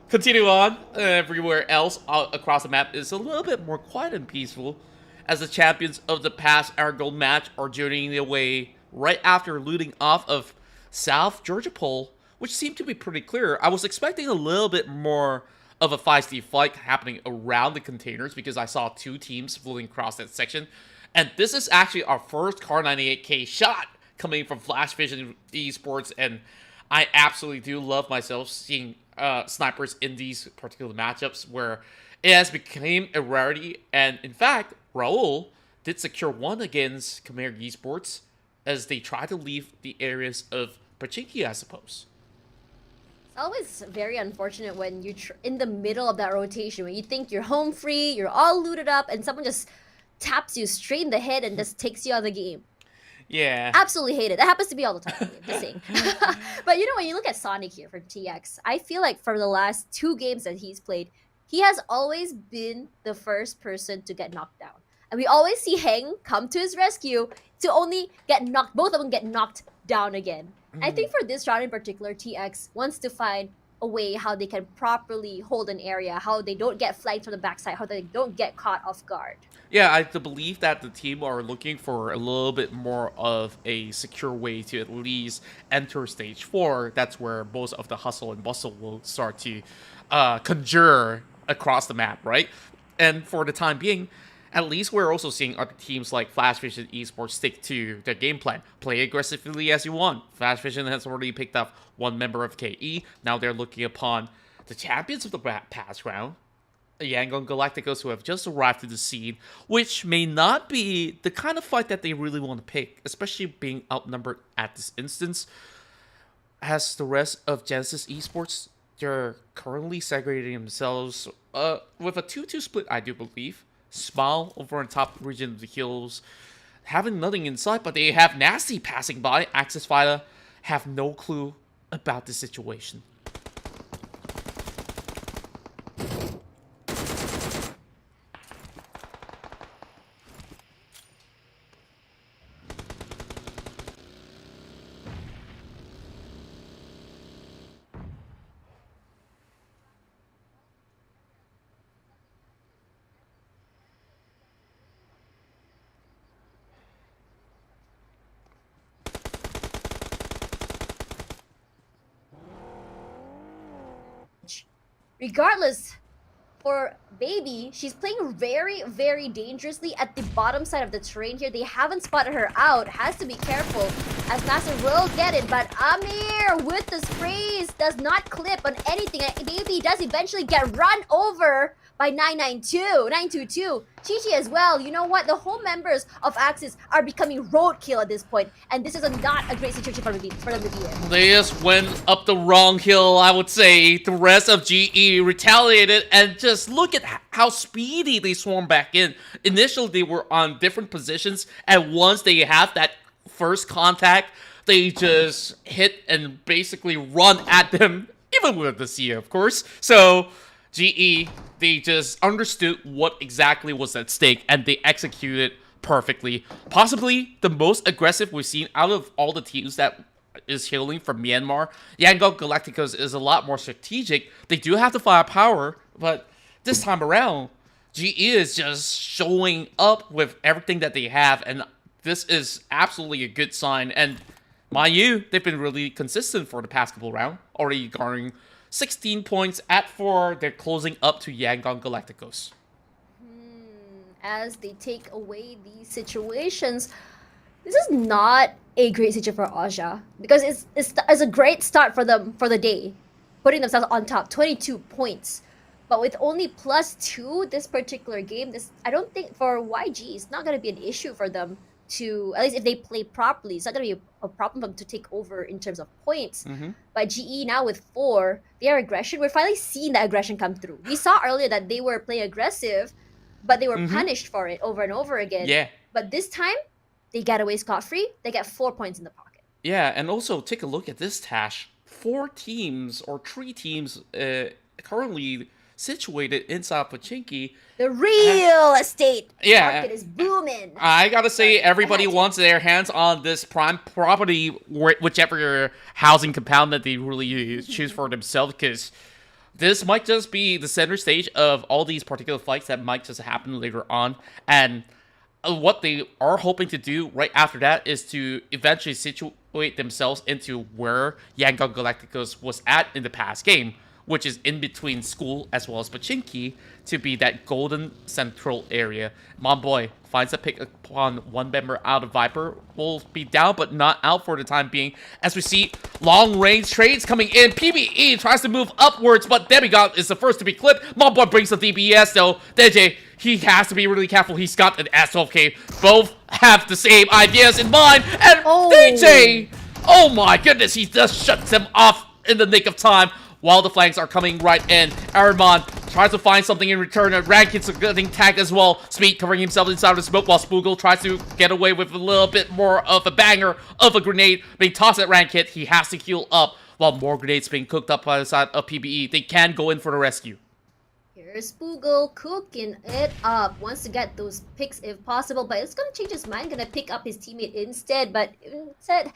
continue on. Everywhere else across the map is a little bit more quiet and peaceful, as the champions of the past Air Gold match are journeying their way right after looting off of South Georgia Pole, which seemed to be pretty clear. I was expecting a little bit more of a feisty fight happening around the containers because I saw two teams floating across that section. And this is actually our first Car 98K shot coming from Flash Vision Esports, and I absolutely do love myself seeing snipers in these particular matchups where it has become a rarity. And in fact, Raul did secure one against Khmer Esports as they try to leave the areas of Pachinki, I suppose. It's always very unfortunate when you're in the middle of that rotation, when you think you're home free, you're all looted up, and someone just taps you straight in the head and just takes you out of the game. Yeah. Absolutely hate it. That happens to me all the time. Just saying. But you know, when you look at Sonic here for TX, I feel like for the last 2 games that he's played, he has always been the first person to get knocked down. And we always see Heng come to his rescue to only get knocked, both of them get knocked down again. I think for this round in particular, TX wants to find a way how they can properly hold an area, how they don't get flanked from the backside, how they don't get caught off guard. Yeah, I believe that the team are looking for a little bit more of a secure way to at least enter stage 4. That's where most of the hustle and bustle will start to conjure across the map, right? And for the time being, at least we're also seeing other teams like Flash Vision Esports stick to their game plan. Play aggressively as you want. Flash Vision has already picked up one member of KE. Now they're looking upon the champions of the past round, the Yangon Galacticos, who have just arrived to the scene, which may not be the kind of fight that they really want to pick, especially being outnumbered at this instance. As the rest of Genesis Esports, they're currently segregating themselves with a 2-2 split, I do believe. Smile over on top region of the hills, having nothing in sight, but they have Nasty passing by. Axis Fighter have no clue about the situation. Regardless, for Baby, she's playing very, very dangerously at the bottom side of the terrain here. They haven't spotted her out. Has to be careful as Master will get it. But Amir with the sprays does not clip on anything. And Baby does eventually get run over by 922. Chichi as well. You know what? The whole members of Axis are becoming roadkill at this point. And this is not a great situation for them to be in. They just went up the wrong hill, I would say. The rest of GE retaliated, and just look at how speedy they swarmed back in. Initially, they were on different positions, and once they have that first contact, they just hit and basically run at them, even with the Sia, of course. So GE, they just understood what exactly was at stake, and they executed perfectly. Possibly the most aggressive we've seen out of all the teams that is hailing from Myanmar. Yangon Galacticos is a lot more strategic. They do have the firepower, but this time around, GE is just showing up with everything that they have, and this is absolutely a good sign. And mind you, they've been really consistent for the past couple rounds, already garnering 16 points at 4. They're closing up to Yangon Galacticos. As they take away these situations, this is not a great situation for Aja, because it's a great start for them for the day, putting themselves on top, 22 points. But with only +2 this particular game, I don't think for YG it's not going to be an issue for them to, at least if they play properly, it's not going to be a problem for them to take over in terms of points. But GE now with 4, their aggression, we're finally seeing that aggression come through. We saw earlier that they were playing aggressive, but they were punished for it over and over again. Yeah. But this time, they get away scot-free. They get 4 points in the pocket. Yeah, and also take a look at this, Tash. 4 teams or 3 teams currently situated inside Pochinki. The real estate Yeah. market is booming. I gotta say, everybody I had to. wants their hands on this prime property, whichever housing compound that they really choose for themselves, because this might just be the center stage of all these particular fights that might just happen later on. And what they are hoping to do right after that is to eventually situate themselves into where Yangon Galacticos was at in the past game, which is in between school as well as Pochinki, to be that golden central area. Mon Boy finds a pick upon one member out of Viper. Will be down, but not out for the time being. As we see long-range trades coming in. PBE tries to move upwards, but Demigod is the first to be clipped. Mon Boy brings the DBS, though. DJ, he has to be really careful. He's got an S12K. Both have the same ideas in mind. And DJ, oh my goodness, he just shuts him off in the nick of time. While the flanks are coming right in, Aramon tries to find something in return, and Rankit's getting tagged as well. Speed covering himself inside the smoke, while Spoogle tries to get away with a little bit more of a banger of a grenade being tossed at Rankit. He has to heal up, while more grenades being cooked up by the side of PBE. They can go in for the rescue. Here's Spoogle cooking it up. Wants to get those picks if possible, but it's gonna change his mind. Gonna pick up his teammate instead, but instead,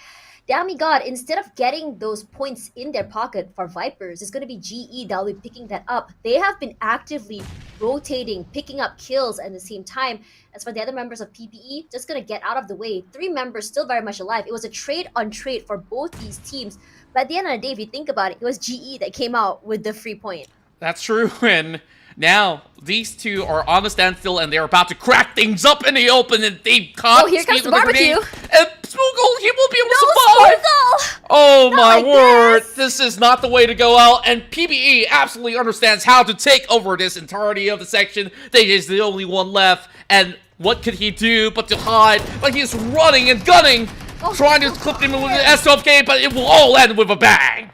Demigod, instead of getting those points in their pocket for Vipers, it's going to be GE that will be picking that up. They have been actively rotating, picking up kills at the same time. As for the other members of PPE, just going to get out of the way. 3 members still very much alive. It was a trade on trade for both these teams. But at the end of the day, if you think about it, it was GE that came out with the free point. That's true, and now these two are on the standstill, and they're about to crack things up in the open, and they caught. Here comes the barbecue. And Spoogle, he won't be able to survive. Spoogle! Oh my word! This is not the way to go out, and PBE absolutely understands how to take over this entirety of the section. They is the only one left, and what could he do but to hide? But he's running and gunning, trying to clip him with an S12K, but it will all end with a bang.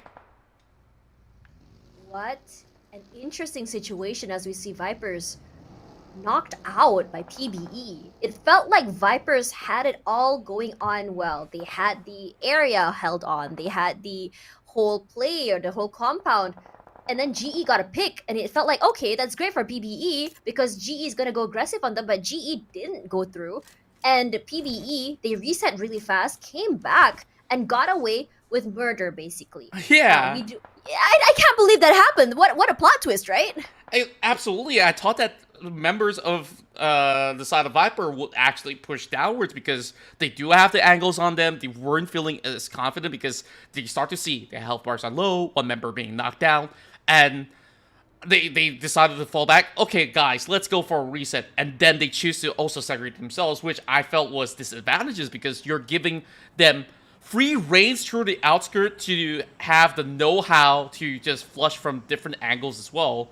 What an interesting situation as we see Vipers knocked out by PBE. It felt like Vipers had it all going on well. They had the area held on. They had the whole play or the whole compound. And then GE got a pick, and it felt like, okay, that's great for PBE because GE is going to go aggressive on them, but GE didn't go through. And PBE, they reset really fast, came back, and got away with murder, basically. Yeah. I can't believe that happened. What a plot twist, right? Absolutely. I thought that members of the side of Viper would actually push downwards because they do have the angles on them. They weren't feeling as confident because they start to see their health bars are low, one member being knocked down, and they decided to fall back. Okay, guys, let's go for a reset. And then they choose to also segregate themselves, which I felt was disadvantages because you're giving them free range through the outskirts to have the know-how to just flush from different angles as well.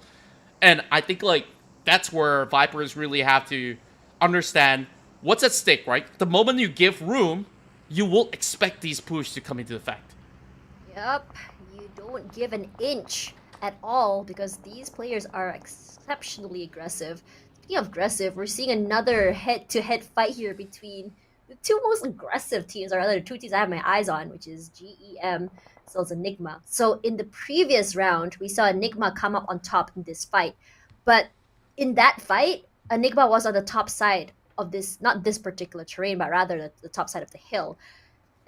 And I think, like, that's where Vipers really have to understand what's at stake, right? The moment you give room, you will expect these pushes to come into effect. Yep, you don't give an inch at all because these players are exceptionally aggressive. Speaking of aggressive, we're seeing another head-to-head fight here between the 2 most aggressive teams, or rather the 2 teams I have my eyes on, which is GEM as well as Enigma. So in the previous round, we saw Enigma come up on top in this fight. But in that fight, Enigma was on the top side of this, not this particular terrain, but rather the top side of the hill.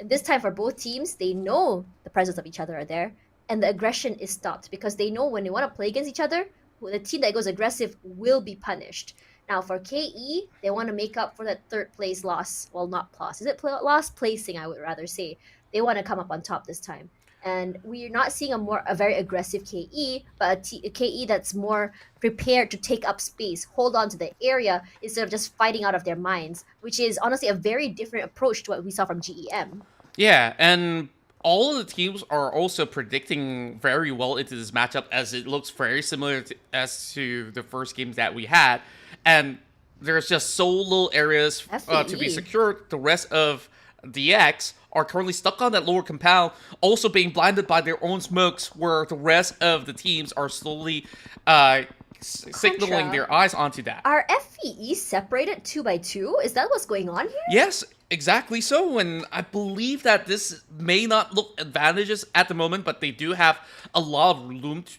And this time for both teams, they know the presence of each other are there, and the aggression is stopped because they know when they want to play against each other, the team that goes aggressive will be punished. Now for KE, they want to make up for that 3rd place loss. Well, not loss. Is it lost placing, I would rather say. They want to come up on top this time. And we're not seeing a very aggressive KE, but a KE that's more prepared to take up space, hold on to the area, instead of just fighting out of their minds, which is honestly a very different approach to what we saw from GEM. Yeah, and all of the teams are also predicting very well into this matchup as it looks very similar as to the first games that we had. And there's just so little areas to be secured. The rest of DX are currently stuck on that lower compound, also being blinded by their own smokes, where the rest of the teams are slowly signaling their eyes onto that. Are FVE separated 2 by 2? Is that what's going on here? Yes, Exactly so, and I believe that this may not look advantageous at the moment, but they do have a lot of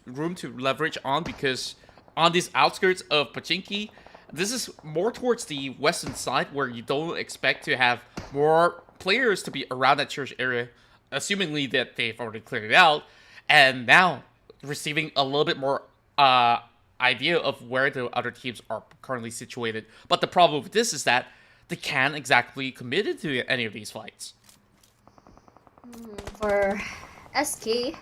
room to leverage on, because on these outskirts of Pachinki, this is more towards the western side where you don't expect to have more players to be around that church area, assumingly that they've already cleared it out, and now receiving a little bit more idea of where the other teams are currently situated. But the problem with this is that they can't exactly commit to any of these fights. For SK,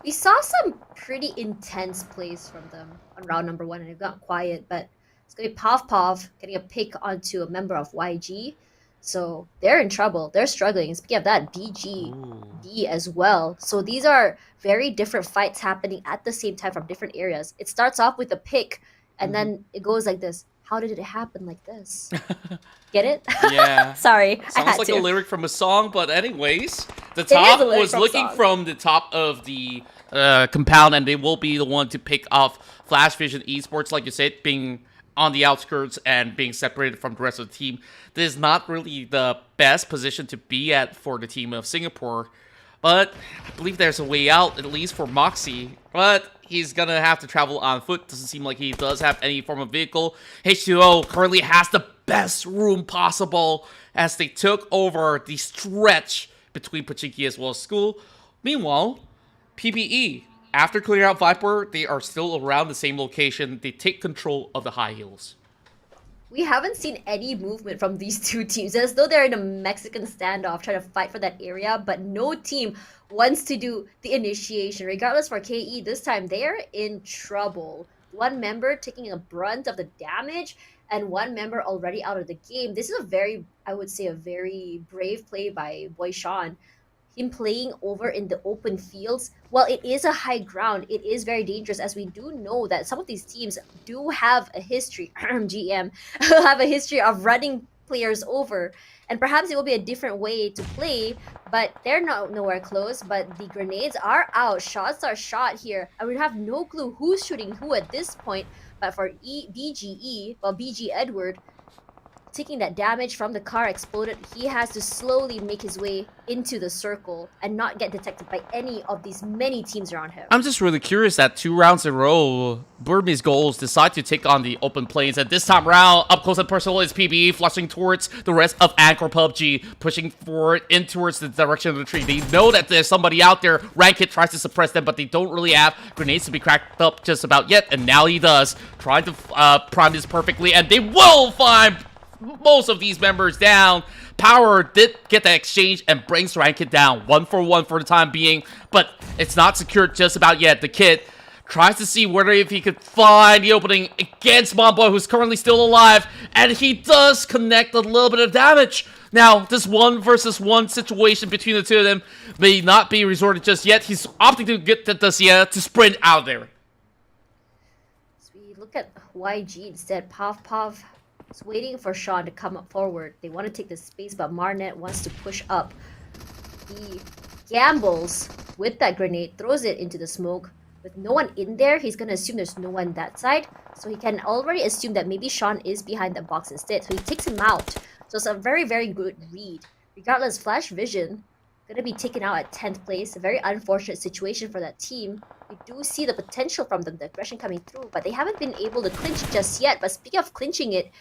we saw some pretty intense plays from them on round number 1, and it got quiet, but it's going to be Pav getting a pick onto a member of YG. So they're in trouble. They're struggling. Speaking of that, BGD as well. So these are very different fights happening at the same time from different areas. It starts off with a pick, and then it goes like this. How did it happen like this? Get it? Yeah. Sorry. Sounds like a lyric from a song, but anyways, the top was looking from the top of the compound, and they will be the one to pick off Flash Vision Esports, like you said, being on the outskirts and being separated from the rest of the team. This is not really the best position to be at for the team of Singapore, but I believe there's a way out, at least for Moxie. But he's gonna have to travel on foot. Doesn't seem like he does have any form of vehicle. H2O currently has the best room possible as they took over the stretch between Pachinki as well as school. Meanwhile, PBE, after clearing out Viper, they are still around the same location. They take control of the high hills. We haven't seen any movement from these two teams, as though they're in a Mexican standoff trying to fight for that area, but no team wants to do the initiation. Regardless, for KE, this time they're in trouble. One member taking a brunt of the damage, and one member already out of the game. This is a very, I would say, a very brave play by Boy Sean. Him playing over in the open fields, while it is a high ground, it is very dangerous, as we do know that some of these teams do have a history, GM, have a history of running players over. And perhaps it will be a different way to play, but they're nowhere close. But the grenades are out, shots are shot here, and we have no clue who's shooting who at this point. But for BGE, well, BG Edward, taking that damage from the car exploded, he has to slowly make his way into the circle and not get detected by any of these many teams around him. I'm just really curious that 2 rounds in a row, Burmese Goals decide to take on the open plains, and this time around, up close and personal is PBE flushing towards the rest of Anchor PUBG, pushing forward in towards the direction of the tree. They know that there's somebody out there. Rankit tries to suppress them, but they don't really have grenades to be cracked up just about yet, and now he does, trying to prime this perfectly, and they will find most of these members down. Power did get the exchange and brings Rankit down 1-for-1 for the time being, but it's not secured just about yet. The kid tries to see whether if he could find the opening against Monboy, who's currently still alive, and he does connect a little bit of damage. Now, this 1-versus-1 situation between the two of them may not be resorted just yet. He's opting to get the Dacia to sprint out there. So we look at YG instead. Pav is waiting for Sean to come up forward. They want to take the space, but Marnet wants to push up. He gambles with that grenade, throws it into the smoke. With no one in there, he's going to assume there's no one that side. So he can already assume that maybe Sean is behind that box instead. So he takes him out. So it's a very, very good read. Regardless, Flash Vision going to be taken out at 10th place. A very unfortunate situation for that team. We do see the potential from them, the aggression coming through, but they haven't been able to clinch just yet. But speaking of clinching it,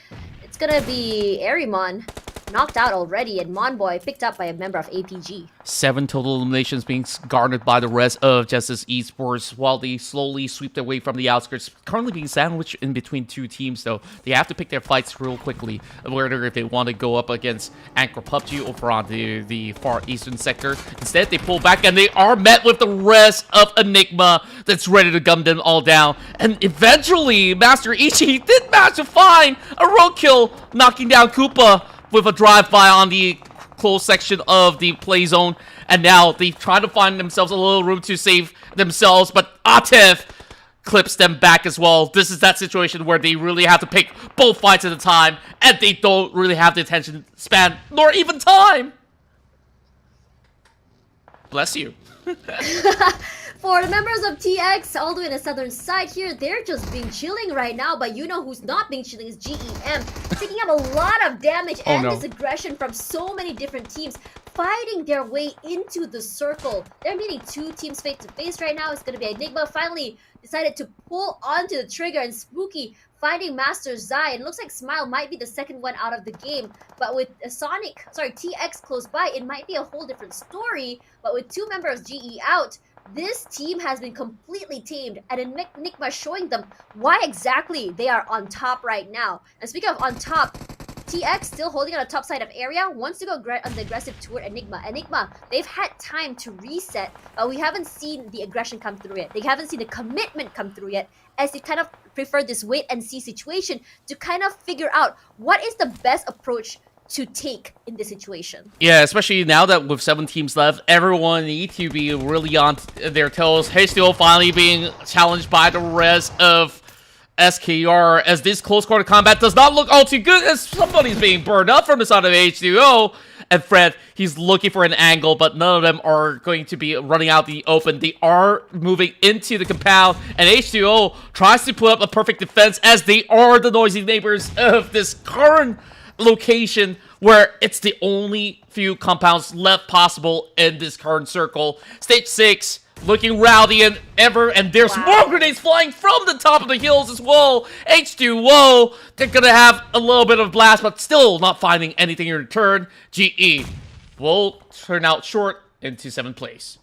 it's going to be Arimon knocked out already, and Monboy picked up by a member of APG. 7 total eliminations being garnered by the rest of Justice Esports while they slowly sweep their way from the outskirts. Currently being sandwiched in between 2 teams, though. They have to pick their fights real quickly, whether if they want to go up against Anchor PUBG over on the far eastern sector. Instead, they pull back, and they are met with the rest of Enigma that's ready to gun them all down. And eventually, Master Ichi did manage to find a roadkill, knocking down Koopa with a drive-by on the close section of the play zone, and now they try to find themselves a little room to save themselves, but Atif clips them back as well. This is that situation where they really have to pick both fights at a time, and they don't really have the attention span, nor even time. Bless you. For the members of TX, all the way on the southern side here, they're just being chilling right now, but you know who's not being chilling is GEM, taking up a lot of damage and this aggression from so many different teams, fighting their way into the circle. They're meeting two teams face to face right now. It's going to be Enigma finally decided to pull onto the trigger, and Spooky finding Master Zai. And it looks like Smile might be the second one out of the game, but with TX close by, it might be a whole different story. But with two members of GE out, this team has been completely tamed, and Enigma showing them why exactly they are on top right now. And speaking of on top, TX still holding on the top side of area, wants to go on the aggressive toward Enigma. Enigma, they've had time to reset, but we haven't seen the aggression come through yet. They haven't seen the commitment come through yet, as they kind of prefer this wait and see situation to kind of figure out what is the best approach to take in this situation. Yeah, especially now that with 7 teams left, everyone needs to be really on their toes. H2O finally being challenged by the rest of SKR, as this close quarter combat does not look all too good, as somebody's being burned up from the side of H2O. And Fred, he's looking for an angle, but none of them are going to be running out the open. They are moving into the compound, and H2O tries to put up a perfect defense, as they are the noisy neighbors of this current location, where it's the only few compounds left possible in this current circle. Stage 6 looking rowdy and ever, and there's more grenades flying from the top of the hills as well. H2O, they're gonna have a little bit of blast, but still not finding anything in return. GE will turn out short into 7th place.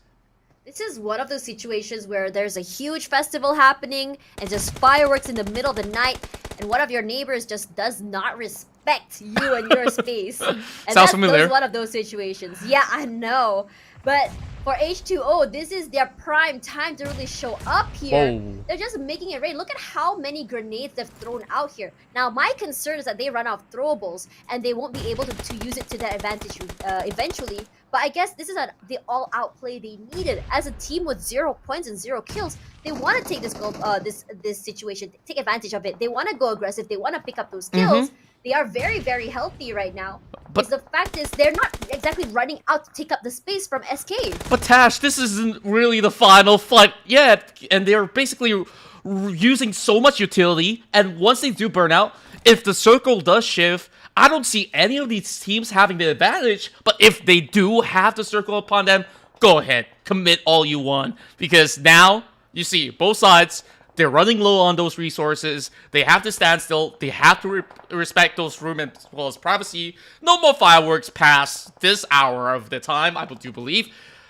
This is one of those situations where there's a huge festival happening and just fireworks in the middle of the night, and one of your neighbors just does not respect you and your space. And Sounds familiar. One of those situations. Yeah, I know. But for H2O, this is their prime time to really show up here. Whoa. They're just making it rain. Look at how many grenades they've thrown out here. Now, my concern is that they run out of throwables and they won't be able to use it to their advantage eventually. But I guess this is the all-out play they needed. As a team with 0 points and 0 kills, they want to take this situation, take advantage of it. They want to go aggressive. They want to pick up those kills. They are very, very healthy right now. But the fact is, they're not exactly running out to take up the space from SK. But Tash, this isn't really the final fight yet, and they're basically using so much utility, and once they do burn out, if the circle does shift, I don't see any of these teams having the advantage. But if they do have the circle upon them, go ahead, commit all you want, because now you see both sides, they're running low on those resources. They have to stand still. They have to respect those room as well as privacy. No more fireworks past this hour of the time, I do believe.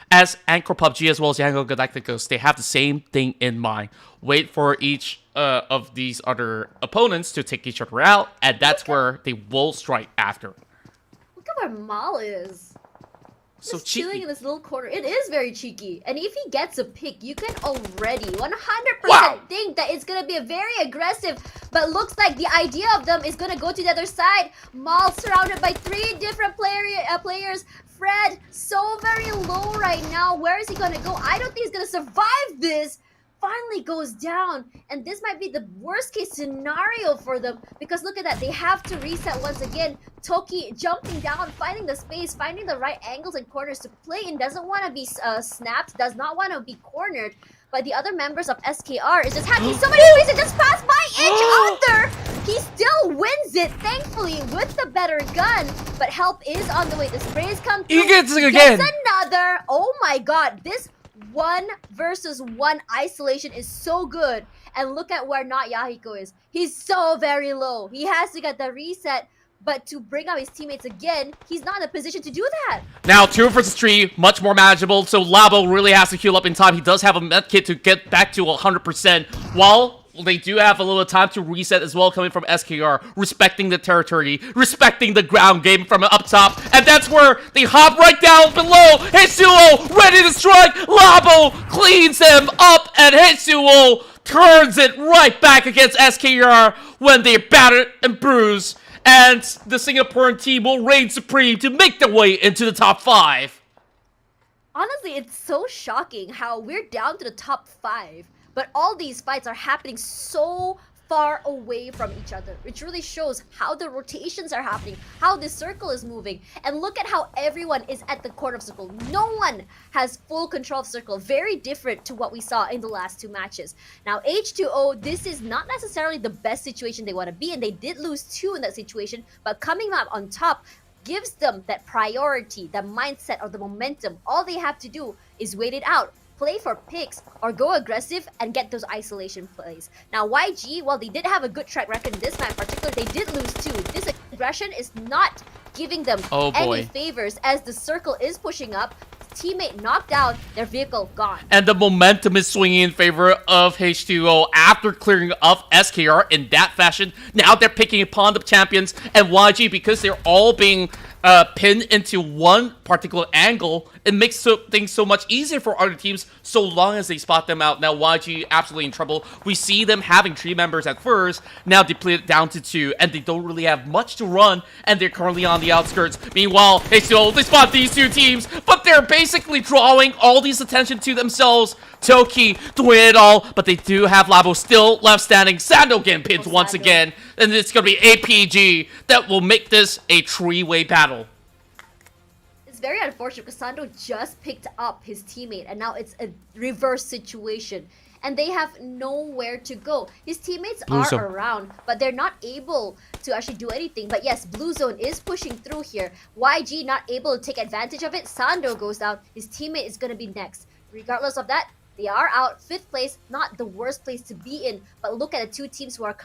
As Anchor PUBG as well as Yango Galacticos, they have the same thing in mind. Wait for each of these other opponents to take each other out, and that's where they will strike after. Look at where Mal is. So Just chilling in this little corner. It is very cheeky. And if he gets a pick, you can already 100% think that it's going to be a very aggressive, but looks like the idea of them is going to go to the other side. Mal surrounded by 3 different players. Fred, so very low right now. Where is he going to go? I don't think he's going to survive this. Finally goes down, and this might be the worst case scenario for them, because look at that, they have to reset once again. Toki jumping down, finding the space, finding the right angles and corners to play in, doesn't want to be snapped, does not want to be cornered. But the other members of SKR is just having so many spaces just pass by each other. He still wins it, thankfully, with the better gun, but help is on the way. The sprays come through. He gets it again. Gets another. Oh my god, this 1 versus 1 isolation is so good. And look at where Not Yahiko is. He's so very low. He has to get the reset, but to bring out his teammates again, he's not in a position to do that. Now 2 versus 3, much more manageable, so Labo really has to heal up in time. He does have a med kit to get back to 100%, while they do have a little time to reset as well, coming from SKR, respecting the territory, respecting the ground game from up top, and that's where they hop right down below. H2O ready to strike. Labo cleans them up, and H2O turns it right back against SKR when they batter and bruise, and the Singaporean team will reign supreme to make their way into the top 5. Honestly, it's so shocking how we're down to the top 5. But all these fights are happening so far away from each other, which really shows how the rotations are happening, how the circle is moving. And look at how everyone is at the corner of circle. No one has full control of circle. Very different to what we saw in the last 2 matches. Now H2O, this is not necessarily the best situation they want to be in. They did lose 2 in that situation, but coming up on top gives them that priority, the mindset, or the momentum. All they have to do is wait it out, play for picks, or go aggressive and get those isolation plays. Now YG, while they did have a good track record in this match in particular, they did lose 2. This aggression is not giving them any favors as the circle is pushing up. Teammate knocked out, their vehicle gone. And the momentum is swinging in favor of H2O after clearing up SKR in that fashion. Now they're picking upon the champions and YG because they're all being pinned into one particular angle. It makes things so much easier for other teams so long as they spot them out. Now YG absolutely in trouble. We see them having 3 members at first, now depleted down to 2, and they don't really have much to run, and they're currently on the outskirts. Meanwhile, H2O, they spot these 2 teams, but they're basically drawing all these attention to themselves. Toki doing it all, but they do have Labo still left standing. Sando getting pinned once again, and it's going to be APG that will make this a 3-way battle. It's very unfortunate because Sando just picked up his teammate, and now it's a reverse situation. And they have nowhere to go. His teammates are around, but they're not able to actually do anything. But yes, Blue Zone is pushing through here. YG not able to take advantage of it. Sando goes down. His teammate is going to be next. Regardless of that, they are out. 5th place, not the worst place to be in. But look at the 2 teams who are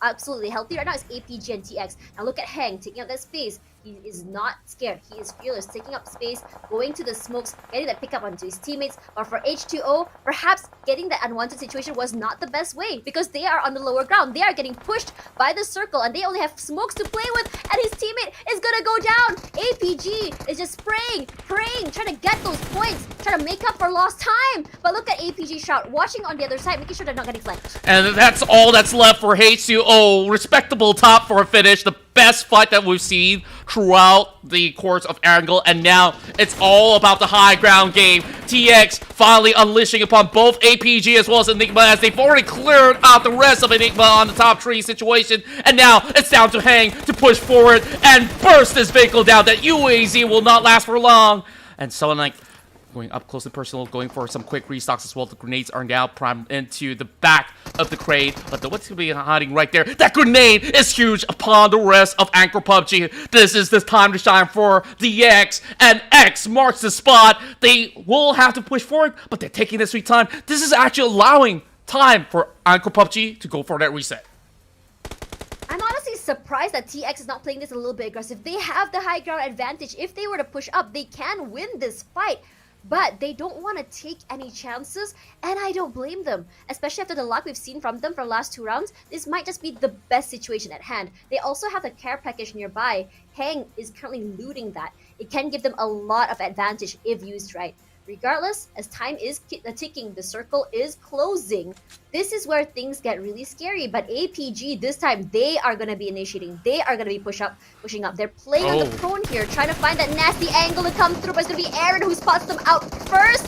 absolutely healthy right now. It's APG and TX. Now look at Heng taking up that space. He is not scared. He is fearless, taking up space, going to the smokes, getting that pickup onto his teammates. But for H2O, perhaps getting that unwanted situation was not the best way because they are on the lower ground. They are getting pushed by the circle and they only have smokes to play with, and his teammate is gonna go down. APG is just spraying, praying, trying to get those points, trying to make up for lost time. But look at APG Shout, watching on the other side, making sure they're not getting flanked. And that's all that's left for H2O. Respectable top 4 finish. The best fight that we've seen throughout the course of Angle, and now it's all about the high ground game. TX finally unleashing upon both APG as well as Enigma, as they've already cleared out the rest of Enigma on the top 3 situation, and now it's down to Hang to push forward and burst this vehicle down. That UAZ will not last for long, and someone like going up close and personal, going for some quick restocks as well. The grenades are now primed into the back of the crate, but what's going to be hiding right there? That grenade is huge upon the rest of Anchor PUBG. This is the time to shine for the X, and X marks the spot. They will have to push forward, but they're taking their sweet time. This is actually allowing time for Anchor PUBG to go for that reset. I'm honestly surprised that TX is not playing this a little bit aggressive. They have the high ground advantage. If they were to push up, they can win this fight. But they don't want to take any chances, and I don't blame them. Especially after the luck we've seen from them for the last 2 rounds, this might just be the best situation at hand. They also have the care package nearby. Hang is currently looting that. It can give them a lot of advantage if used right. Regardless, as time is ticking, the circle is closing. This is where things get really scary. But APG, this time, they are going to be initiating. They are going to be pushing up. They're playing on the prone here, trying to find that nasty angle to come through. But it's going to be Aaron who spots them out first.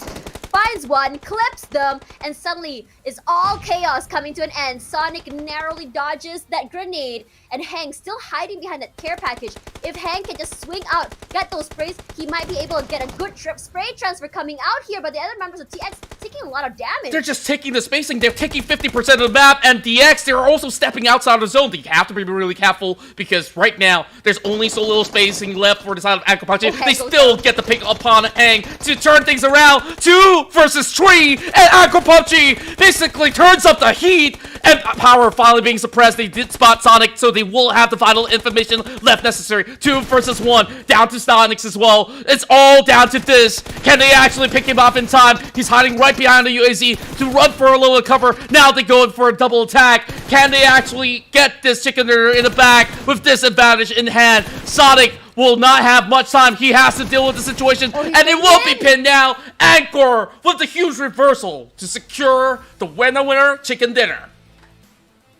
Finds one, clips them, and suddenly is all chaos coming to an end. Sonic narrowly dodges that grenade, and Hang still hiding behind that care package. If Hang can just swing out, get those sprays, he might be able to get a good spray transfer coming out here, but the other members of TX taking a lot of damage. They're just taking the spacing. They're taking 50% of the map, and DX, they're also stepping outside of the zone. They have to be really careful because right now, there's only so little spacing left for the side of Anchor PUBG. They still get the pick upon Hang to turn things around. 2 versus 3, and Anchor PUBG basically turns up the heat, and power finally being suppressed. They did spot Sonic, so they will have the final information left necessary. 2 versus 1, down to Sonic as well. It's all down to this. Can they actually pick him up in time? He's hiding right behind the UAZ to run for a little cover. Now they go in for a double attack. Can they actually get this chicken dinner in the back with this advantage in hand? Sonic will not have much time. He has to deal with the situation, and it will be pinned now. Anchor with the huge reversal to secure the winner chicken dinner.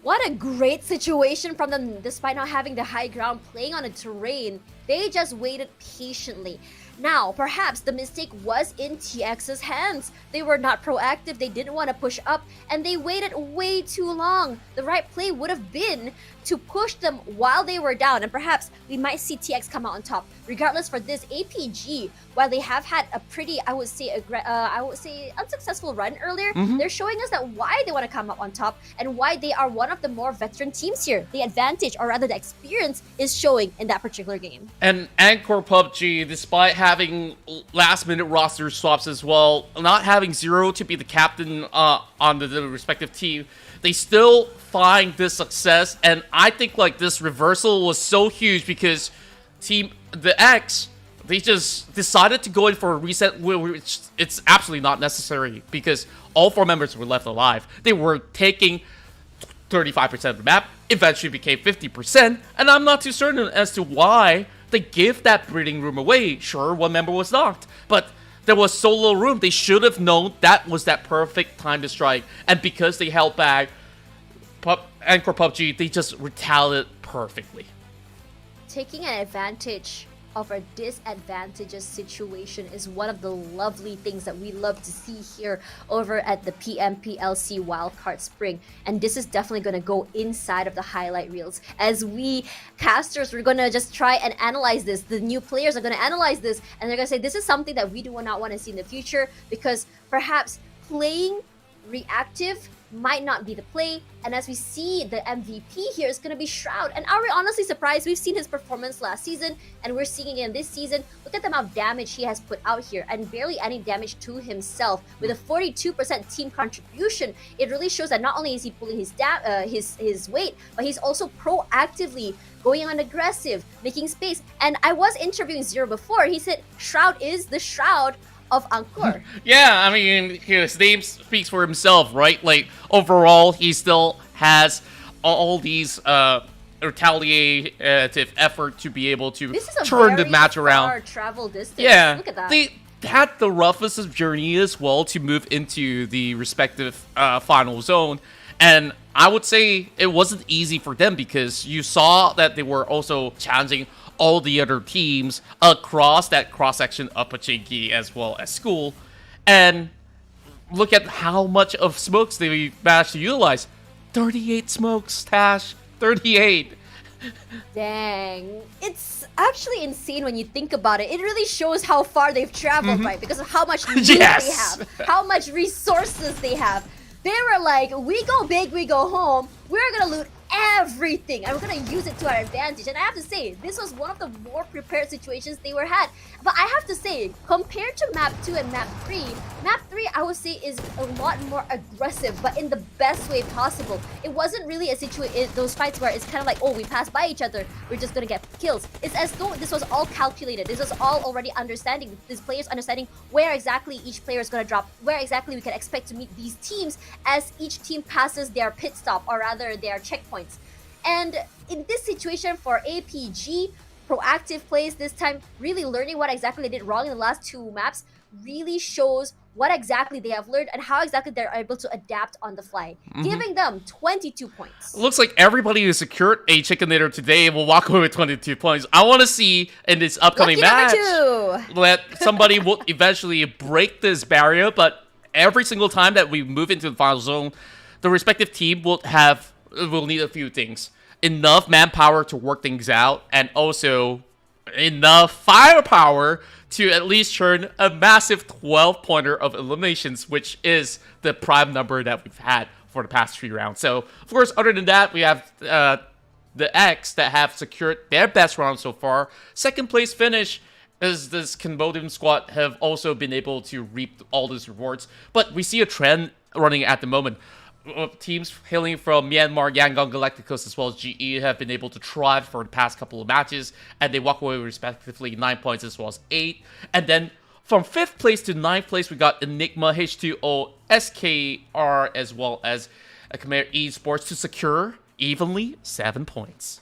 What a great situation from them, despite not having the high ground, playing on a terrain. They just waited patiently. Now, perhaps the mistake was in TX's hands. They were not proactive, they didn't want to push up, and they waited way too long. The right play would have been to push them while they were down, and perhaps we might see TX come out on top. Regardless, for this APG, while they have had a pretty, I would say unsuccessful run earlier, they're showing us that why they want to come up on top and why they are one of the more veteran teams here. The advantage, or rather the experience, is showing in that particular game. And Anchor PUBG, despite having last-minute roster swaps as well, not having Zero to be the captain on the respective team, they still find this success. And I think like this reversal was so huge because the X, they just decided to go in for a reset, which it's absolutely not necessary because all 4 members were left alive. They were taking 35% of the map, eventually became 50%, and I'm not too certain as to why they give that breathing room away. Sure, 1 member was knocked, but there was so little room. They should have known that was that perfect time to strike, and because they held back, Anchor PUBG, they just retaliated perfectly. Taking an advantage of a disadvantageous situation is one of the lovely things that we love to see here over at the PMPL SEA Wildcard Spring. And this is definitely going to go inside of the highlight reels. As we casters, we're going to just try and analyze this. The new players are going to analyze this, and they're going to say, this is something that we do not want to see in the future, because perhaps playing reactive might not be the play. And as we see, the MVP here is going to be Shroud. And are we honestly surprised? We've seen his performance last season, and we're seeing it in this season. Look at the amount of damage he has put out here, and barely any damage to himself. With a 42% team contribution, it really shows that not only is he pulling his weight, but he's also proactively going on aggressive, making space. And I was interviewing Zero before. He said Shroud is the Shroud of Angkor. Yeah, I mean, his name speaks for himself, right? Like, overall, he still has all these retaliative effort to be able to turn the match around. Far travel distance. Yeah, look at that. They had the roughest of journey as well to move into the respective final zone, and I would say it wasn't easy for them because you saw that they were also challenging all the other teams across that cross-section of Pachinki as well as School. And look at how much of smokes they managed to utilize. 38 smokes, Tash. 38. Dang. It's actually insane when you think about it. It really shows how far they've traveled, right? Because of how much loot they have, how much resources they have. They were like, we go big, we go home. We're gonna loot everything, and we're gonna use it to our advantage. And I have to say, this was one of the more prepared situations they had. But I have to say, compared to map 2 and map 3 I would say is a lot more aggressive, but in the best way possible. It wasn't really a situation, those fights where it's kind of like, oh, we passed by each other, we're just gonna get kills. It's as though this was all calculated. This was all already understanding, these players understanding where exactly each player is gonna drop, where exactly we can expect to meet these teams as each team passes their pit stop, or rather their checkpoints. And in this situation for APG, proactive plays this time, really learning what exactly they did wrong in the last 2 maps, really shows what exactly they have learned and how exactly they're able to adapt on the fly, giving them 22 points. Looks like everybody who secured a chicken dinner today will walk away with 22 points. I want to see in this upcoming match that somebody will eventually break this barrier, but every single time that we move into the final zone, the respective team will need a few things. Enough manpower to work things out, and also enough firepower to at least turn a massive 12-pointer of eliminations, which is the prime number that we've had for the past 3 rounds. So, of course, other than that, we have the X that have secured their best round so far. Second place finish, as this Cambodian squad have also been able to reap all these rewards. But we see a trend running at the moment. Teams hailing from Myanmar, Yangon Galacticos, as well as GE have been able to thrive for the past couple of matches, and they walk away with respectively 9 points as well as 8. And then from 5th place to 9th place, we got Enigma, H2O, SKR, as well as Khmer Esports to secure evenly 7 points.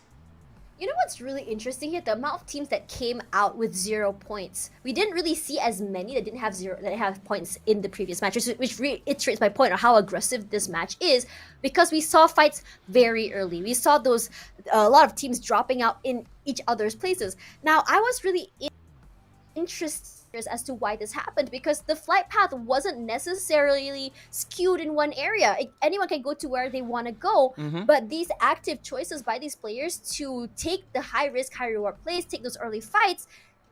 You know what's really interesting here? The amount of teams that came out with 0 points. We didn't really see as many that didn't have points in the previous matches, which reiterates my point on how aggressive this match is, because we saw fights very early. We saw a lot of teams dropping out in each other's places. Now, I was really interesting as to why this happened, because the flight path wasn't necessarily skewed in one area. Anyone can go to where they want to go, but these active choices by these players to take the high risk, high reward plays, take those early fights,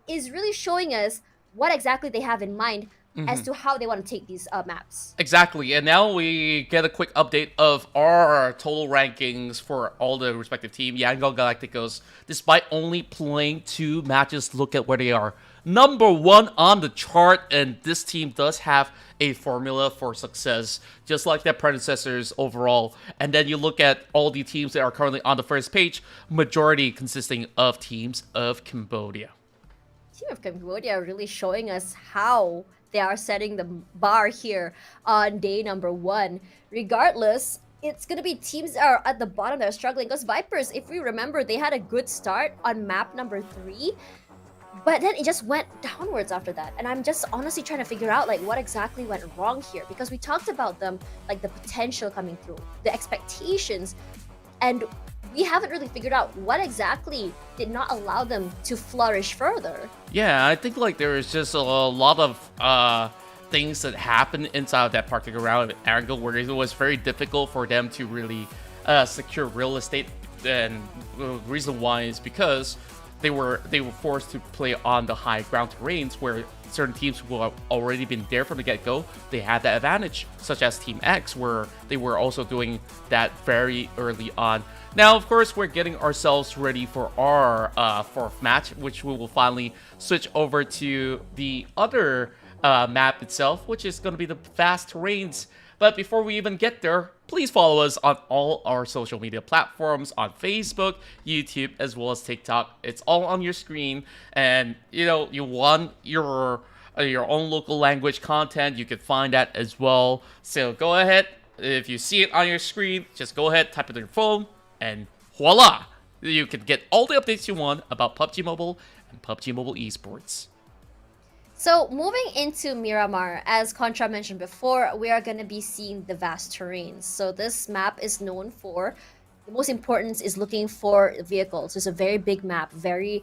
is really showing us what exactly they have in mind as to how they want to take these maps. Exactly, and now we get a quick update of our total rankings for all the respective team. Yangon Galacticos, despite only playing 2 matches, look at where they are. Number 1 on the chart, and this team does have a formula for success, just like their predecessors overall. And then you look at all the teams that are currently on the first page, majority consisting of teams of Cambodia. Team of Cambodia are really showing us how they are setting the bar here on day number 1. Regardless, it's going to be teams that are at the bottom that are struggling, because Vipers, if we remember, they had a good start on map number 3, but then it just went downwards after that. And I'm just honestly trying to figure out like what exactly went wrong here, because we talked about them, like the potential coming through, the expectations, and we haven't really figured out what exactly did not allow them to flourish further. Yeah, I think like there is just a lot of things that happened inside of that particular round angle where it was very difficult for them to really secure real estate. And the reason why is because they were forced to play on the high ground terrains where certain teams who have already been there from the get-go, they had that advantage, such as Team X, where they were also doing that very early on. Now, of course, we're getting ourselves ready for our 4th match, which we will finally switch over to the other map itself, which is going to be the vast terrains. But before we even get there, please follow us on all our social media platforms, on Facebook, YouTube, as well as TikTok. It's all on your screen. And, you know, you want your own local language content, you can find that as well. So go ahead. If you see it on your screen, just go ahead, type it on your phone, and voila! You can get all the updates you want about PUBG Mobile and PUBG Mobile Esports. So moving into Myanmar, as Contra mentioned before, we are going to be seeing the vast terrains. So this map is known for, the most important is looking for vehicles. It's a very big map, very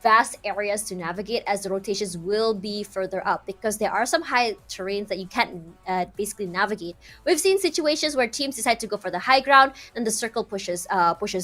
vast areas to navigate, as the rotations will be further up, because there are some high terrains that you can't basically navigate. We've seen situations where teams decide to go for the high ground and the circle pushes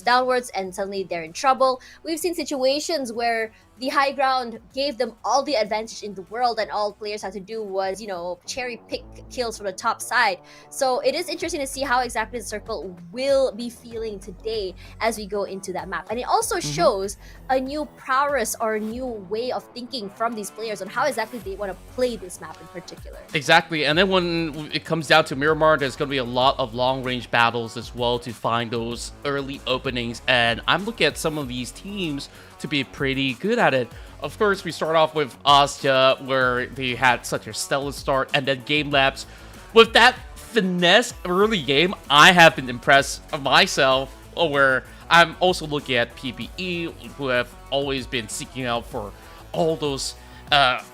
downwards and suddenly they're in trouble. We've seen situations where the high ground gave them all the advantage in the world and all players had to do was, you know, cherry pick kills from the top side. So it is interesting to see how exactly the circle will be feeling today as we go into that map. And it also shows a new prowess or a new way of thinking from these players on how exactly they want to play this map in particular. Exactly, and then when it comes down to Myanmar, there's going to be a lot of long-range battles as well to find those early openings, and I'm looking at some of these teams to be pretty good at it. Of course, we start off with Astia, where they had such a stellar start, and then Game Labs. With that finesse early game, I have been impressed myself, where I'm also looking at PPE, who have always been seeking out for all those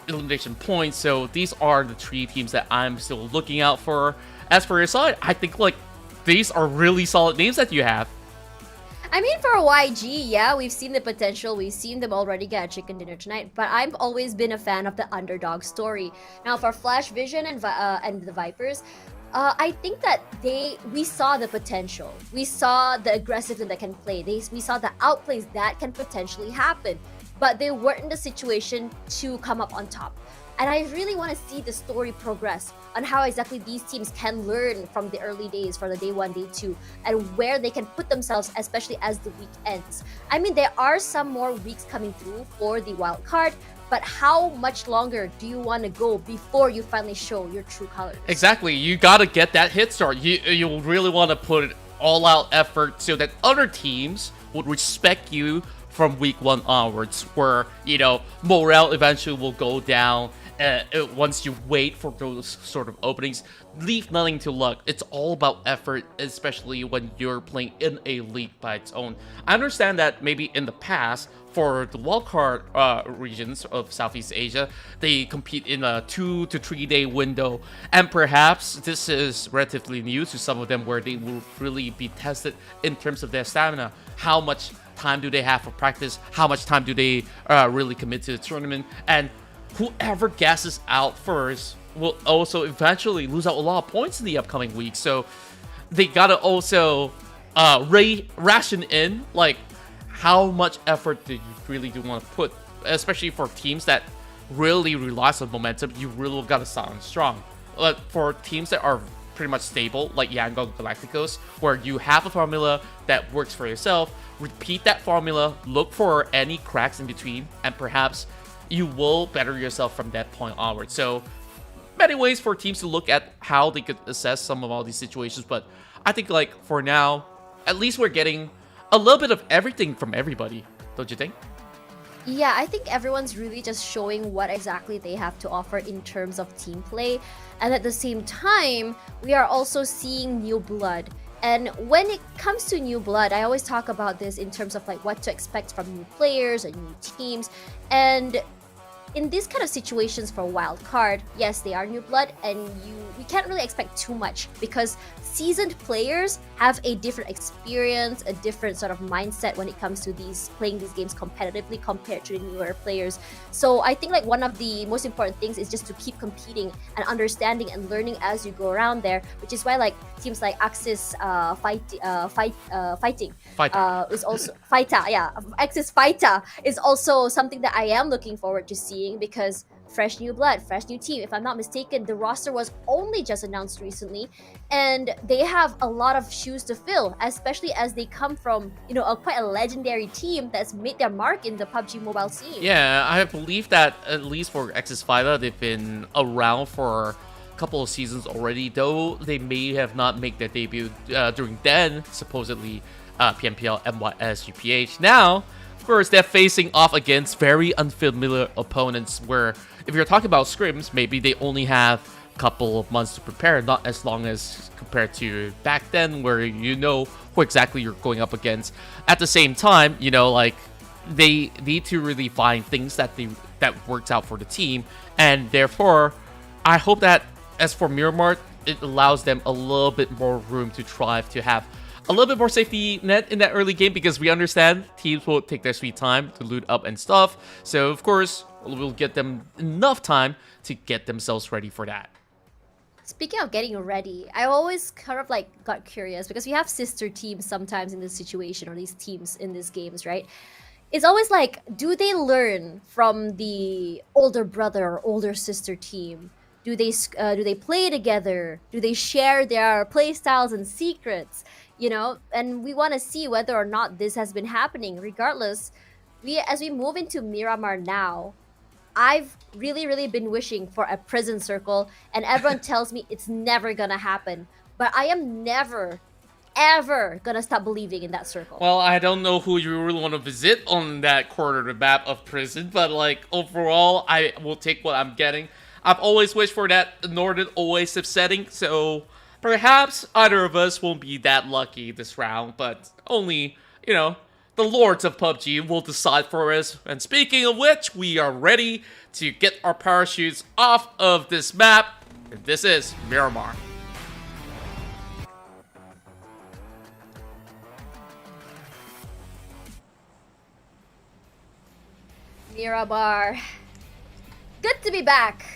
elimination points. So these are the 3 teams that I'm still looking out for. As for your side, I think like these are really solid names that you have. I mean, for YG, yeah, we've seen the potential. We've seen them already get a chicken dinner tonight. But I've always been a fan of the underdog story. Now, for Flash Vision and the Vipers, I think that we saw the potential. We saw the aggressiveness that can play. We saw the outplays that can potentially happen. But they weren't in the situation to come up on top. And I really want to see the story progress on how exactly these teams can learn from the early days, for the day 1, day 2, and where they can put themselves, especially as the week ends. I mean, there are some more weeks coming through for the wild card, but how much longer do you want to go before you finally show your true colors? Exactly, you gotta get that hit start. You really want to put all-out effort so that other teams would respect you from week 1 onwards, where, you know, morale eventually will go down. Once you wait for those sort of openings, leave nothing to luck. It's all about effort, especially when you're playing in a league by its own. I understand that maybe in the past, for the wildcard regions of Southeast Asia, they compete in a 2 to 3 day window, and perhaps this is relatively new to some of them, where they will really be tested in terms of their stamina. How much time do they have for practice? How much time do they really commit to the tournament? And whoever gasses out first will also eventually lose out a lot of points in the upcoming week. So they gotta also ration in like how much effort do you really do want to put, especially for teams that really relies on momentum. You really gotta start on strong. But for teams that are pretty much stable, like Yangon Galacticos, where you have a formula that works for yourself, repeat that formula, look for any cracks in between, and perhaps you will better yourself from that point onward. So many ways for teams to look at how they could assess some of all these situations, but I think like for now, at least we're getting a little bit of everything from everybody, don't you think? Yeah, I think everyone's really just showing what exactly they have to offer in terms of team play. And at the same time, we are also seeing new blood. And when it comes to new blood, I always talk about this in terms of like what to expect from new players and new teams. And in these kind of situations for Wildcard, yes, they are new blood, and we can't really expect too much because seasoned players have a different experience, a different sort of mindset when it comes to playing these games competitively compared to the newer players. So I think like one of the most important things is just to keep competing and understanding and learning as you go around there, which is why like teams like Axis Fighting is also Axis Fighter is also something that I am looking forward to seeing, because fresh new blood, fresh new team. If I'm not mistaken, the roster was only just announced recently, and they have a lot of shoes to fill, especially as they come from, quite a legendary team that's made their mark in the PUBG mobile scene. Yeah, I believe that at least for Axis Fighter, they've been around for a couple of seasons already, though they may have not made their debut during then, supposedly, PMPL SEA. Now, of course, they're facing off against very unfamiliar opponents where, if you're talking about scrims, maybe they only have a couple of months to prepare, not as long as compared to back then where you know who exactly you're going up against. At the same time, like they need to really find things that works out for the team, and therefore, I hope that as for Myanmar, it allows them a little bit more room to thrive, to have a little bit more safety net in that early game, because we understand teams will take their sweet time to loot up and stuff. So of course, we'll get them enough time to get themselves ready for that. Speaking of getting ready, I always kind of like got curious because we have sister teams sometimes in this situation, or these teams in these games, right? It's always like, do they learn from the older brother or older sister team? Do they play together? Do they share their play styles and secrets? And we want to see whether or not this has been happening. Regardless, as we move into Miramar now, I've really been wishing for a prison circle, and everyone tells me it's never gonna happen. But I am never, ever gonna stop believing in that circle. Well, I don't know who you really want to visit on that corner of the map of prison, but like overall, I will take what I'm getting. I've always wished for that Northern Oasis setting, so perhaps either of us won't be that lucky this round, but only, the lords of PUBG will decide for us. And speaking of which, we are ready to get our parachutes off of this map. And this is Miramar. Miramar. Good to be back.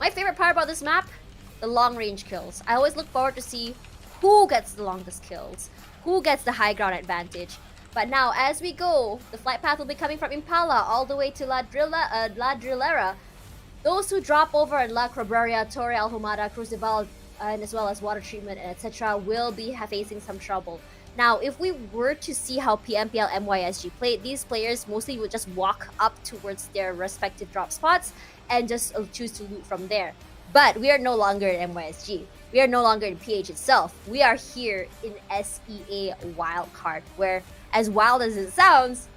My favorite part about this map, the long range kills. I always look forward to see who gets the longest kills, who gets the high ground advantage. But now, as we go, the flight path will be coming from Impala all the way to La Drillera. Those who drop over at La Cabrera, Torre Alhumada, Crucival, and as well as water treatment, etc., will be facing some trouble. Now, if we were to see how PMPL MYSG played, these players mostly would just walk up towards their respective drop spots and just choose to loot from there. But we are no longer in MYSG. We are no longer in PH itself. We are here in SEA Wildcard, where, as wild as it sounds,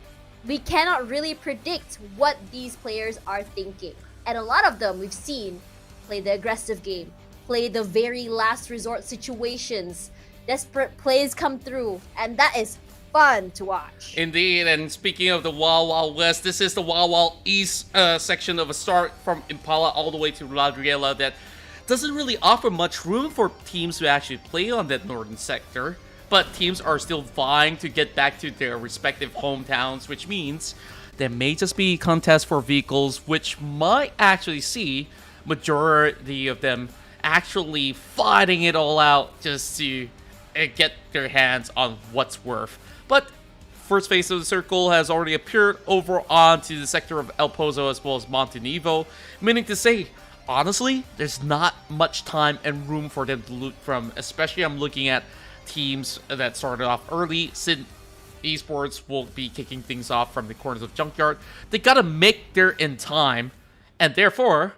we cannot really predict what these players are thinking. And a lot of them we've seen play the aggressive game, play the very last resort situations. Desperate plays come through, and that is fun to watch. Indeed, and speaking of the Wild Wild West, this is the Wild Wild East section of a start from Impala all the way to La Driela that doesn't really offer much room for teams to actually play on that northern sector, but teams are still vying to get back to their respective hometowns, which means there may just be contests for vehicles, which might actually see majority of them actually fighting it all out just to get their hands on what's worth. But first phase of the circle has already appeared over onto the sector of El Pozo as well as Montenevo, meaning to say, honestly, there's not much time and room for them to loot from, especially I'm looking at teams that started off early. Since Esports will be kicking things off from the corners of Junkyard, they gotta make their in time, and therefore,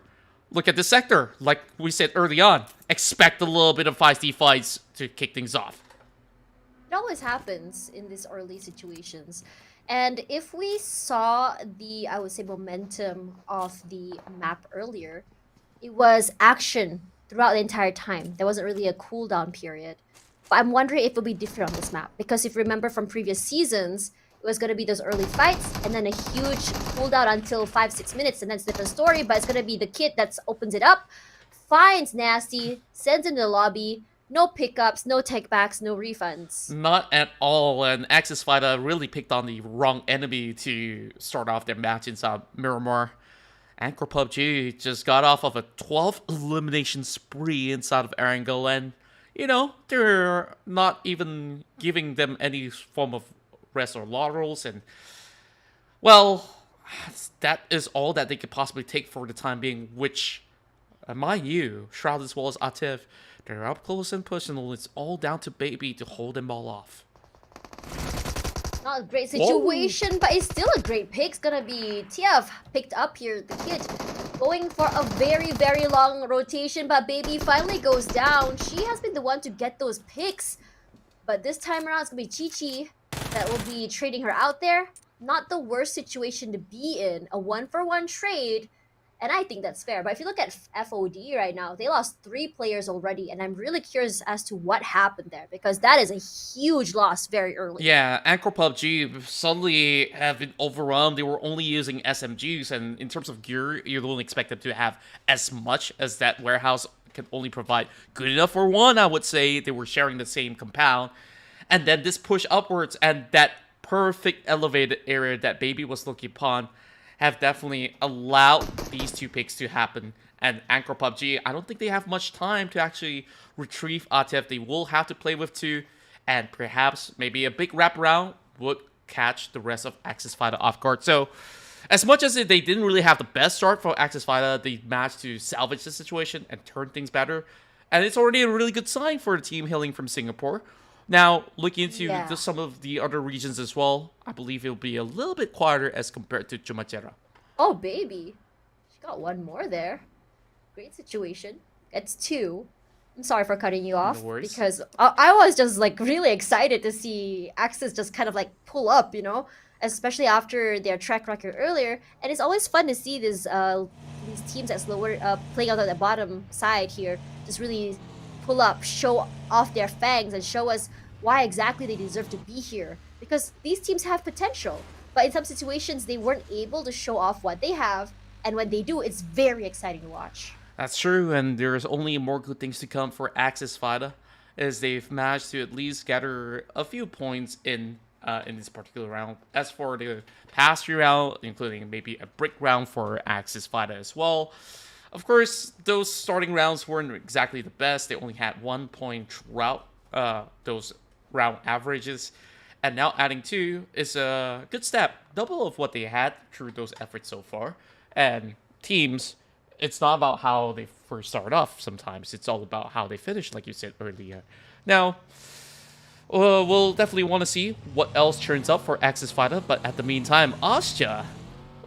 look at this sector. Like we said early on, expect a little bit of feisty fights to kick things off. It always happens in these early situations. And if we saw the, I would say, momentum of the map earlier, it was action throughout the entire time. There wasn't really a cooldown period. But I'm wondering if it'll be different on this map. Because if you remember from previous seasons, it was going to be those early fights and then a huge cooldown until 5-6 minutes, and that's a different story. But it's going to be the kid that opens it up, finds Nasty, sends him to the lobby, no pickups, no takebacks, no refunds. Not at all, and Axis Fighter really picked on the wrong enemy to start off their match inside Myanmar. Anchor PUBG just got off of a 12th elimination spree inside of Erangel, and, you know, they're not even giving them any form of rest or laurels, and, well, that is all that they could possibly take for the time being, which, mind you, Shroud as well as Atif, they're up close and personal. It's all down to Baby to hold them all off. Not a great situation, but it's still a great pick. It's gonna be TF picked up here, the kid. Going for a very, very long rotation, but Baby finally goes down. She has been the one to get those picks. But this time around, it's gonna be Chi-Chi that will be trading her out there. Not the worst situation to be in. A 1-for-1 trade. And I think that's fair. But if you look at FOD right now, they lost 3 players already. And I'm really curious as to what happened there, because that is a huge loss very early. Yeah, Anchor PUBG suddenly have been overwhelmed. They were only using SMGs. And in terms of gear, you don't expect them to have as much as that warehouse can only provide. Good enough for one, I would say. They were sharing the same compound. And then this push upwards and that perfect elevated area that Baby was looking upon have definitely allowed these 2 picks to happen. And Anchor PUBG, I don't think they have much time to actually retrieve Atif. They will have to play with 2, and perhaps maybe a big wraparound would catch the rest of Axis Fighter off guard. So, as much as they didn't really have the best start for Axis Fighter, they managed to salvage the situation and turn things better. And it's already a really good sign for the team hailing from Singapore. Now, looking into some of the other regions as well, I believe it'll be a little bit quieter as compared to Jumatera. Oh, Baby. She got 1 more there. Great situation. It's 2. I'm sorry for cutting you off. No worries. Because I was just like really excited to see Axis just kind of like pull up, you know? Especially after their track record earlier. And it's always fun to see these teams that's lower, playing out at the bottom side here, just really pull up, show off their fangs, and show us why exactly they deserve to be here. Because these teams have potential, but in some situations they weren't able to show off what they have, and when they do, it's very exciting to watch. That's true, and there's only more good things to come for Axis Fighter, as they've managed to at least gather a few points in this particular round. As for the past 3 rounds, including maybe a break round for Axis Fighter as well, of course, those starting rounds weren't exactly the best. They only had 1 point throughout those round averages. And now adding 2 is a good step. Double of what they had through those efforts so far. And teams, it's not about how they first start off sometimes. It's all about how they finish, like you said earlier. Now, we'll definitely want to see what else turns up for Axis Fighter. But at the meantime, Astia,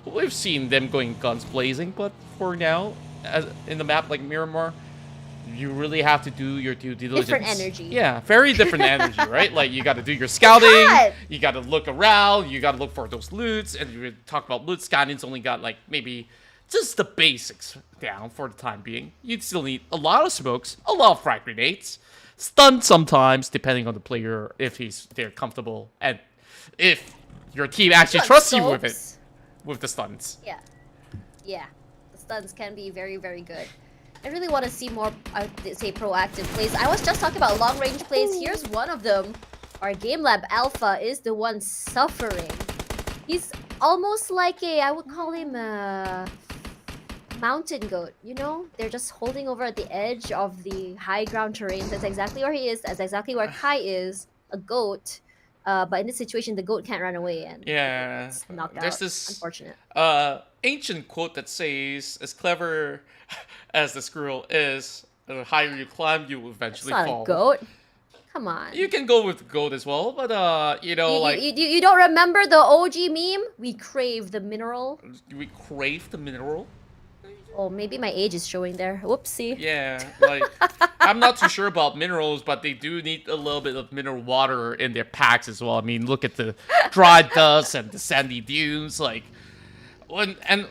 we've seen them going guns blazing. But for now, as in the map like Myanmar, you really have to do your due diligence. Different energy. Yeah, very different energy, right? Like, you got to do your scouting, you got to look around, you got to look for those loots, and you talk about loot. Scanning's only got, like, maybe just the basics down for the time being. You'd still need a lot of smokes, a lot of frag grenades, stun sometimes, depending on the player, if they're comfortable, and if your team actually trusts you with it, with the stuns. Yeah. Stuns can be very, very good. I really want to see more, say, proactive plays. I was just talking about long-range plays. Here's one of them. Our Game Lab Alpha is the one suffering. He's almost like I would call him a mountain goat, you know? They're just holding over at the edge of the high ground terrain. That's exactly where he is. That's exactly where Kai is, a goat. But in this situation, the goat can't run away and it's knocked There's out. this Unfortunate. ancient quote that says, as clever as the squirrel is, the higher you climb, you will It's eventually not fall. a goat. Come on. You can go with the goat as well, but you know, You don't remember the OG meme? We crave the mineral. we crave the mineral. Oh, maybe my age is showing there. Whoopsie. Yeah, like I'm not too sure about minerals, but they do need a little bit of mineral water in their packs as well. I mean, look at the dry dust and the sandy dunes. Like, and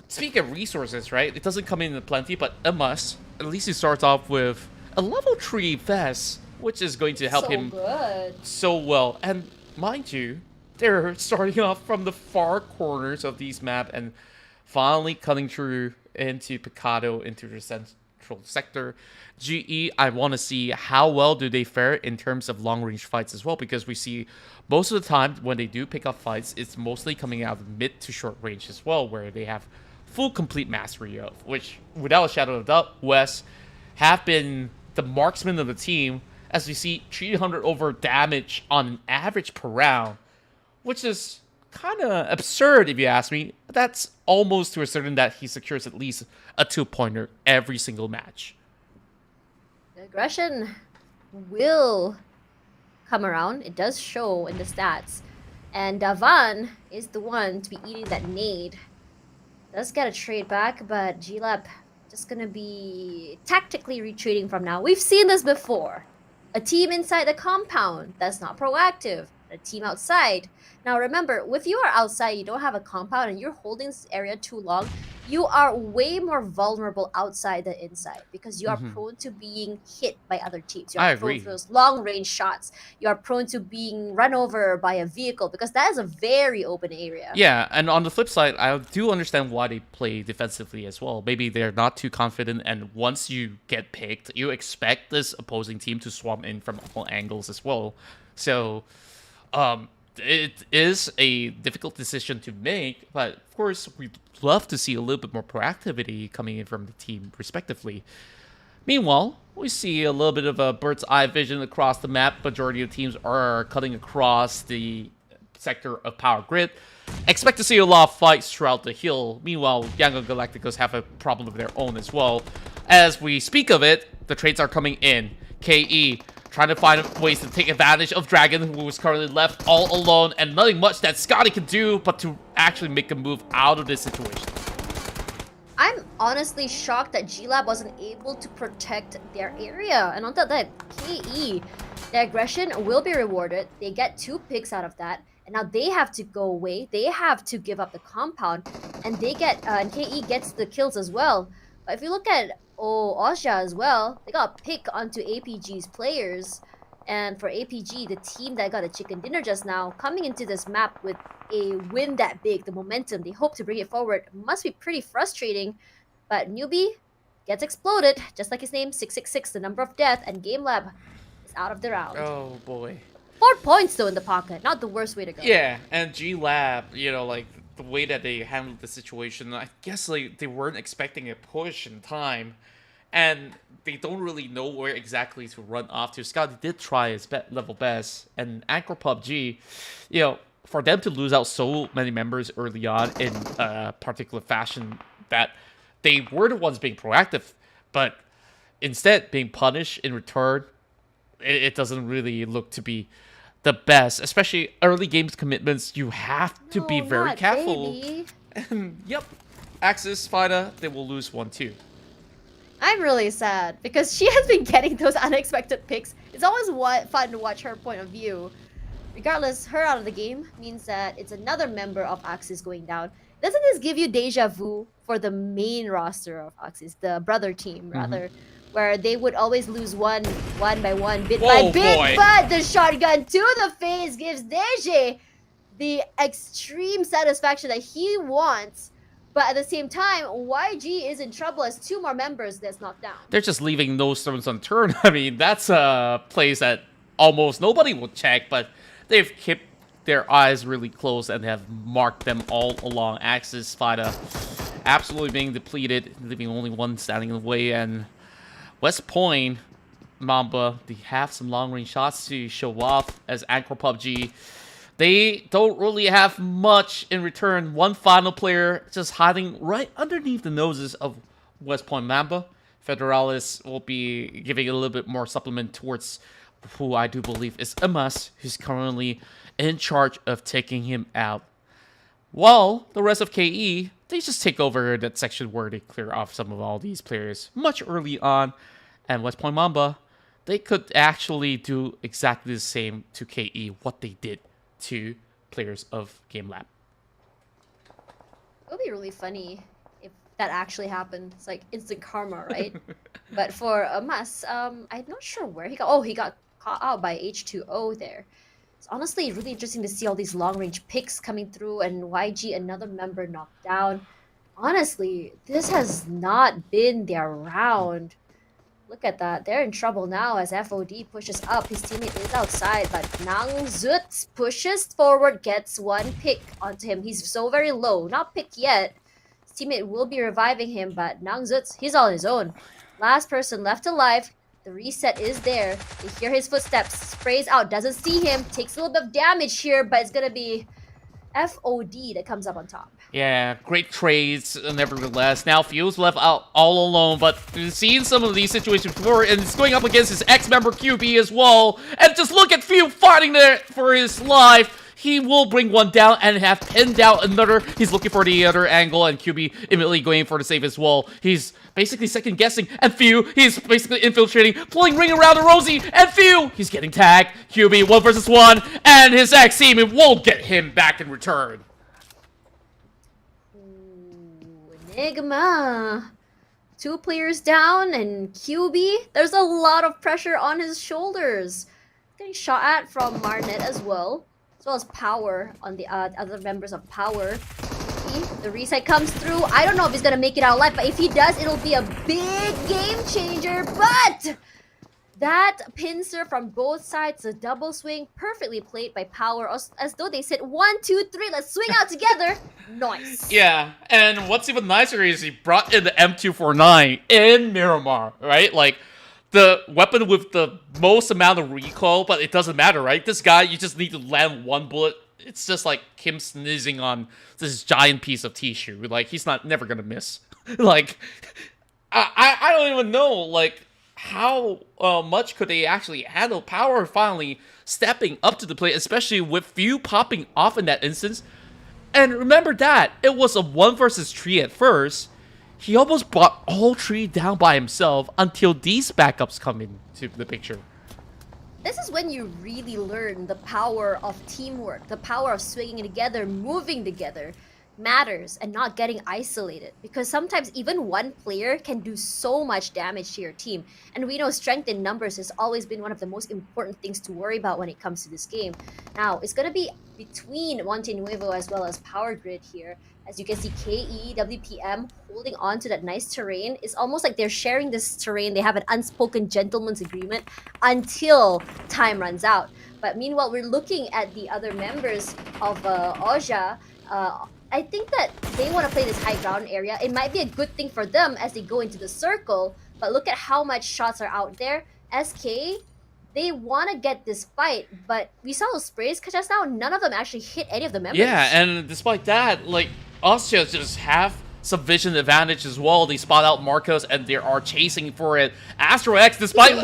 speaking of resources, right? It doesn't come in plenty, but it must. At least he starts off with a level 3 vest, which is going to help him Good. so well. And mind you, they're starting off from the far corners of these map and finally cutting through into Picado, into the central sector. GE, I want to see how well do they fare in terms of long-range fights as well, because we see most of the time when they do pick up fights, it's mostly coming out of mid to short range as well, where they have full complete mastery of, which, without a shadow of a doubt, West have been the marksman of the team, as we see 300 over damage on an average per round, which is kind of absurd if you ask me. But that's almost to a certain that he secures at least a 2-pointer every single match. The aggression will come around. It does show in the stats. And Davan is the one to be eating that nade. Does get a trade back, but G-Lab just gonna be tactically retreating from now. We've seen this before. A team inside the compound that's not proactive. A team outside. Now remember, if you are outside, you don't have a compound, and you're holding this area too long, you are way more vulnerable outside than inside, because you are prone to being hit by other teams. You are I prone agree. to those long range shots. You are prone to being run over by a vehicle, because that is a very open area. Yeah, and on the flip side, I do understand why they play defensively as well. Maybe they're not too confident, and once you get picked, you expect this opposing team to swarm in from all angles as well. So, it is a difficult decision to make, but of course, we'd love to see a little bit more proactivity coming in from the team, respectively. Meanwhile, we see a little bit of a bird's eye vision across the map. Majority of teams are cutting across the sector of Power Grid. Expect to see a lot of fights throughout the hill. Meanwhile, Yangon Galacticos have a problem of their own as well. As we speak of it, the trades are coming in. KE trying to find ways to take advantage of Dragon, who is currently left all alone, and nothing much that Scotty can do but to actually make a move out of this situation. I'm honestly shocked that G-Lab wasn't able to protect their area. And on top of that, KE, their aggression will be rewarded. They get 2 picks out of that. And now they have to go away. They have to give up the compound. And they get, and KE gets the kills as well. But if you look at Osha as well, they got a pick onto APG's players. And for APG, the team that got a chicken dinner just now, coming into this map with a win that big, the momentum, they hope to bring it forward, must be pretty frustrating. But Newbie gets exploded, just like his name, 666, the number of death, and Game Lab is out of the round. Oh boy. 4 points though in the pocket, not the worst way to go. Yeah, and G-Lab, you know, like, the way that they handled the situation, I guess like they weren't expecting a push in time, and they don't really know where exactly to run off to. Scotty did try his level best, and Anchor PUBG, you know, for them to lose out so many members early on in a particular fashion, that they were the ones being proactive, but instead being punished in return, it doesn't really look to be the best, especially early games commitments. You have to be very careful. Baby. And yep, Axis Fighter, they will lose 1-2. I'm really sad because she has been getting those unexpected picks. It's always fun to watch her point of view. Regardless, her out of the game means that it's another member of Axis going down. Doesn't this give you deja vu for the main roster of Axis, the brother team rather, where they would always lose one by one, bit by bit, boy. but the shotgun to the face gives Deja the extreme satisfaction that he wants. But at the same time, YG is in trouble as 2 more members that's knocked down. They're just leaving no stones unturned. I mean, that's a place that almost nobody will check, but they've kept their eyes really close and have marked them all along. Axis Spada absolutely being depleted, leaving only one standing in the way. And West Point, Mamba, they have some long-range shots to show off as Anchor PUBG. They don't really have much in return. One final player just hiding right underneath the noses of West Point Mamba. Federalis will be giving a little bit more supplement towards who I do believe is Amas, who's currently in charge of taking him out. While the rest of KE, they just take over that section where they clear off some of all these players much early on. And West Point Mamba, they could actually do exactly the same to KE, what they did to players of Game Lab. It would be really funny if that actually happened. It's like instant karma, right? But for Amas, I'm not sure where he got. Oh, he got caught out by H2O there. It's honestly really interesting to see all these long-range picks coming through, and YG, another member, knocked down. Honestly, this has not been their round. Look at that. They're in trouble now as FOD pushes up. His teammate is outside, but Nang Zut pushes forward, gets one pick onto him. He's so very low. Not picked yet. His teammate will be reviving him, but Nang Zut, he's on his own. Last person left alive. The reset is there. They hear his footsteps. Sprays out. Doesn't see him. Takes a little bit of damage here, but it's going to be FOD that comes up on top. Yeah, great trades, nevertheless. Now Fuse left out all alone, but we've seen some of these situations before, and it's going up against his ex-member QB as well. And just look at Fuse fighting there for his life. He will bring one down and have pinned out another. He's looking for the other angle, and QB immediately going for the save as well. He's basically second-guessing, and he's basically infiltrating, pulling ring around the Rosie, and he's getting tagged. QB 1 versus 1, and his ex-team won't get him back in return. Enigma. 2 players down, and QB, there's a lot of pressure on his shoulders. Getting shot at from Marnet as well as Power on the other members of Power. The reset comes through. I don't know if he's gonna make it out alive, but if he does, it'll be a big game changer. But that pincer from both sides, a double swing, perfectly played by Power, as though they said 1, 2, 3, let's swing out together. Nice. Yeah, and what's even nicer is he brought in the M249 in Myanmar, right? Like, the weapon with the most amount of recoil, but it doesn't matter, right? This guy, you just need to land one bullet. It's just like him sneezing on this giant piece of tissue. Like, he's never gonna miss. Like, I don't even know, like, how much could they actually handle? Power finally stepping up to the plate, especially with Few popping off in that instance. And remember that, it was a 1 versus 3 at first. He almost brought all 3 down by himself until these backups come into the picture. This is when you really learn the power of teamwork, the power of swinging together, moving together matters, and not getting isolated. Because sometimes even one player can do so much damage to your team. And we know strength in numbers has always been one of the most important things to worry about when it comes to this game. Now, it's going to be between Monte Nuevo as well as Power Grid here. As you can see, KE, WPM holding on to that nice terrain. It's almost like they're sharing this terrain. They have an unspoken gentleman's agreement until time runs out. But meanwhile, we're looking at the other members of Oja. I think that they want to play this high ground area. It might be a good thing for them as they go into the circle. But look at how much shots are out there. SK, they want to get this fight, but we saw those sprays just now. None of them actually hit any of the members. Yeah, and despite that, like, Austria just have some vision advantage as well. They spot out Marcos and they are chasing for it. Astro X, despite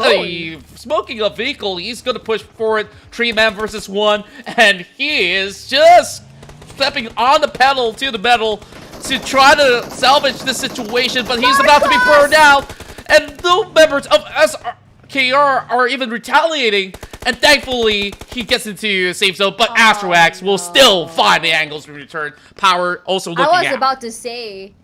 smoking a vehicle, he's going to push forward. 3-man versus 1, and he is just stepping on the pedal to the metal to try to salvage this situation, but he's about to be burned out, and no members of SKR are even retaliating, and thankfully he gets into a safe zone, but Astro X will still find the angles in return. Power also looking I was about to say,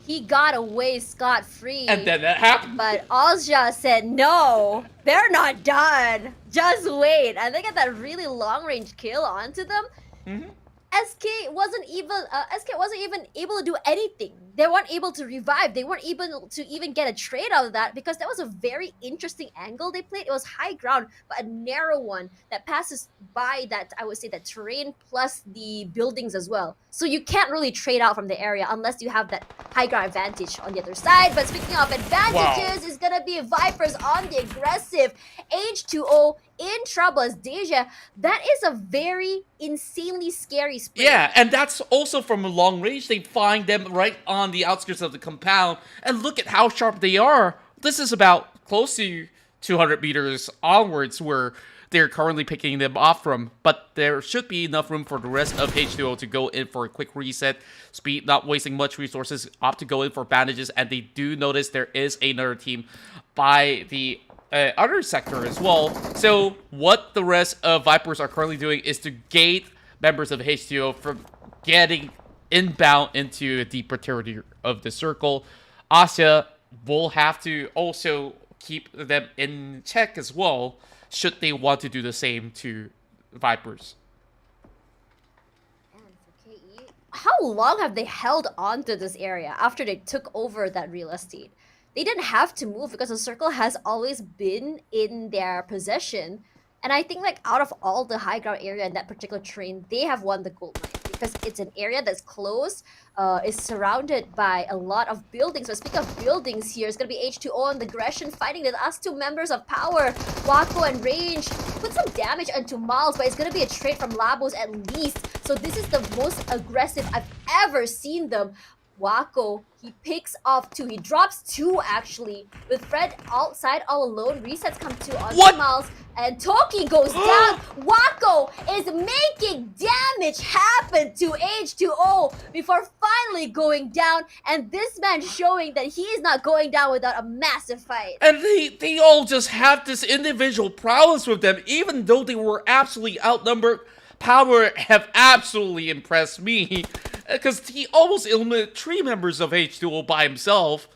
he got away scot-free. And then that happened. But Ozja said, no, they're not done. Just wait. And they get that really long-range kill onto them. SK wasn't even able to do anything. They weren't able to revive. They weren't able to even get a trade out of that because that was a very interesting angle they played. It was high ground, but a narrow one that passes by that, I would say, that terrain plus the buildings as well. So you can't really trade out from the area unless you have that high ground advantage on the other side. But speaking of advantages, it's gonna be Vipers on the aggressive. H2O in trouble as Deja. That is a very insanely scary spray. Yeah, and that's also from a long range. They find them right on the outskirts of the compound, and look at how sharp they are. This is about close to 200 meters onwards where they're currently picking them off from, but there should be enough room for the rest of H2O to go in for a quick reset. Speed, not wasting much resources, opt to go in for bandages, and they do notice there is another team by the other sector as well. So what the rest of Vipers are currently doing is to gate members of H2O from getting inbound into a deeper territory of the circle. Asia will have to also keep them in check as well, should they want to do the same to Vipers. And for KE, how long have they held on to this area after they took over that real estate? They didn't have to move because the circle has always been in their possession. And I think like out of all the high ground area in that particular terrain, they have won the gold mine because it's an area that's close, is surrounded by a lot of buildings. So speaking of buildings here, it's going to be H2O on the aggression fighting the last two members of power. Wako and Range put some damage onto Miles, but it's going to be a trade from Labos at least. So this is the most aggressive I've ever seen them. Wako, he picks off 2. He drops 2 actually. With Fred outside all alone, resets come 2 on Miles, and Toki goes down. Wako is making damage happen to H2O before finally going down, and this man showing that he is not going down without a massive fight. And they all just have this individual prowess with them, even though they were absolutely outnumbered. Power have absolutely impressed me, because he almost eliminated 3 members of H2O by himself,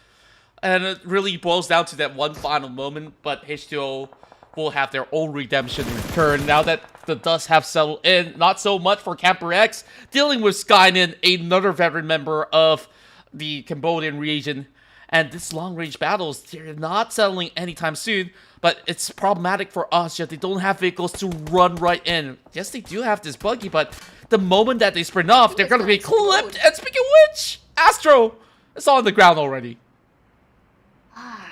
and it really boils down to that one final moment. But H2O will have their own redemption in return now that the dust have settled in. Not so much for Camper X, dealing with Skynin, another veteran member of the Cambodian region. And this long-range battles, they're not settling anytime soon, but it's problematic for us that they don't have vehicles to run right in. Yes, they do have this buggy, but the moment that they sprint off, they're going to be clipped. And speaking of which, Astro is on the ground already.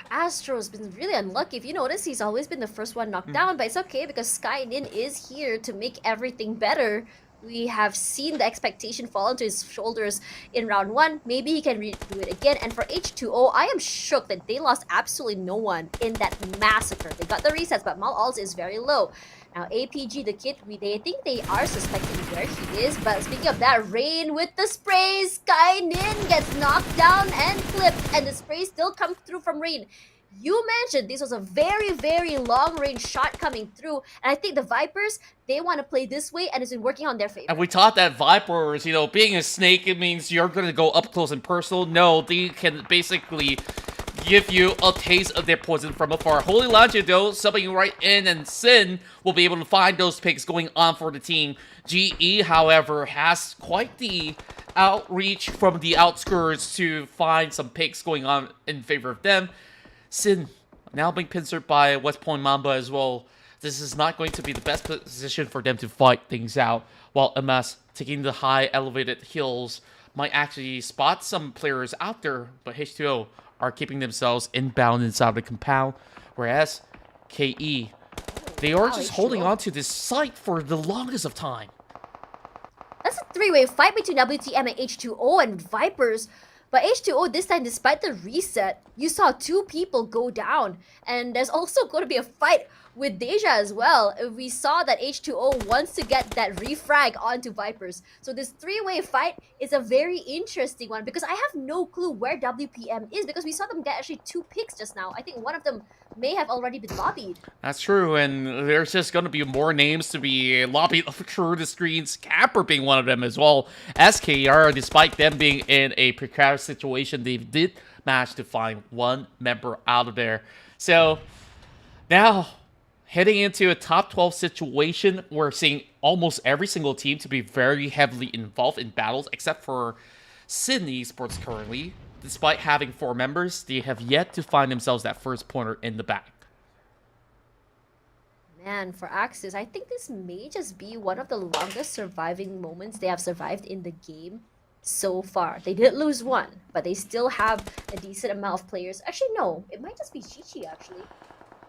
Astro's been really unlucky. If you notice, he's always been the first one knocked down, but it's okay because Skynin is here to make everything better. We have seen the expectation fall onto his shoulders in round 1. Maybe he can redo it again. And for H2O, I am shook that they lost absolutely no one in that massacre. They got the resets, but Mal Alls is very low. Now, APG, the kid, they think they are suspecting where he is. But speaking of that, Rain with the sprays. Skynin gets knocked down and clipped. And the sprays still come through from Rain. You mentioned this was a very, very long-range shot coming through. And I think the Vipers, they want to play this way, and it's been working on their favor. And we thought that Vipers, you know, being a snake, it means you're going to go up close and personal. No, they can basically give you a taste of their poison from afar. Holy Launcher, though, subbing right in, and Sin will be able to find those picks going on for the team. GE, however, has quite the outreach from the outskirts to find some picks going on in favor of them. Sin now being pincered by West Point Mamba as well. This is not going to be the best position for them to fight things out, while MS taking the high elevated hills might actually spot some players out there, but H2O are keeping themselves inbound inside the compound, whereas KE, they are just holding on to this site for the longest of time. That's a 3-way fight between WTM and H2O and Vipers. But H2O this time, despite the reset, you saw 2 people go down. And there's also going to be a fight with Deja as well. We saw that H2O wants to get that refrag onto Vipers. So this 3-way fight is a very interesting one because I have no clue where WPM is because we saw them get actually 2 picks just now. I think one of them may have already been lobbied. That's true, and there's just going to be more names to be lobbied through the screens. Camper being one of them as well. SKR, despite them being in a precarious situation, they did manage to find 1 member out of there. So now heading into a top 12 situation, we're seeing almost every single team to be very heavily involved in battles, except for Sydney Esports currently. Despite having 4 members, they have yet to find themselves that first pointer in the back. Man, for Axis, I think this may just be one of the longest surviving moments they have survived in the game so far. They did lose 1, but they still have a decent amount of players. Actually, no, it might just be Chichi, actually.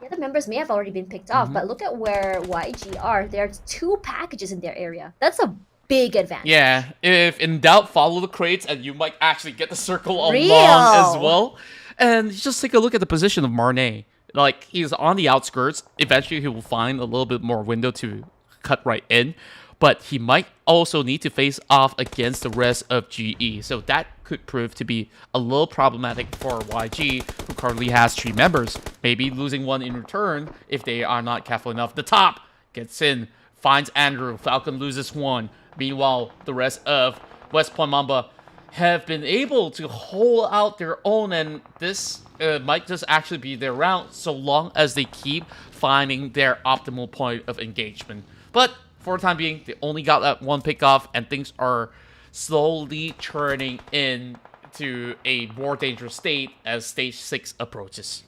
The other members may have already been picked off, but look at where YG are. There are 2 packages in their area. That's a big advantage. Yeah, if in doubt, follow the crates, and you might actually get the circle along as well. And just take a look at the position of Marnay. Like, he's on the outskirts. Eventually, he will find a little bit more window to cut right in. But he might also need to face off against the rest of GE. So that could prove to be a little problematic for YG, who currently has 3 members. Maybe losing 1 in return if they are not careful enough. The top gets in, finds Andrew. Falcon loses 1. Meanwhile, the rest of West Point Mamba have been able to hold out their own, and this might just actually be their round so long as they keep finding their optimal point of engagement. But for the time being, they only got that 1 pickoff, and things are slowly turning into a more dangerous state as stage 6 approaches.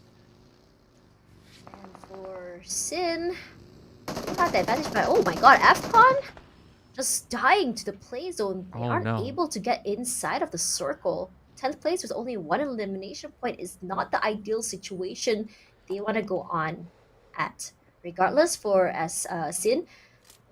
And for Sin, they got the advantage by, oh my god, FCon? Just dying to the play zone. They aren't able to get inside of the circle. 10th place with only 1 elimination point is not the ideal situation they want to go on at. Regardless, for Sin,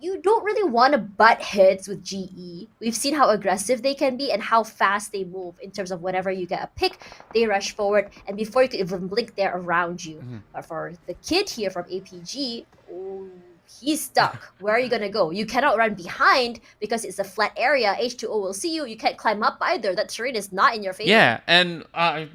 you don't really want to butt heads with GE. We've seen how aggressive they can be and how fast they move in terms of whenever you get a pick, they rush forward, and before you can even blink, they're around you. But for the kid here from APG, he's stuck. Where are you gonna go? You cannot run behind because it's a flat area. H2O will see you. You can't climb up either. That terrain is not in your favor. Yeah, and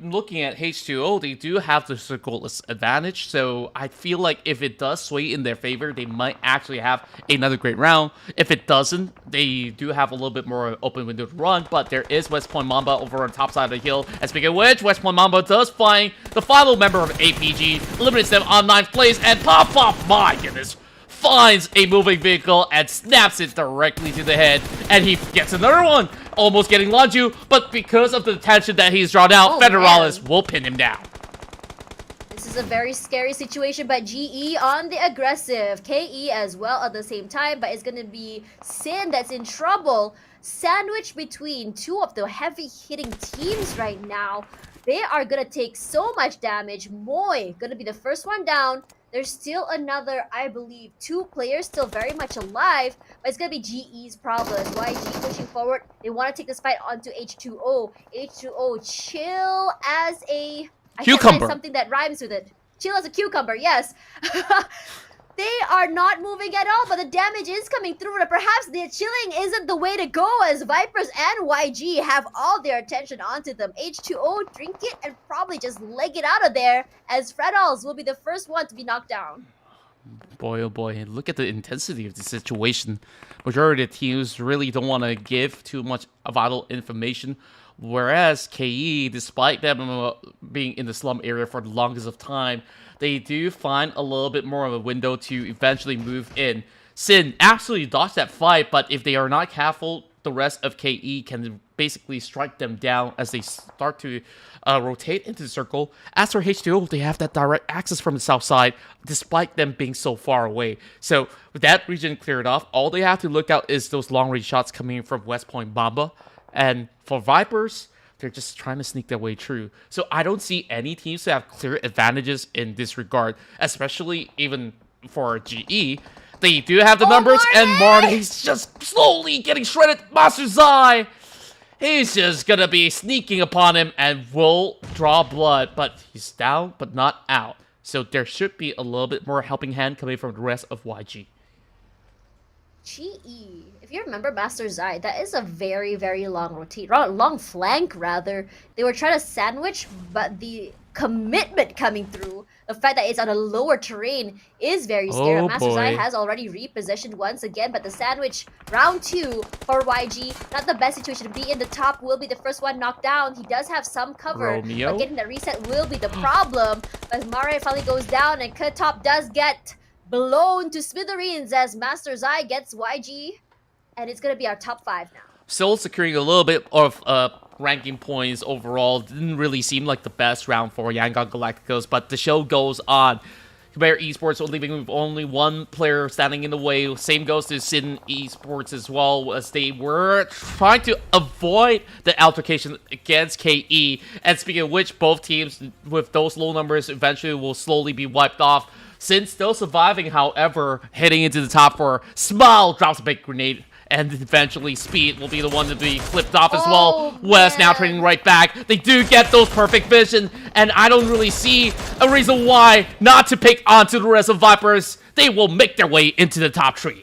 looking at H2O, they do have the circleless advantage, so I feel like if it does sway in their favor, they might actually have another great round. If it doesn't, they do have a little bit more open window to run, but there is West Point Mamba over on the top side of the hill. And speaking of which, West Point Mamba does find the final member of APG, eliminates them on 9th place, and Pop, my goodness, finds a moving vehicle and snaps it directly to the head, and he gets another one, almost getting Lanju, but because of the tension that he's drawn out, Federalis will pin him down. This is a very scary situation, but GE on the aggressive, KE as well at the same time, but it's going to be Sin that's in trouble. Sandwiched between 2 of the heavy-hitting teams right now. They are going to take so much damage. Moy going to be the first one down. There's still another, I believe, 2 players still very much alive, but it's going to be GE's problem. YG pushing forward. They want to take this fight onto H2O. H2O chill as a... I can't find something that rhymes with it. Chill as a cucumber, yes. They are not moving at all, but the damage is coming through. And perhaps the chilling isn't the way to go, as Vipers and YG have all their attention onto them. H2O drink it and probably just leg it out of there, as Fredals will be the first one to be knocked down. Boy, oh boy, look at the intensity of the situation. Majority of the teams really don't want to give too much vital information, whereas KE, despite them being in the slum area for the longest of time, they do find a little bit more of a window to eventually move in. Sin absolutely dodged that fight, but if they are not careful, the rest of KE can basically strike them down as they start to rotate into the circle. As for H2O, they have that direct access from the south side, despite them being so far away. So with that region cleared off, all they have to look out is those long-range shots coming from West Point Mamba. And for Vipers, they're just trying to sneak their way through. So I don't see any teams that have clear advantages in this regard, especially even for GE. They do have the numbers, and Marty's just slowly getting shredded. Master Zai, he's just gonna be sneaking upon him and will draw blood, but he's down, but not out. So there should be a little bit more helping hand coming from the rest of YG. GE, if you remember Master Zai, that is a very, very long flank rather. They were trying to sandwich, but the commitment coming through, the fact that it's on a lower terrain is very scary. Master Zai has already repositioned once again, but the sandwich round 2 for YG, not the best situation to be in. The top will be the first one knocked down. He does have some cover, but getting the reset will be the problem. As Mare finally goes down, and Cut Top does get blown to smithereens as Master Zai gets YG, and it's gonna be our top 5 now. Still securing a little bit of ranking points overall. Didn't really seem like the best round for Yangon Galacticos, but the show goes on. Cambodia Esports leaving with only one player standing in the way. Same goes to Sin Esports as well, as they were trying to avoid the altercation against KE. And speaking of which, both teams with those low numbers eventually will slowly be wiped off. Sin still surviving, however, heading into the top 4. Smile drops a big grenade. And eventually Speed will be the one to be flipped off as well. West now trading right back. They do get those perfect vision. And I don't really see a reason why not to pick onto the rest of Vipers. They will make their way into the top 3.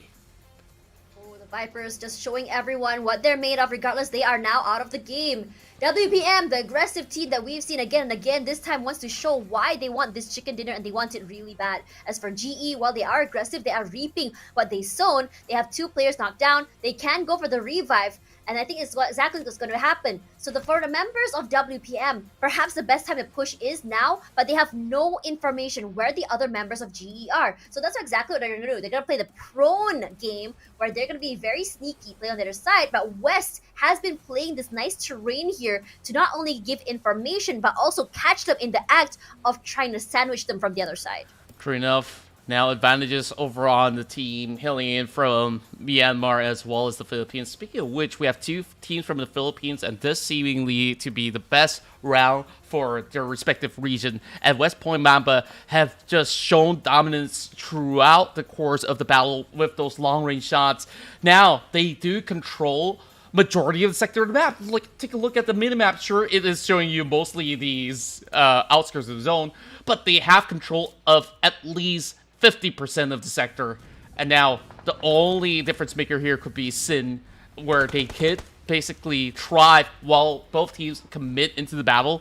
Oh, the Vipers just showing everyone what they're made of. Regardless, they are now out of the game. WPM, the aggressive team that we've seen again and again, this time wants to show why they want this chicken dinner and they want it really bad. As for GE, while they are aggressive, they are reaping what they sown. They have 2 players knocked down. They can go for the revive. And I think it's exactly what's going to happen. So for the members of WPM, perhaps the best time to push is now, but they have no information where the other members of GE are. So that's exactly what they're going to do. They're going to play the prone game, where they're going to be very sneaky, play on the other side. But West has been playing this nice terrain here to not only give information, but also catch them in the act of trying to sandwich them from the other side. True enough. Now advantages over on the team hailing in from Myanmar as well as the Philippines. Speaking of which, we have 2 teams from the Philippines, and this seemingly to be the best round for their respective region. And West Point Mamba have just shown dominance throughout the course of the battle with those long-range shots. Now, they do control majority of the sector of the map. Take a look at the minimap. Sure, it is showing you mostly these outskirts of the zone, but they have control of at least 50% of the sector. And now the only difference maker here could be Sin, where they could basically thrive while both teams commit into the battle.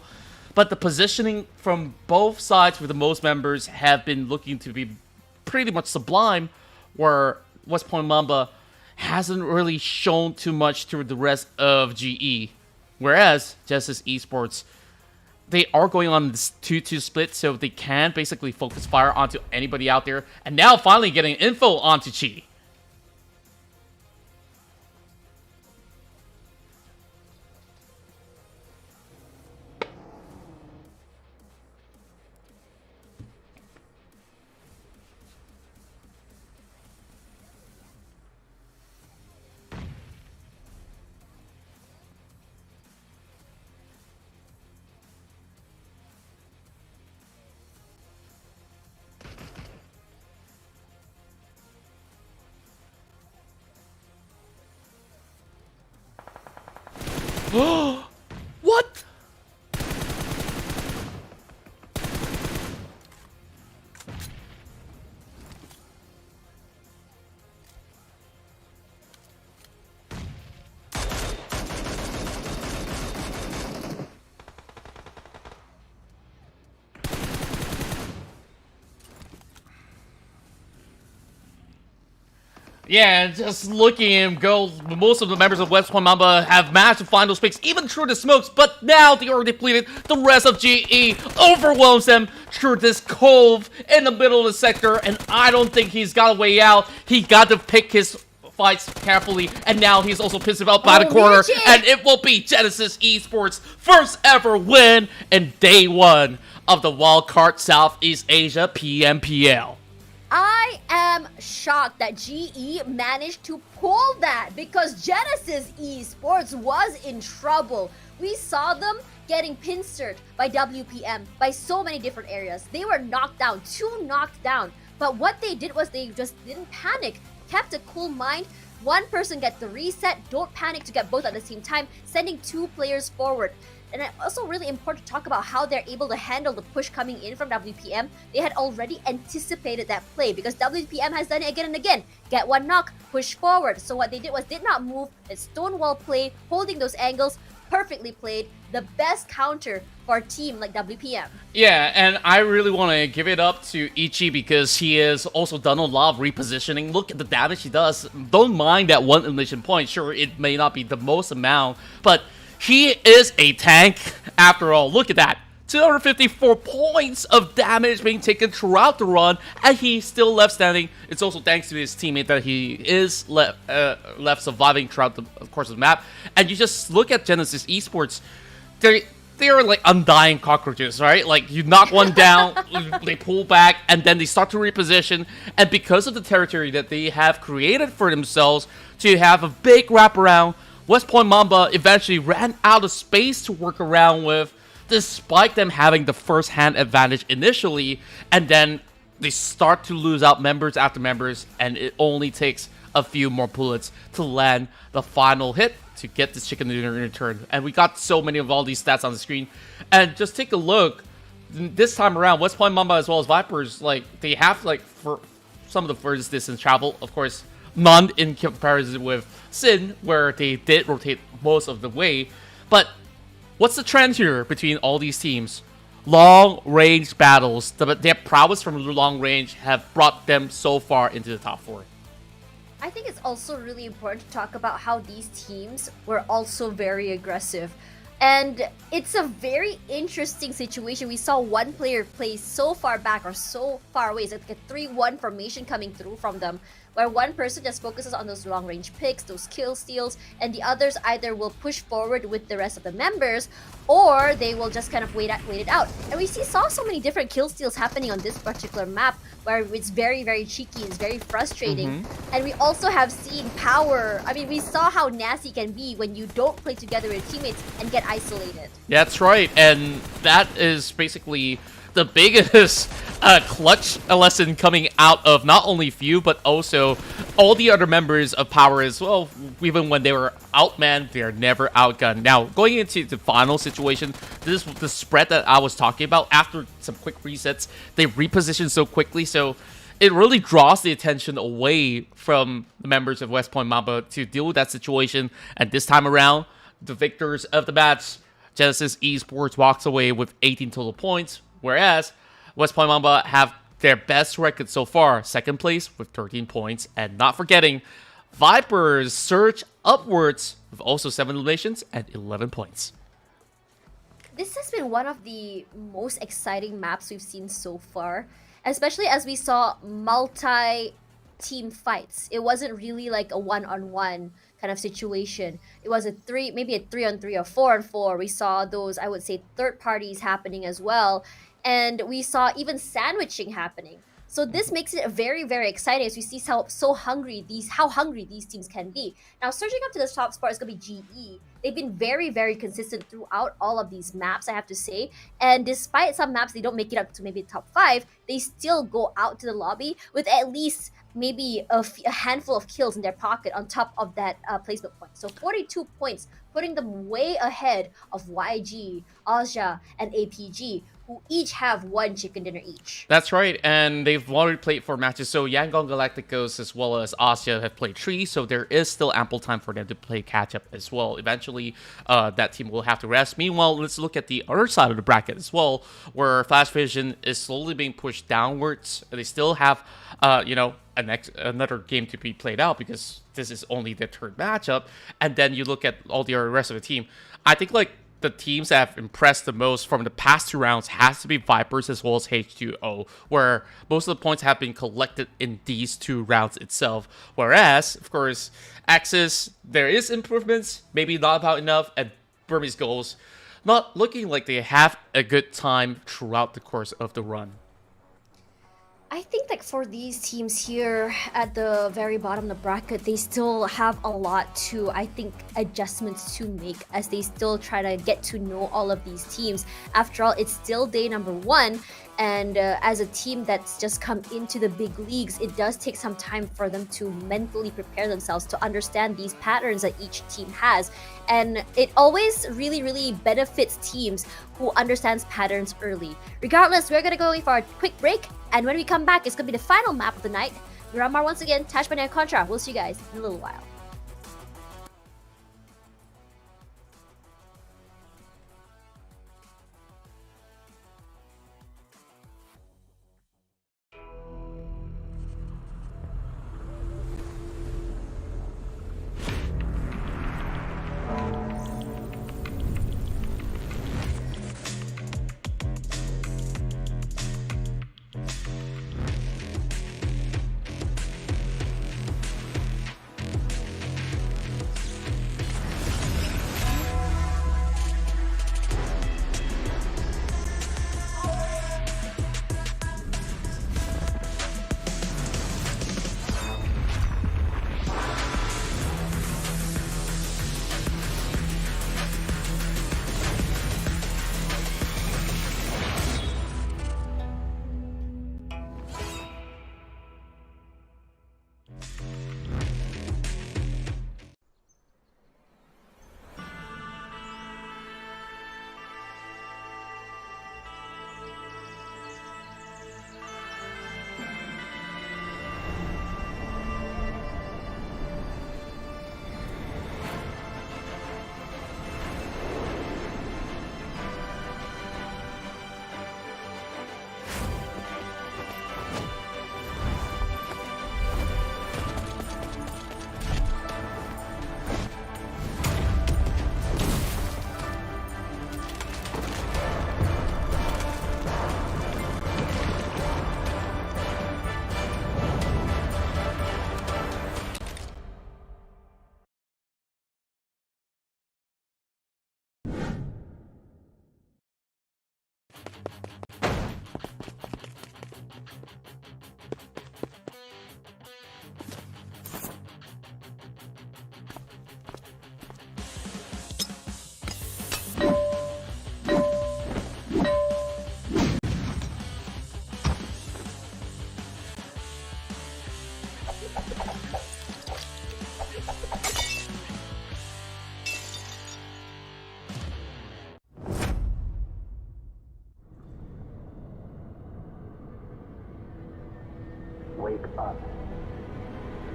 But the positioning from both sides with the most members have been looking to be pretty much sublime, where West Point Mamba hasn't really shown too much to the rest of GE. Whereas Genesis Esports, they are going on this 2-2 split, so they can basically focus fire onto anybody out there. And now finally getting info onto Chi. What? Yeah, just looking at him go, most of the members of West Point Mamba have managed to find those picks, even through the smokes, but now they are depleted. The rest of GE overwhelms them through this cove in the middle of the sector, and I don't think he's got a way out. He got to pick his fights carefully, and now he's also pissed about by the corner, and it will be Genesis Esports' first ever win in day 1 of the Wildcard Southeast Asia PMPL. I am shocked that GE managed to pull that, because Genesis Esports was in trouble. We saw them getting pincered by WPM by so many different areas. They were knocked down, 2 knocked down. But what they did was they just didn't panic, kept a cool mind. One person gets the reset, don't panic to get both at the same time, sending 2 players forward. And it's also really important to talk about how they're able to handle the push coming in from WPM. They had already anticipated that play, because WPM has done it again and again. Get 1 knock, push forward. So what they did was did not move. It's stonewall play, holding those angles, perfectly played. The best counter for a team like WPM. Yeah, and I really want to give it up to Ichi, because he has also done a lot of repositioning. Look at the damage he does. Don't mind that 1 elimination point. Sure, it may not be the most amount, but he is a tank after all. Look at that. 254 points of damage being taken throughout the run, and he's still left standing. It's also thanks to his teammate that he is left surviving throughout the course of the map. And you just look at Genesis Esports, they're like undying cockroaches, right? Like, you knock one down, they pull back, and then they start to reposition. And because of the territory that they have created for themselves to have a big wraparound, West Point Mamba eventually ran out of space to work around with, despite them having the first-hand advantage initially. And then they start to lose out members after members, and it only takes a few more bullets to land the final hit to get this chicken dinner in return. And we got so many of all these stats on the screen. And just take a look. This time around, West Point Mamba as well as Vipers, like, they have, like, for some of the furthest distance travel. Of course, none in comparison with Sin, where they did rotate most of the way. But what's the trend here between all these teams? Long-range battles. Their prowess from long range have brought them so far into the top 4. I think it's also really important to talk about how these teams were also very aggressive. And it's a very interesting situation. We saw one player play so far back or so far away. It's like a 3-1 formation coming through from them, where one person just focuses on those long-range picks, those kill steals, and the others either will push forward with the rest of the members, or they will just kind of wait it out. And we saw so many different kill steals happening on this particular map, where it's very, very cheeky, it's very frustrating. And we also have seen power. I mean, we saw how nasty it can be when you don't play together with teammates and get isolated. That's right, and that is basically the biggest clutch lesson coming out of not only Few, but also all the other members of Power as well. Even when they were outmanned, they are never outgunned. Now, going into the final situation, this is the spread that I was talking about. After some quick resets, they repositioned so quickly, so it really draws the attention away from the members of West Point Mamba to deal with that situation. And this time around, the victors of the match, Genesis Esports, walks away with 18 total points, whereas West Point Mamba have their best record so far, second place with 13 points. And not forgetting, Vipers surge upwards with also 7 eliminations and 11 points. This has been one of the most exciting maps we've seen so far, especially as we saw multi-team fights. It wasn't really like a one-on-one kind of situation. It was maybe a 3-on-3 or 4-on-4. We saw those, I would say, third parties happening as well. And we saw even sandwiching happening. So this makes it very, very exciting as we see how hungry these teams can be. Now, surging up to the top spot is going to be GE. They've been very, very consistent throughout all of these maps, I have to say. And despite some maps they don't make it up to maybe the top 5, they still go out to the lobby with at least maybe a handful of kills in their pocket on top of that placement point. So 42 points, putting them way ahead of YG, Asia, and APG, who each have 1 chicken dinner each. That's right, and they've already played 4 matches, so Yangon Galacticos as well as Asia have played 3, so there is still ample time for them to play catch-up as well. Eventually, that team will have to rest. Meanwhile, let's look at the other side of the bracket as well, where Flash Vision is slowly being pushed downwards. They still have, another game to be played out because this is only their third matchup. And then you look at all the rest of the team. I think, like, the teams that have impressed the most from the past 2 rounds has to be Vipers as well as H2O, where most of the points have been collected in these 2 rounds itself. Whereas, of course, Axis, there is improvements, maybe not about enough, and Burmese Goals not looking like they have a good time throughout the course of the run. I think like for these teams here at the very bottom of the bracket, they still have a lot to, I think, adjustments to make as they still try to get to know all of these teams. After all, it's still day number 1, and as a team that's just come into the big leagues, it does take some time for them to mentally prepare themselves to understand these patterns that each team has. And it always really, really benefits teams who understands patterns early. Regardless, we're gonna go for a quick break, and when we come back, it's gonna be the final map of the night. Miramar once again, Tashbani and Contra. We'll see you guys in a little while.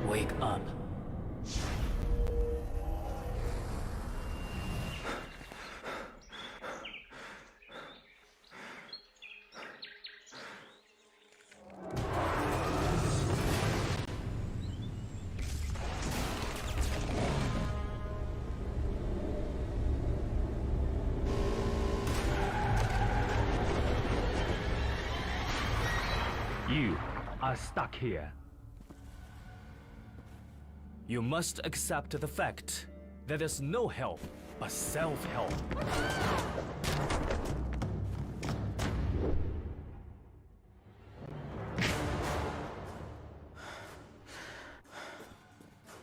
Wake up. You are stuck here. You must accept the fact that there's no help but self-help.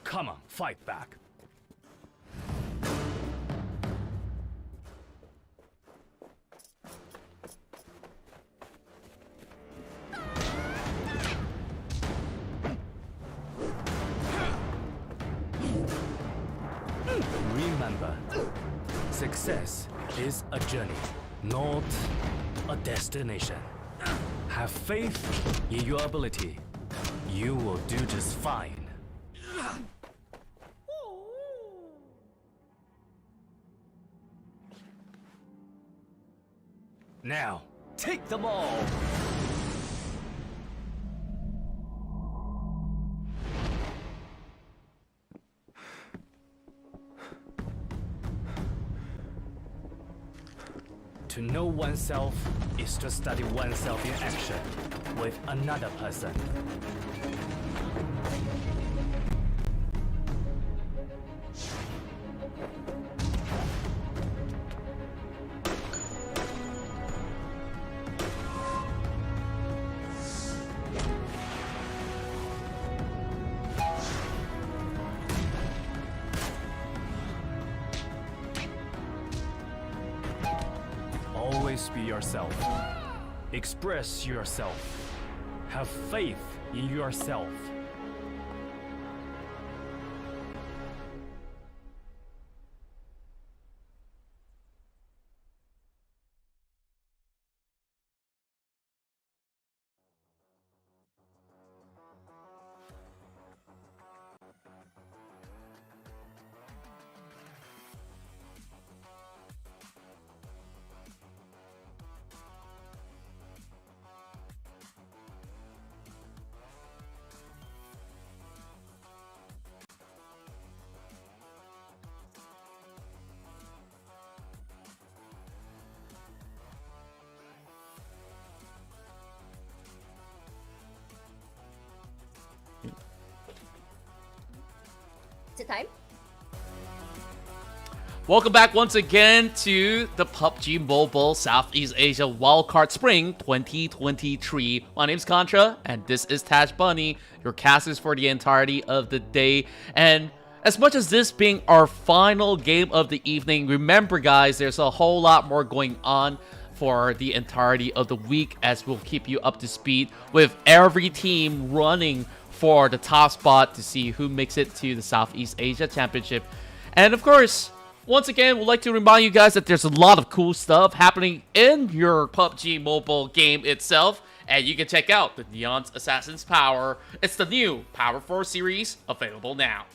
Come on, fight back. Remember, success is a journey, not a destination. Have faith in your ability. You will do just fine. Now, take them all! To know oneself is to study oneself in action with another person. Always be yourself. Express yourself. Have faith in yourself. Is it time? Welcome back once again to the PUBG Mobile Southeast Asia Wildcard Spring 2023. My name's Contra, and this is Tash Bunny, your casters for the entirety of the day. And as much as this being our final game of the evening, remember guys, there's a whole lot more going on for the entirety of the week, as we'll keep you up to speed with every team running for the top spot to see who makes it to the Southeast Asia Championship. And of course, once again, we'd like to remind you guys that there's a lot of cool stuff happening in your PUBG Mobile game itself. And you can check out the Neon's Assassin's Power. It's the new Power 4 series, available now.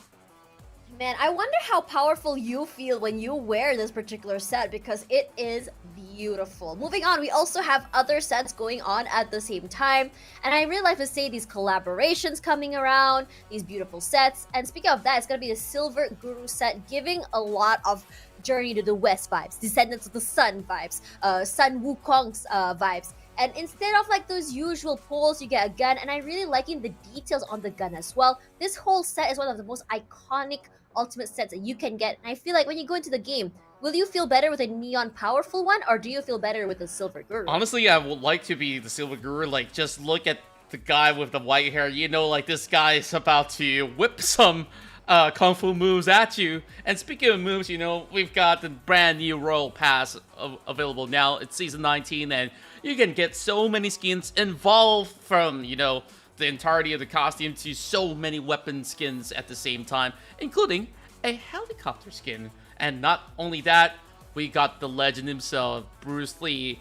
Man, I wonder how powerful you feel when you wear this particular set, because it is beautiful. Moving on, we also have other sets going on at the same time, and I really like to say these collaborations coming around, these beautiful sets. And speaking of that, it's going to be the Silver Guru set, giving a lot of Journey to the West vibes, Descendants of the Sun vibes, Sun Wukong's vibes. And instead of like those usual pulls, you get a gun, and I really liking the details on the gun as well. This whole set is one of the most iconic ultimate sets that you can get, and I feel like when you go into the game, will you feel better with a neon powerful one, or do you feel better with the Silver Guru? Honestly, I would like to be the Silver Guru. Like, just look at the guy with the white hair. You know, like, this guy is about to whip some kung fu moves at you. And speaking of moves, you know, we've got the brand new Royal Pass available now. It's Season 19, and you can get so many skins involved, from, you know, the entirety of the costume to so many weapon skins at the same time, including a helicopter skin. And not only that, we got the legend himself, Bruce Lee,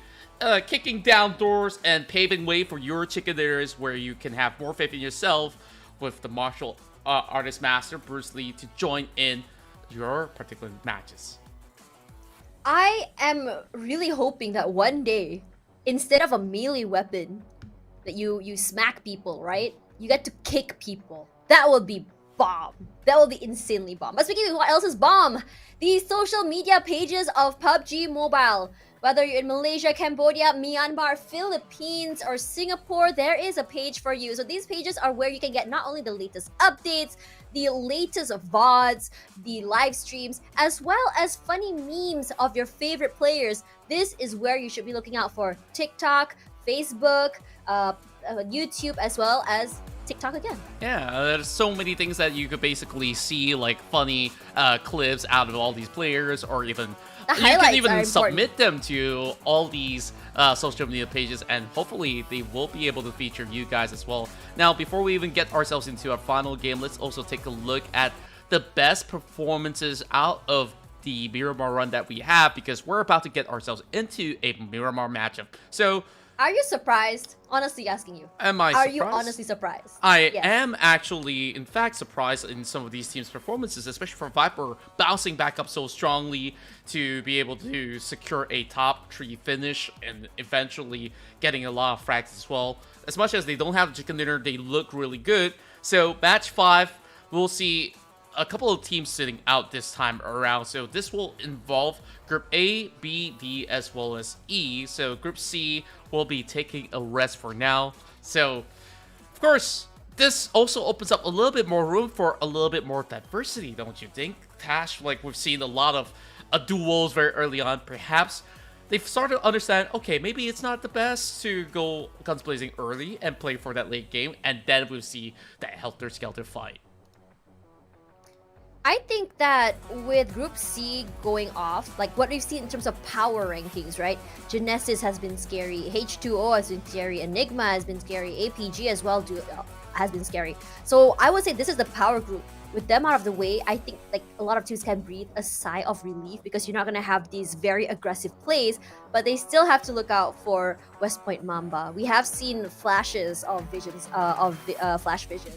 kicking down doors and paving way for your chicken dinners, where you can have more faith in yourself with the martial Artist Master Bruce Lee to join in your particular matches? I am really hoping that one day, instead of a melee weapon that you smack people, right? You get to kick people. That would be bomb. That will be insanely bomb. But speaking of what else is bomb, the social media pages of PUBG Mobile. Whether you're in Malaysia, Cambodia, Myanmar, Philippines, or Singapore, there is a page for you. So these pages are where you can get not only the latest updates, the latest VODs, the live streams, as well as funny memes of your favorite players. This is where you should be looking out for TikTok, Facebook, YouTube, as well as TikTok again. Yeah, there's so many things that you could basically see, like funny clips out of all these players, or even The you can highlights even are submit them to all these social media pages, and hopefully they will be able to feature you guys as well. Now, before we even get ourselves into our final game, let's also take a look at the best performances out of the Miramar run that we have, because we're about to get ourselves into a Miramar matchup. So, Are you surprised? Honestly asking you. am I Are surprised? you honestly surprised? I Yes. am actually, in fact, surprised in some of these teams' performances, especially from Viper bouncing back up so strongly to be able to secure a top 3 finish and eventually getting a lot of frags as well. As much as they don't have the chicken dinner, they look really good. So match 5, we'll see a couple of teams sitting out this time around. So this will involve Group A, B, D, as well as E. So Group C will be taking a rest for now. So, of course, this also opens up a little bit more room for a little bit more diversity, don't you think, Tash? Like, we've seen a lot of duels very early on. Perhaps they've started to understand, okay, maybe it's not the best to go guns blazing early and play for that late game, and then we'll see that helter-skelter fight. I think that with Group C going off, like what we've seen in terms of power rankings, right? Genesis has been scary, H2O has been scary, Enigma has been scary, APG as well has been scary. So I would say this is the power group. With them out of the way, I think like a lot of teams can breathe a sigh of relief, because you're not gonna have these very aggressive plays, but they still have to look out for West Point Mamba. We have seen flashes of Flash Vision.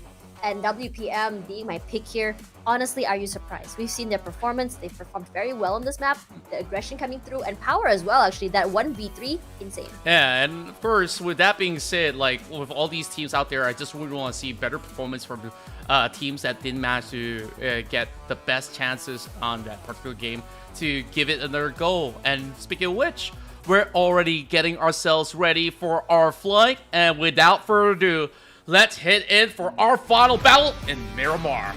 And WPM being my pick here, honestly, are you surprised? We've seen their performance. They've performed very well on this map. The aggression coming through, and power as well, actually. That 1v3, insane. Yeah, and of course, with that being said, like, with all these teams out there, I just would want to see better performance from teams that didn't manage to get the best chances on that particular game to give it another go. And speaking of which, we're already getting ourselves ready for our flight. And without further ado, let's head in for our final battle in Miramar.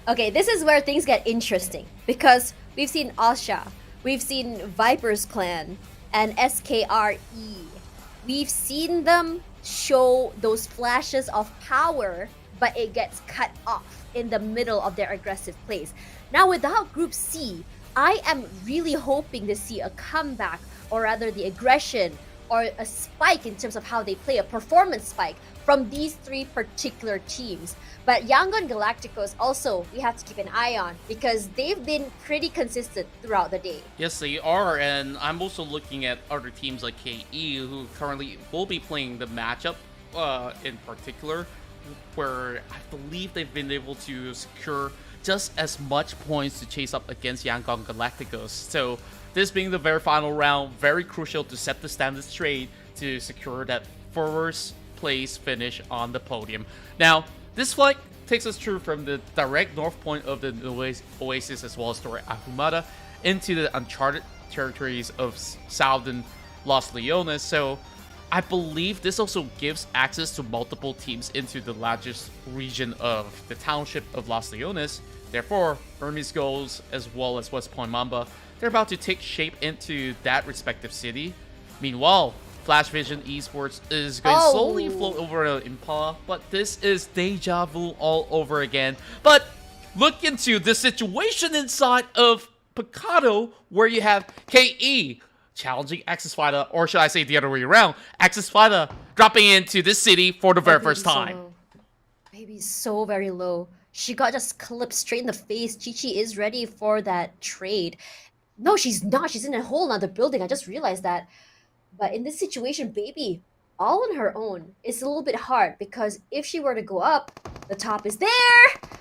Okay, this is where things get interesting, because we've seen Asha, we've seen Viper's Clan, and SKRE. We've seen them show those flashes of power, but it gets cut off in the middle of their aggressive plays. Now, without Group C, I am really hoping to see a comeback, or rather the aggression, or a spike in terms of how they play, a performance spike from these 3 particular teams. But Yangon Galacticos also, we have to keep an eye on, because they've been pretty consistent throughout the day. Yes, they are, and I'm also looking at other teams like KE, who currently will be playing the matchup in particular, where I believe they've been able to secure just as much points to chase up against Yangon Galacticos. So this being the very final round, very crucial to set the standard straight to secure that first place finish on the podium. Now, this flight takes us through from the direct north point of the Oasis, as well as Torre Ahumada, into the uncharted territories of southern Los Leones. So I believe this also gives access to multiple teams into the largest region of the township of Los Leones. Therefore, Hermes Goals, as well as West Point Mamba, they're about to take shape into that respective city. Meanwhile, Flash Vision Esports is going to slowly float over to Impala, but this is deja vu all over again. But look into the situation inside of Picado, where you have KE challenging Axis Fighter, or should I say the other way around, Axis Fighter dropping into this city for the very first time. Baby's so very low. She got just clipped straight in the face. Chi-Chi is ready for that trade. No, she's not. She's in a whole other building. I just realized that. But in this situation, Baby, all on her own, it's a little bit hard because if she were to go up, the top is there.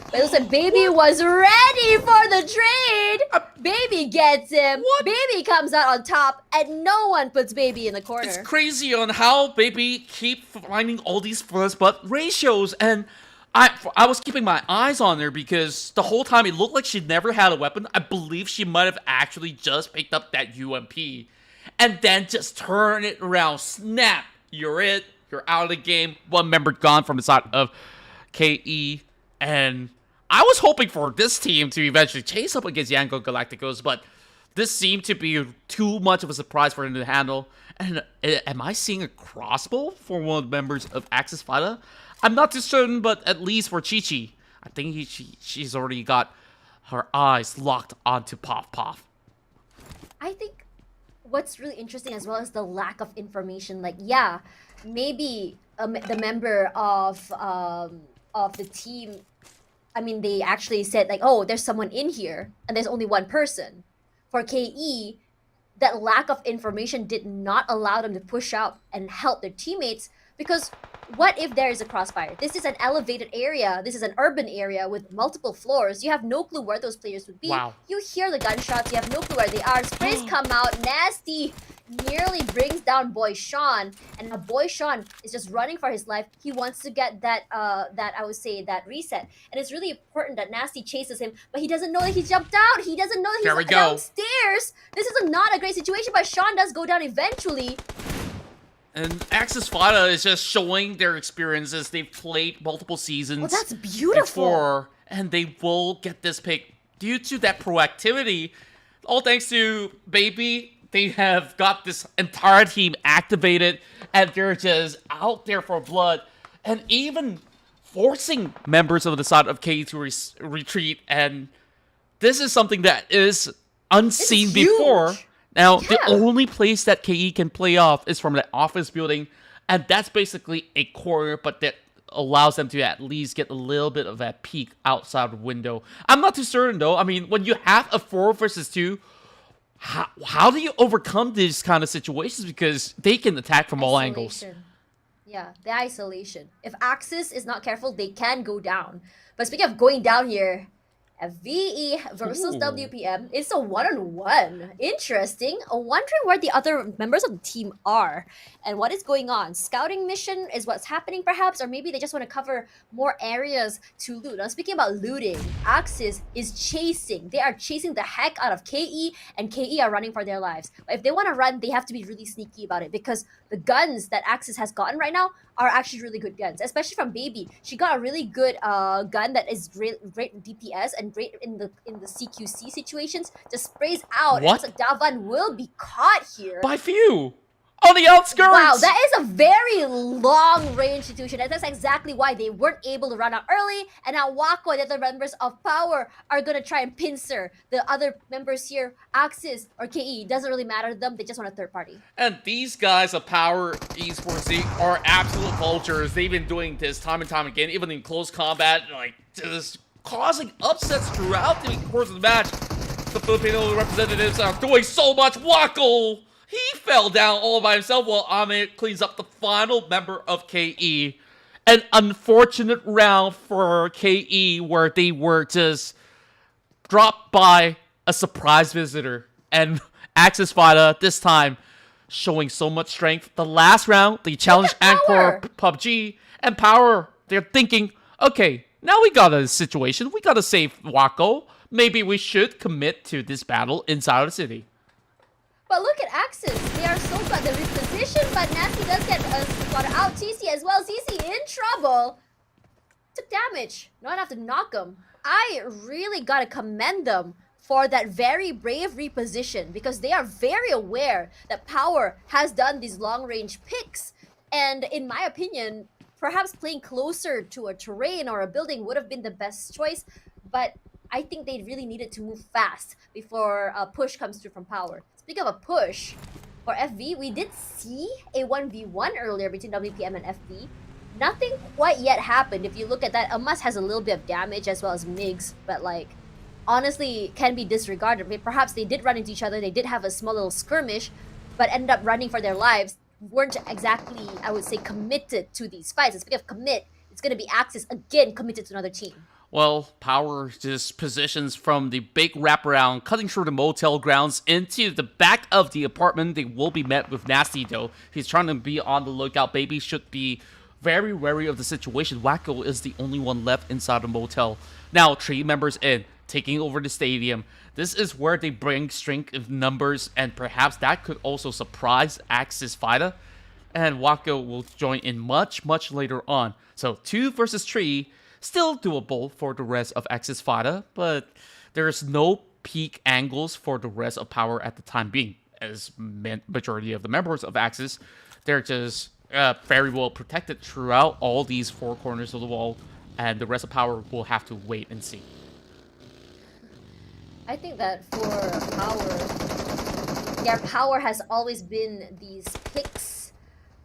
But it looks like Baby was ready for the trade. Baby gets him. What? Baby comes out on top, and no one puts Baby in the corner. It's crazy on how Baby keep finding all these first blood ratios, and I was keeping my eyes on her because the whole time it looked like she never had a weapon. I believe she might have actually just picked up that UMP, and then just turn it around. Snap! You're it. You're out of the game. One member gone from the side of KE, and I was hoping for this team to eventually chase up against Yango Galacticos, but this seemed to be too much of a surprise for him to handle. And am I seeing a crossbow for one of the members of Axis Fighter? I'm not too certain, but at least for Chi-Chi, I think she's already got her eyes locked onto Puff Puff. I think what's really interesting as well is the lack of information. Like, yeah, maybe the member of the team, I mean, they actually said like, oh, there's someone in here, and there's only one person. For KE, that lack of information did not allow them to push out and help their teammates, because what if there is a crossfire? This is an elevated area. This is an urban area with multiple floors. You have no clue where those players would be. Wow. You hear the gunshots. You have no clue where they are. Sprays come out. Nasty nearly brings down Boy Sean. And now Boy Sean is just running for his life. He wants to get that I would say that reset. And it's really important that Nasty chases him, but he doesn't know that he jumped out. He doesn't know that he's downstairs. This is not a great situation, but Sean does go down eventually. And Axis Fighter is just showing their experiences. They've played multiple seasons. Well, that's beautiful. Before, and they will get this pick due to that proactivity. All thanks to Baby, they have got this entire team activated, and they're just out there for blood, and even forcing members of the side of KE to retreat. And this is something that is unseen before. Now, the only place that KE can play off is from the office building, and that's basically a corner, but that allows them to at least get a little bit of that peek outside the window. I'm not too certain, though. I mean, when you have a 4 versus 2, how do you overcome these kind of situations? Because they can attack from all angles. Yeah, the isolation. If Axis is not careful, they can go down. But speaking of going down here, VE versus WPM. It's a one-on-one. Interesting. Wondering where the other members of the team are and what is going on. Scouting mission is what's happening perhaps, or maybe they just want to cover more areas to loot. Now, speaking about looting, Axis is chasing. They are chasing the heck out of KE, and KE are running for their lives. But if they want to run, they have to be really sneaky about it, because the guns that Axis has gotten right now are actually really good guns, especially from Baby. She got a really good gun that is great DPS and great in the CQC situations. Just sprays out. What? And Davan will be caught here. By few. On the outskirts. Wow, that is a very long range situation. And that's exactly why they weren't able to run out early. And now Wako and the other members of Power are going to try and pincer the other members here. Axis or KE, doesn't really matter to them. They just want a third party. And these guys of Power Esports, they are absolute vultures. They've been doing this time and time again, even in close combat, like just causing upsets throughout the course of the match. The Filipino representatives are doing so much. Wako! He fell down all by himself while Ame cleans up the final member of KE. An unfortunate round for KE where they were just dropped by a surprise visitor. And Axis Fighter, this time, showing so much strength. The last round, they challenged Anchor PUBG. And Power, they're thinking, okay, now we got a situation. We got to save Wako. Maybe we should commit to this battle inside of the city. But look at Axis. They are so good. The reposition, but Nasty does get spotted out. CC as well. CC in trouble. Took damage. Not enough to knock him. I really gotta commend them for that very brave reposition, because they are very aware that Power has done these long-range picks. And in my opinion, perhaps playing closer to a terrain or a building would have been the best choice. But I think they really needed to move fast before a push comes through from Power. Speaking of a push, for FV, we did see a 1v1 earlier between WPM and FV. Nothing quite yet happened. If you look at that, Amas has a little bit of damage as well as Migs, but like, honestly, can be disregarded. Perhaps they did run into each other, they did have a small little skirmish, but ended up running for their lives, weren't exactly, I would say, committed to these fights. And speaking of commit, it's going to be Axis again committed to another team. Well, Power just positions from the big wraparound, cutting through the motel grounds into the back of the apartment. They will be met with Nasty, though. He's trying to be on the lookout. Baby should be very wary of the situation. Wacko is the only one left inside the motel. Now, 3 members in, taking over the stadium. This is where they bring strength of numbers, and perhaps that could also surprise Axis Fighter. And Wacko will join in much later on. So 2 versus 3. Still doable for the rest of Axis Fighter, but there's no peak angles for the rest of Power at the time being, as majority of the members of Axis, they're just very well protected throughout all these 4 corners of the wall, and the rest of Power will have to wait and see. I think that for Power, their power has always been these picks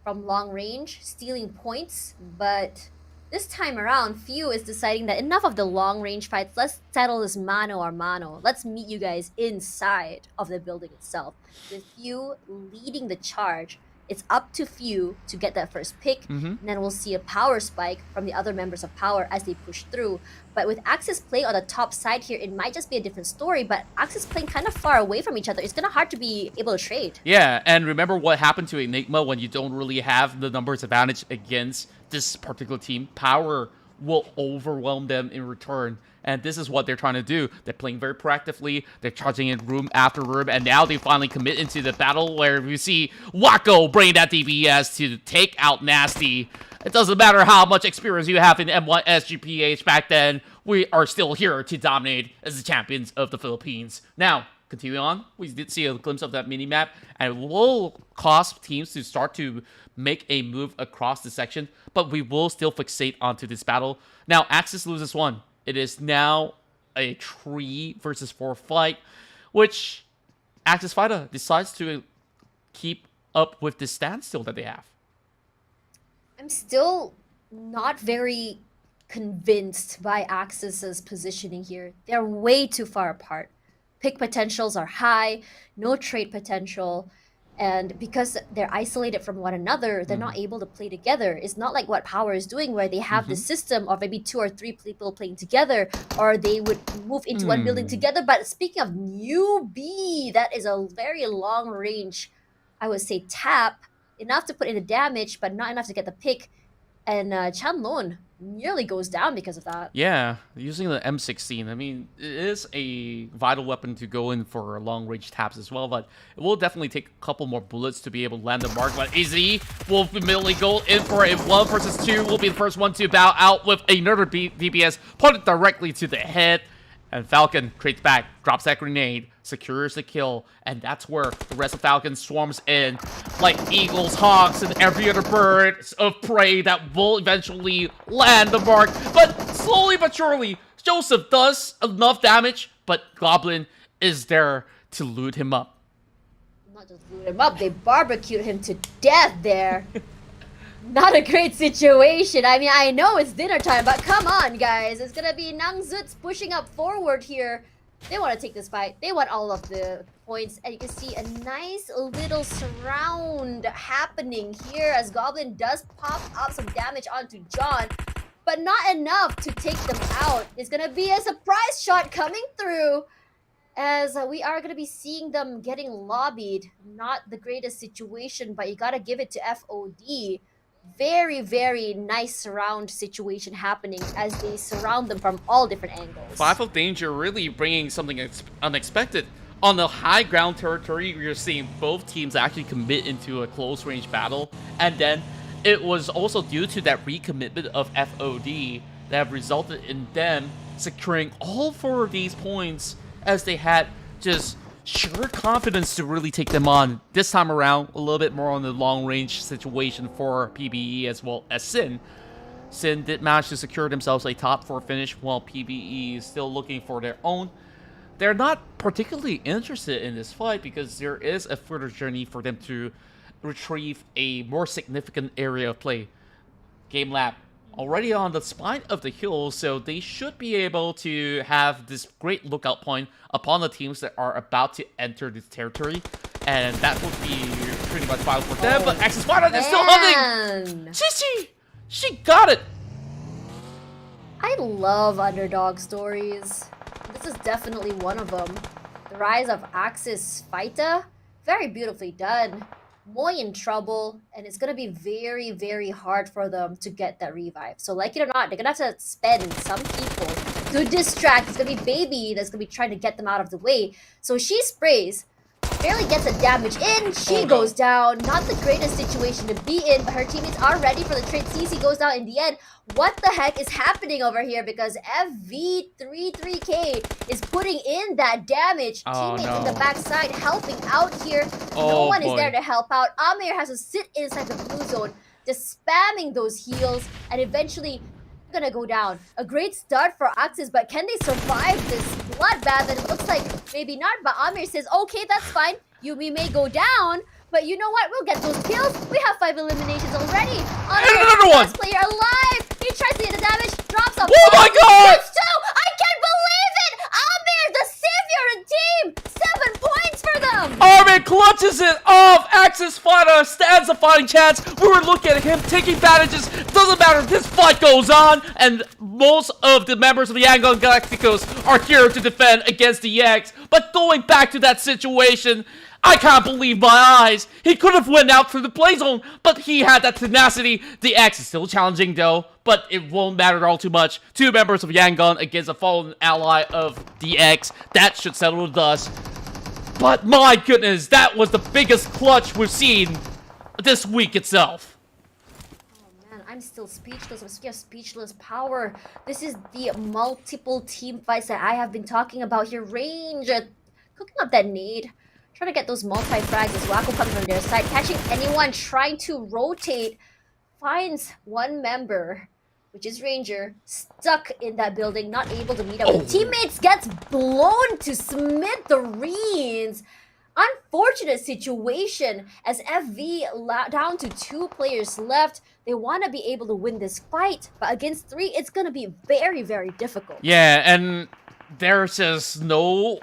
from long range, stealing points, but this time around, Few is deciding that enough of the long-range fights, let's settle this mano a mano. Let's meet you guys inside of the building itself. With Few leading the charge, it's up to Few to get that first pick, and then we'll see a power spike from the other members of Power as they push through. But with Axis playing on the top side here, it might just be a different story, but Axis playing kind of far away from each other. It's kind of hard to be able to trade. Yeah, and remember what happened to Enigma when you don't really have the numbers advantage against this particular team. Power will overwhelm them in return, and this is what they're trying to do. They're playing very proactively, they're charging in room after room, and now they finally commit into the battle where we see Wacko bring that DBS to take out Nasty. It doesn't matter how much experience you have in M1 SGPH back then, we are still here to dominate as the champions of the Philippines. Now, continuing on, we did see a glimpse of that mini-map, and it will cause teams to start to make a move across the section, but we will still fixate onto this battle. Now, Axis loses 1. It is now a 3 versus 4 fight, which Axis Fighter decides to keep up with the standstill that they have. I'm still not very convinced by Axis's positioning here. They're way too far apart. Pick potentials are high, no trade potential, and because they're isolated from one another, they're not able to play together. It's not like what Power is doing, where they have the system of maybe 2 or 3 people playing together, or they would move into one building together. But speaking of newbie, that is a very long range, I would say, tap, enough to put in the damage, but not enough to get the pick. And Chanlon nearly goes down because of that. Yeah, using the M16, I mean, it is a vital weapon to go in for long-range taps as well, but it will definitely take a couple more bullets to be able to land the mark. But AZ will immediately go in for a 1 versus 2, will be the first one to bow out with another DPS, put it directly to the head. And Falcon creates back, drops that grenade, secures the kill, and that's where the rest of Falcon swarms in like eagles, hawks, and every other bird of prey that will eventually land the mark. But slowly but surely, Joseph does enough damage, but Goblin is there to loot him up. Not just loot him up, they barbecued him to death there. Not a great situation. I mean, I know it's dinner time, but come on, guys. It's gonna be Nangzuts pushing up forward here. They want to take this fight. They want all of the points. And you can see a nice little surround happening here as Goblin does pop up some damage onto John, but not enough to take them out. It's gonna be a surprise shot coming through, as we are going to be seeing them getting lobbied. Not the greatest situation, but you got to give it to FOD. Very, very nice surround situation happening as they surround them from all different angles. 5 of Danger really bringing something unexpected. On the high ground territory, you're seeing both teams actually commit into a close range battle. And then it was also due to that recommitment of FOD that resulted in them securing all 4 of these points, as they had just sheer confidence to really take them on. This time around, a little bit more on the long-range situation for PBE as well as Sin. Sin did manage to secure themselves a top 4 finish, while PBE is still looking for their own. They're not particularly interested in this fight because there is a further journey for them to retrieve a more significant area of play. Game Lab already on the spine of the hill, so they should be able to have this great lookout point upon the teams that are about to enter this territory. And that would be pretty much final for them, but Axis Sparta is still hunting! She got it! I love underdog stories. This is definitely one of them. The rise of Axis Sparta, very beautifully done. Moi in trouble, and it's gonna be very, very hard for them to get that revive. So like it or not, they're gonna have to spend some people to distract. It's gonna be Baby that's gonna be trying to get them out of the way. So she sprays, barely gets a damage in, she goes down. Not the greatest situation to be in, but her teammates are ready for the trade. CC goes down in the end. What the heck is happening over here? Because FV33K is putting in that damage. Teammates in the backside helping out here. No one is there to help out. Amir has to sit inside the blue zone, just spamming those heals, and eventually gonna go down. A great start for Axis, but can they survive this bloodbath? And it looks like maybe not, but Amir says, okay, that's fine. We may go down, but you know what? We'll get those kills. We have 5 eliminations already. Amir, another one! last player alive. He tries to get the damage, drops off. Oh my god! Gets 2! I can't believe it! Amir, the savior of the team! 7 points for them! Armin clutches it off! Axis Fighter stands a fighting chance! We were looking at him taking bandages. Doesn't matter, this fight goes on, and most of the members of the Yangon Galacticos are here to defend against the EX. But going back to that situation, I can't believe my eyes! He could have went out through the play zone, but he had that tenacity. The X is still challenging though, but it won't matter all too much. 2 members of Yangon against a fallen ally of the X. That should settle the dust. But my goodness, that was the biggest clutch we've seen this week itself. Oh man, I'm still speechless. I'm still speechless power. This is the multiple team fights that I have been talking about here. Range, cooking up that nade. Trying to get those multi-frags as Wacko comes from their side. Catching anyone trying to rotate. Finds one member, which is Ranger, stuck in that building, not able to meet up with teammates. Gets blown to smithereens. Unfortunate situation as FV down to 2 players left. They want to be able to win this fight, but against 3, it's going to be very, very difficult. Yeah, and there's just no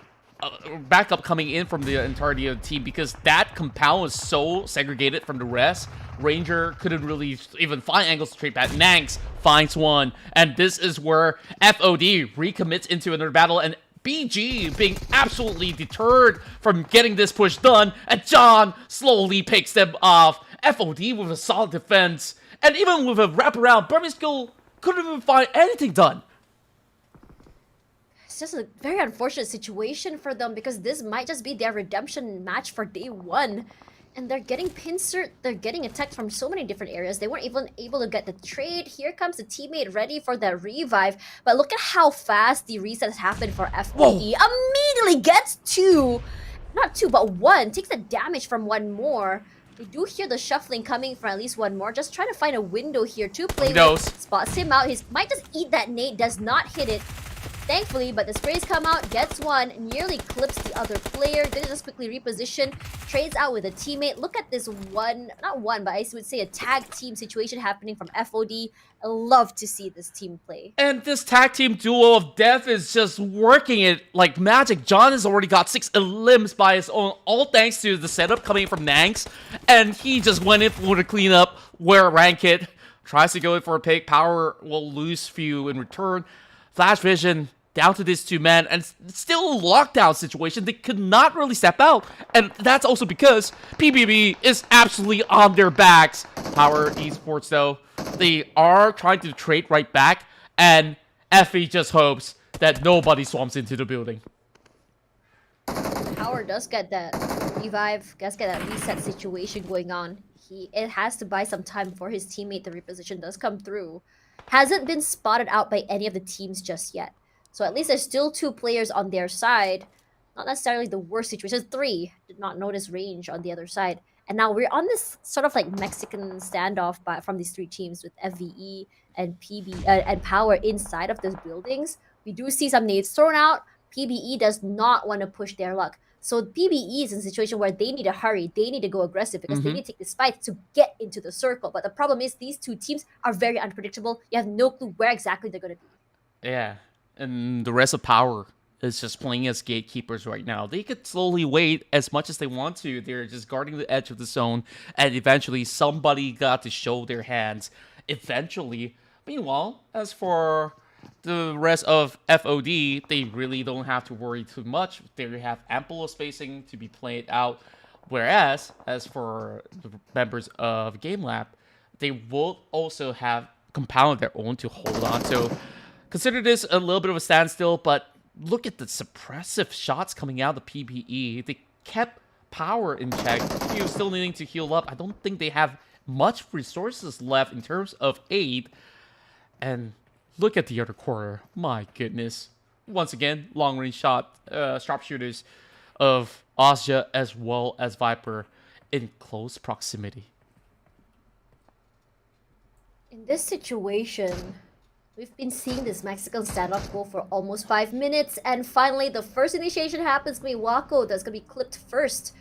backup coming in from the entirety of the team because that compound is so segregated from the rest. Ranger couldn't really even find angles to trade back. Nanks finds one, and this is where FOD recommits into another battle, and BG being absolutely deterred from getting this push done, and John slowly picks them off. FOD with a solid defense, and even with a wraparound, Burmese skill couldn't even find anything done. It's just a very unfortunate situation for them because this might just be their redemption match for day 1. And they're getting pincered, they're getting attacked from so many different areas. They weren't even able to get the trade. Here comes the teammate ready for the revive. But look at how fast the reset has happened for FOD. Immediately gets 2. Not 2, but 1. Takes the damage from 1 more. They do hear the shuffling coming from at least 1 more. Just trying to find a window here to play with. Spots him out. He might just eat that nade. Does not hit it. Thankfully, but the sprays come out, gets 1, nearly clips the other player. Gonna just quickly reposition, trades out with a teammate. Look at this not one, but I would say a tag team situation happening from FOD. I love to see this team play. And this tag team duo of death is just working it like magic. John has already got 6 limbs by his own, all thanks to the setup coming from Nanks. And he just went in for the cleanup, wear a rank hit, tries to go in for a pick. Power will lose few in return. Flash vision down to these 2 men, and it's still a lockdown situation. They could not really step out, and that's also because PBB is absolutely on their backs. Power Esports, though, they are trying to trade right back, and Effie just hopes that nobody swamps into the building. Power does get that revive, does get that reset situation going on. It has to buy some time before his teammate, the reposition, does come through. Hasn't been spotted out by any of the teams just yet. So at least there's still 2 players on their side. Not necessarily the worst situation. 3 did not notice range on the other side. And now we're on this sort of like Mexican standoff from these 3 teams with FVE and PB and Power inside of those buildings. We do see some nades thrown out. PBE does not want to push their luck. So PBE is in a situation where they need to hurry. They need to go aggressive because they need to take this fight to get into the circle. But the problem is these 2 teams are very unpredictable. You have no clue where exactly they're going to be. Yeah, and the rest of Power is just playing as gatekeepers right now. They could slowly wait as much as they want to. They're just guarding the edge of the zone, and eventually somebody got to show their hands. Eventually. Meanwhile, as for the rest of FOD, they really don't have to worry too much. They have ample spacing to be played out. Whereas, as for the members of GameLab, they will also have compound their own to hold on. So consider this a little bit of a standstill, but look at the suppressive shots coming out of the PBE. They kept power in check. Few still needing to heal up. I don't think they have much resources left in terms of aid. And look at the other quarter. My goodness. Once again, long-range shot, sharpshooters of Ozja as well as Viper in close proximity. In this situation, we've been seeing this Mexican standoff go for almost 5 minutes, and finally the first initiation happens to be Wako. That's gonna be clipped first.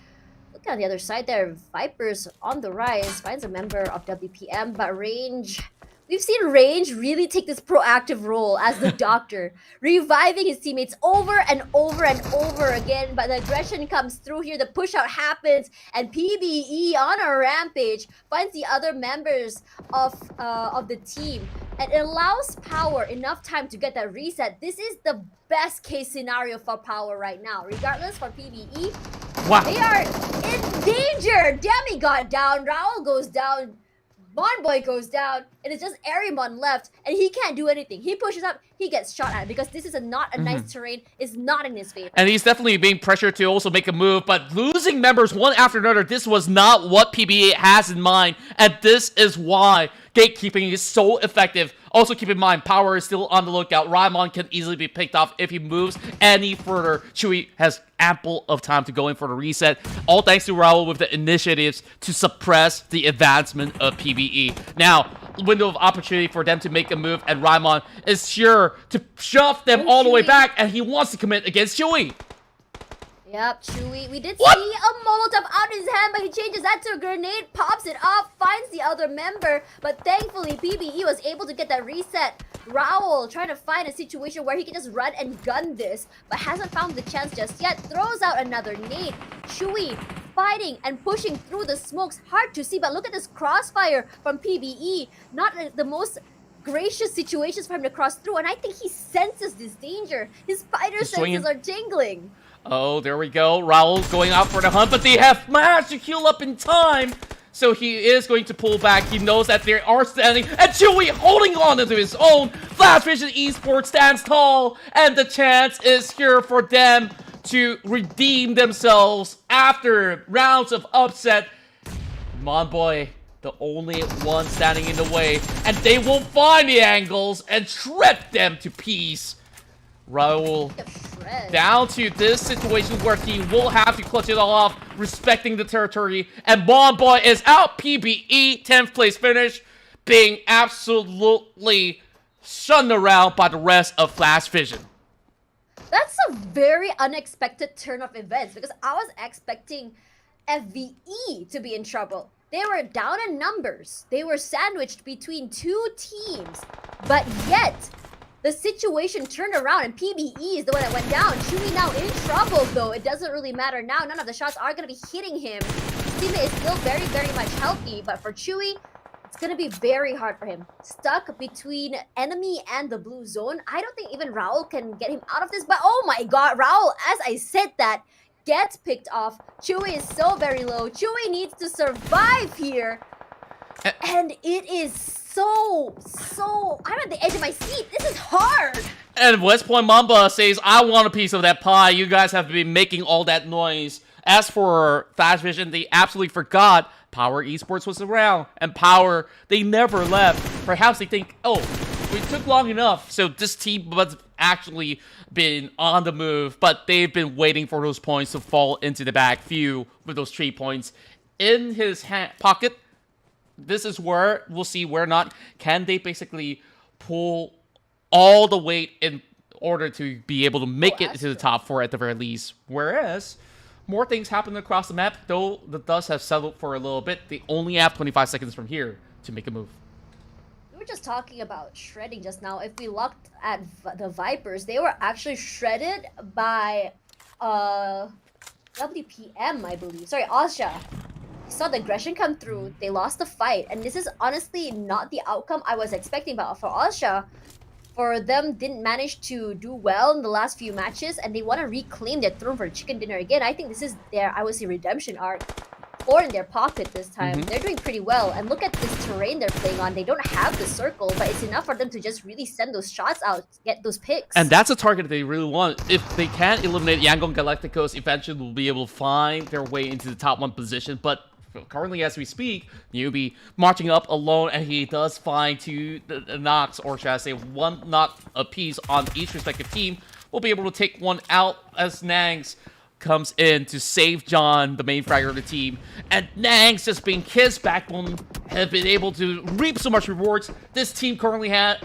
Look on the other side there, Viper's on the rise, finds a member of WPM, but Range... We've seen Range really take this proactive role as the doctor, reviving his teammates over and over and over again. But the aggression comes through here, the push out happens, and PBE on a rampage finds the other members of the team, and it allows Power enough time to get that reset. This is the best case scenario for Power right now. Regardless, for PBE, wow, they are in danger. Demigod down, Raul goes down, Bonboy goes down, and it's just Arimon left, and he can't do anything. He pushes up, he gets shot at because this is not a nice terrain. It's not in his favor. And he's definitely being pressured to also make a move, but losing members one after another, this was not what PBA has in mind, and this is why gatekeeping is so effective. Also keep in mind, Power is still on the lookout. Raimon can easily be picked off if he moves any further. Chewy has ample of time to go in for the reset. All thanks to Raul with the initiatives to suppress the advancement of PBE. Now, window of opportunity for them to make a move, and Raimon is sure to shove them all the way back, and he wants to commit against Chewy. Yep, Chewy. We did see a Molotov out in his hand, but he changes that to a grenade, pops it off, finds the other member, but thankfully PBE was able to get that reset. Raul trying to find a situation where he can just run and gun this, but hasn't found the chance just yet. Throws out another nade. Chewy fighting and pushing through the smokes. Hard to see, but look at this crossfire from PBE. Not the most gracious situations for him to cross through, and I think he senses this danger. His spider senses are tingling. Oh, there we go. Raul going out for the hunt, but they have managed to heal up in time. So he is going to pull back. He knows that they are standing, and Chewy holding on to his own. Flash Vision Esports stands tall, and the chance is here for them to redeem themselves after rounds of upset. Monboy, the only one standing in the way, and they will find the angles and shred them to peace. Raul down to this situation where he will have to clutch it all off, respecting the territory, and Bonboy is out. PBE 10th place finish, being absolutely shunned around by the rest of Flash Vision. That's a very unexpected turn of events, because I was expecting FVE to be in trouble. They were down in numbers. They were sandwiched between two teams, but yet the situation turned around, and PBE is the one that went down. Chewy now in trouble, though. It doesn't really matter now. None of the shots are going to be hitting him. His teammate is still very, very much healthy, but for Chewy, it's going to be very hard for him. Stuck between enemy and the blue zone. I don't think even Raul can get him out of this, but oh my god, Raul, as I said that, gets picked off. Chewy is so very low. Chewy needs to survive here, and it is so, I'm at the edge of my seat. This is hard. And West Point Mamba says, I want a piece of that pie. You guys have been making all that noise. As for Flash Vision, they absolutely forgot Power Esports was around. And Power, they never left. Perhaps they think, oh, we took long enough, so this team must have actually been on the move. But they've been waiting for those points to fall into the back. Few with those 3 points in his pocket. This is where we'll see where not. Can they basically pull all the weight in order to be able to make it to the top 4 at the very least? Whereas more things happen across the map, though the dust has settled for a little bit. They only have 25 seconds from here to make a move. We were just talking about shredding just now. If we looked at the Vipers, they were actually shredded by WPM, I believe. Sorry, Asia. Saw the aggression come through. They lost the fight, and this is honestly not the outcome I was expecting. But for Asia, for them didn't manage to do well in the last few matches, and they want to reclaim their throne for chicken dinner again. I think this is their, I would say, redemption arc. Or in their pocket this time. They're doing pretty well. And look at this terrain they're playing on. They don't have the circle, but it's enough for them to just really send those shots out, get those picks. And that's a target they really want. If they can eliminate Yangon Galacticos, eventually they'll be able to find their way into the top 1 position. But currently, as we speak, Newbie marching up alone, and he does find 2 knocks, or should I say 1 knock apiece on each respective team. We'll be able to take one out as Nangs comes in to save John, the main fragger of the team. And Nangs, just being his backbone, have been able to reap so much rewards. This team currently has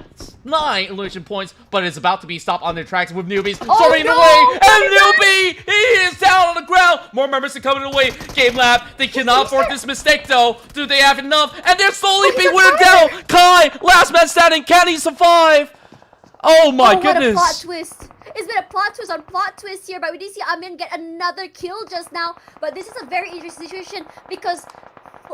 9 elimination points, but it's about to be stopped on their tracks with Newbies storming away. And Newbie, he is down on the ground. More members are coming away. Game Lab, they cannot afford this mistake though. Do they have enough? And they're slowly being whittled down. Kai, last man standing, can he survive? Oh my goodness. What a plot twist. It's been a plot twist on plot twist here, but we did see Amin get another kill just now. But this is a very interesting situation because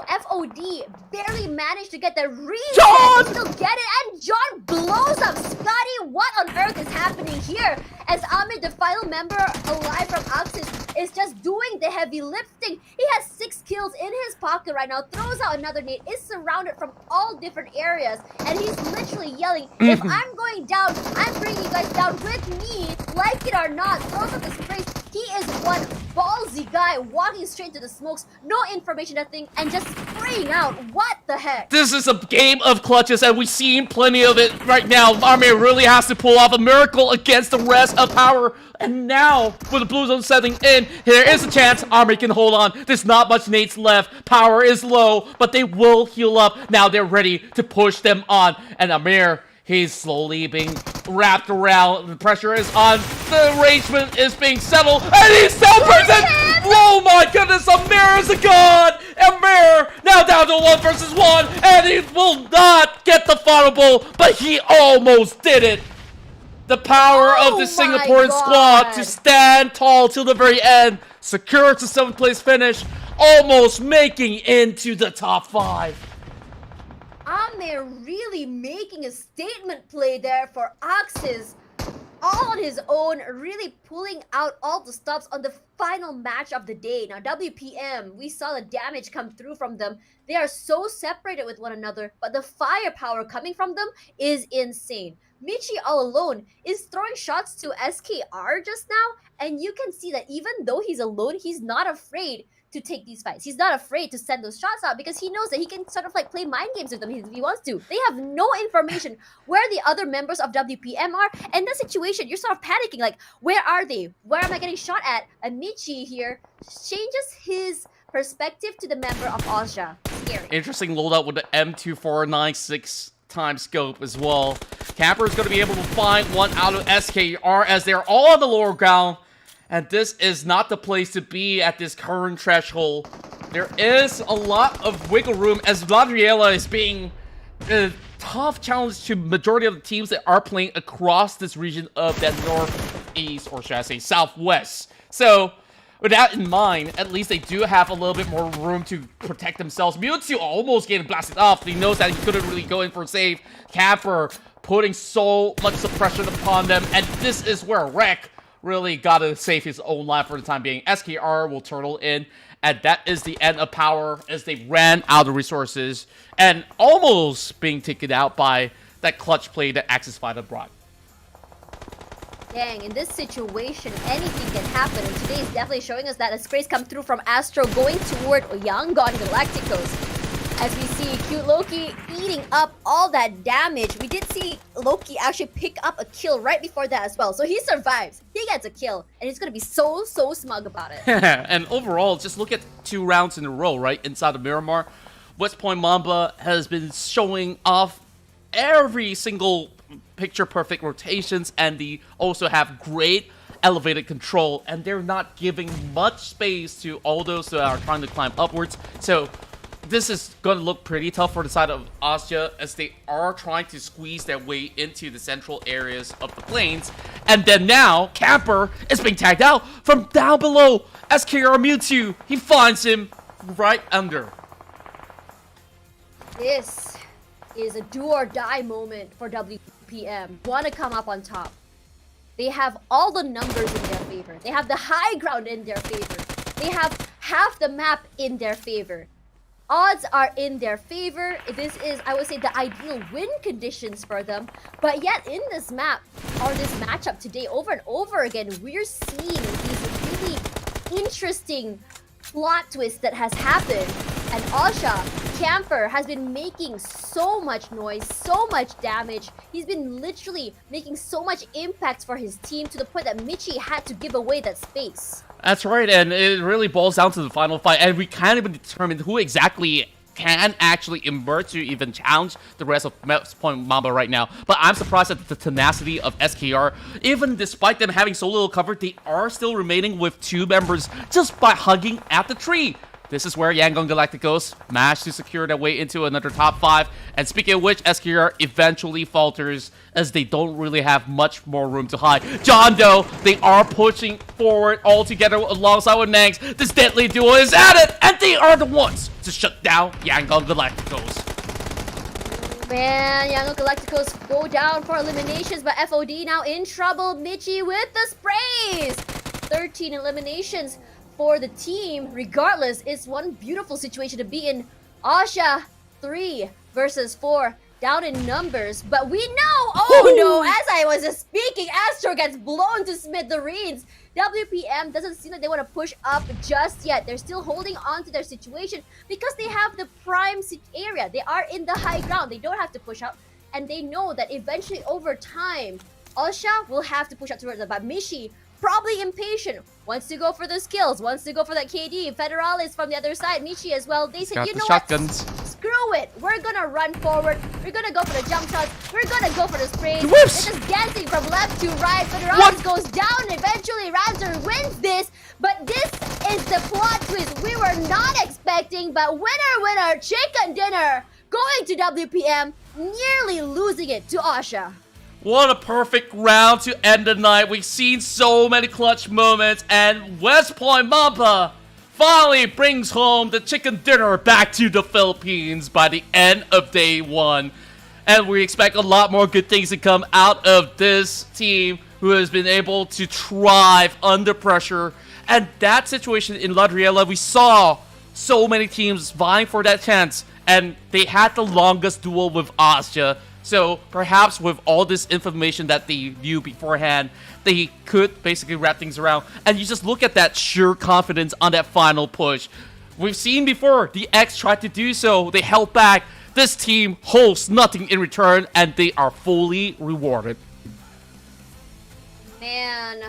FOD barely managed to get the reset. John! Still get it, and John blows up Scotty. What on earth is happening here? As Amin, the final member alive from Axis, is just doing the heavy lifting. He has 6 kills in his pocket right now, throws out another nade, is surrounded from all different areas, and he's literally yelling, if I'm going down, I'm bringing you guys down with me, like it or not. Throws out the sprays. He is one ballsy guy walking straight into the smokes, no information, nothing, and just spraying out. What the heck? This is a game of clutches, and we've seen plenty of it right now. Amir really has to pull off a miracle against the rest of Power. And now, with the blue zone setting in, there is a chance Amir can hold on. There's not much nades left. Power is low, but they will heal up. Now they're ready to push them on. And Amir, he's slowly being wrapped around. The pressure is on. The arrangement is being settled. And he's still present! Oh my goodness, Amir is a god! Amir now down to 1 versus 1. And he will not get the final blow, but he almost did it. The power of the Singaporean squad to stand tall till the very end. Secures the 7th place finish. Almost making into the top 5. Amir really making a statement play there for Axis. All on his own, really pulling out all the stops on the final match of the day. Now, WPM, we saw the damage come through from them. They are so separated with one another, but the firepower coming from them is insane. Michi all alone is throwing shots to SKR just now, and you can see that even though he's alone, he's not afraid to take these fights. He's not afraid to send those shots out because he knows that he can sort of like play mind games with them if he wants to. They have no information where the other members of WPM are. And the situation, you're sort of panicking, like, where are they? Where am I getting shot at? And Michi here changes his perspective to the member of Asia. Scary. Interesting loadout with the M2496 time scope as well. Camper is going to be able to find one out of SKR as they're all on the lower ground. And this is not the place to be at this current threshold. There is a lot of wiggle room as Vladriela is being a tough challenge to majority of the teams that are playing across this region of that northeast, or should I say southwest. So, with that in mind, at least they do have a little bit more room to protect themselves. Mewtwo almost getting blasted off. He knows that he couldn't really go in for a save. Camper putting so much suppression upon them. And this is where Rek really gotta save his own life for the time being. SKR will turtle in, and that is the end of Power as they ran out of resources and almost being taken out by that clutch play that Axis Fighter brought. Dang, in this situation, anything can happen, and today is definitely showing us that a sprays come through from Astro going toward Yangon Galacticos. As we see Cute Loki eating up all that damage. We did see Loki actually pick up a kill right before that as well. So he survives. He gets a kill. And he's going to be so smug about it. And overall, just look at 2 rounds in a row, right? Inside of Myanmar, West Point Mamba has been showing off every single picture-perfect rotations. And they also have great elevated control. And they're not giving much space to all those that are trying to climb upwards. So this is going to look pretty tough for the side of Austria as they are trying to squeeze their way into the central areas of the plains. And then now, Camper is being tagged out from down below. SKR Mewtwo, he finds him right under. This is a do or die moment for WPM. Want to come up on top. They have all the numbers in their favor. They have the high ground in their favor. They have half the map in their favor. Odds are in their favor. This is, I would say, the ideal win conditions for them. But yet, in this map, or this matchup today, over and over again, we're seeing these really interesting plot twists that has happened. And Asha, Camper, has been making so much noise, so much damage. He's been literally making so much impact for his team to the point that Michi had to give away that space. That's right, and it really boils down to the final fight, and we can't even determine who exactly can actually emerge to even challenge the rest of West Point Mamba right now. But I'm surprised at the tenacity of SKR. Even despite them having so little cover, they are still remaining with 2 members just by hugging at the tree. This is where Yangon Galacticos managed to secure their way into another top 5. And speaking of which, SKR eventually falters as they don't really have much more room to hide. John Doe, they are pushing forward all together alongside with Nangs. This deadly duo is at it, and they are the ones to shut down Yangon Galacticos. Man, Yangon Galacticos go down for eliminations, but FOD now in trouble. Michi with the sprays. 13 eliminations for the team. Regardless, it's one beautiful situation to be in. Asha 3 versus 4, down in numbers, but we know, oh no, as I was just speaking, Astro gets blown to smithereens. WPM doesn't seem like they want to push up just yet. They're still holding on to their situation because they have the prime area. They are in the high ground. They don't have to push up, and they know that eventually over time, Asha will have to push up towards them, but Michi, probably impatient, wants to go for the skills, wants to go for that KD. Federalis from the other side, Michi as well. They said, you know what? Screw it. We're gonna run forward. We're gonna go for the jump shots. We're gonna go for the sprays. They're just dancing from left to right. Federalis goes down. Eventually, Ranzer wins this. But this is the plot twist we were not expecting. But winner, chicken dinner. Going to WPM, nearly losing it to Asha. What a perfect round to end the night. We've seen so many clutch moments, and West Point Mamba finally brings home the chicken dinner back to the Philippines by the end of day 1. And we expect a lot more good things to come out of this team who has been able to thrive under pressure. And that situation in Ladriela, we saw so many teams vying for that chance, and they had the longest duel with Austria. So perhaps with all this information that they knew beforehand, they could basically wrap things around. And you just look at that sheer confidence on that final push. We've seen before, the X tried to do so. They held back. This team holds nothing in return, and they are fully rewarded. Man,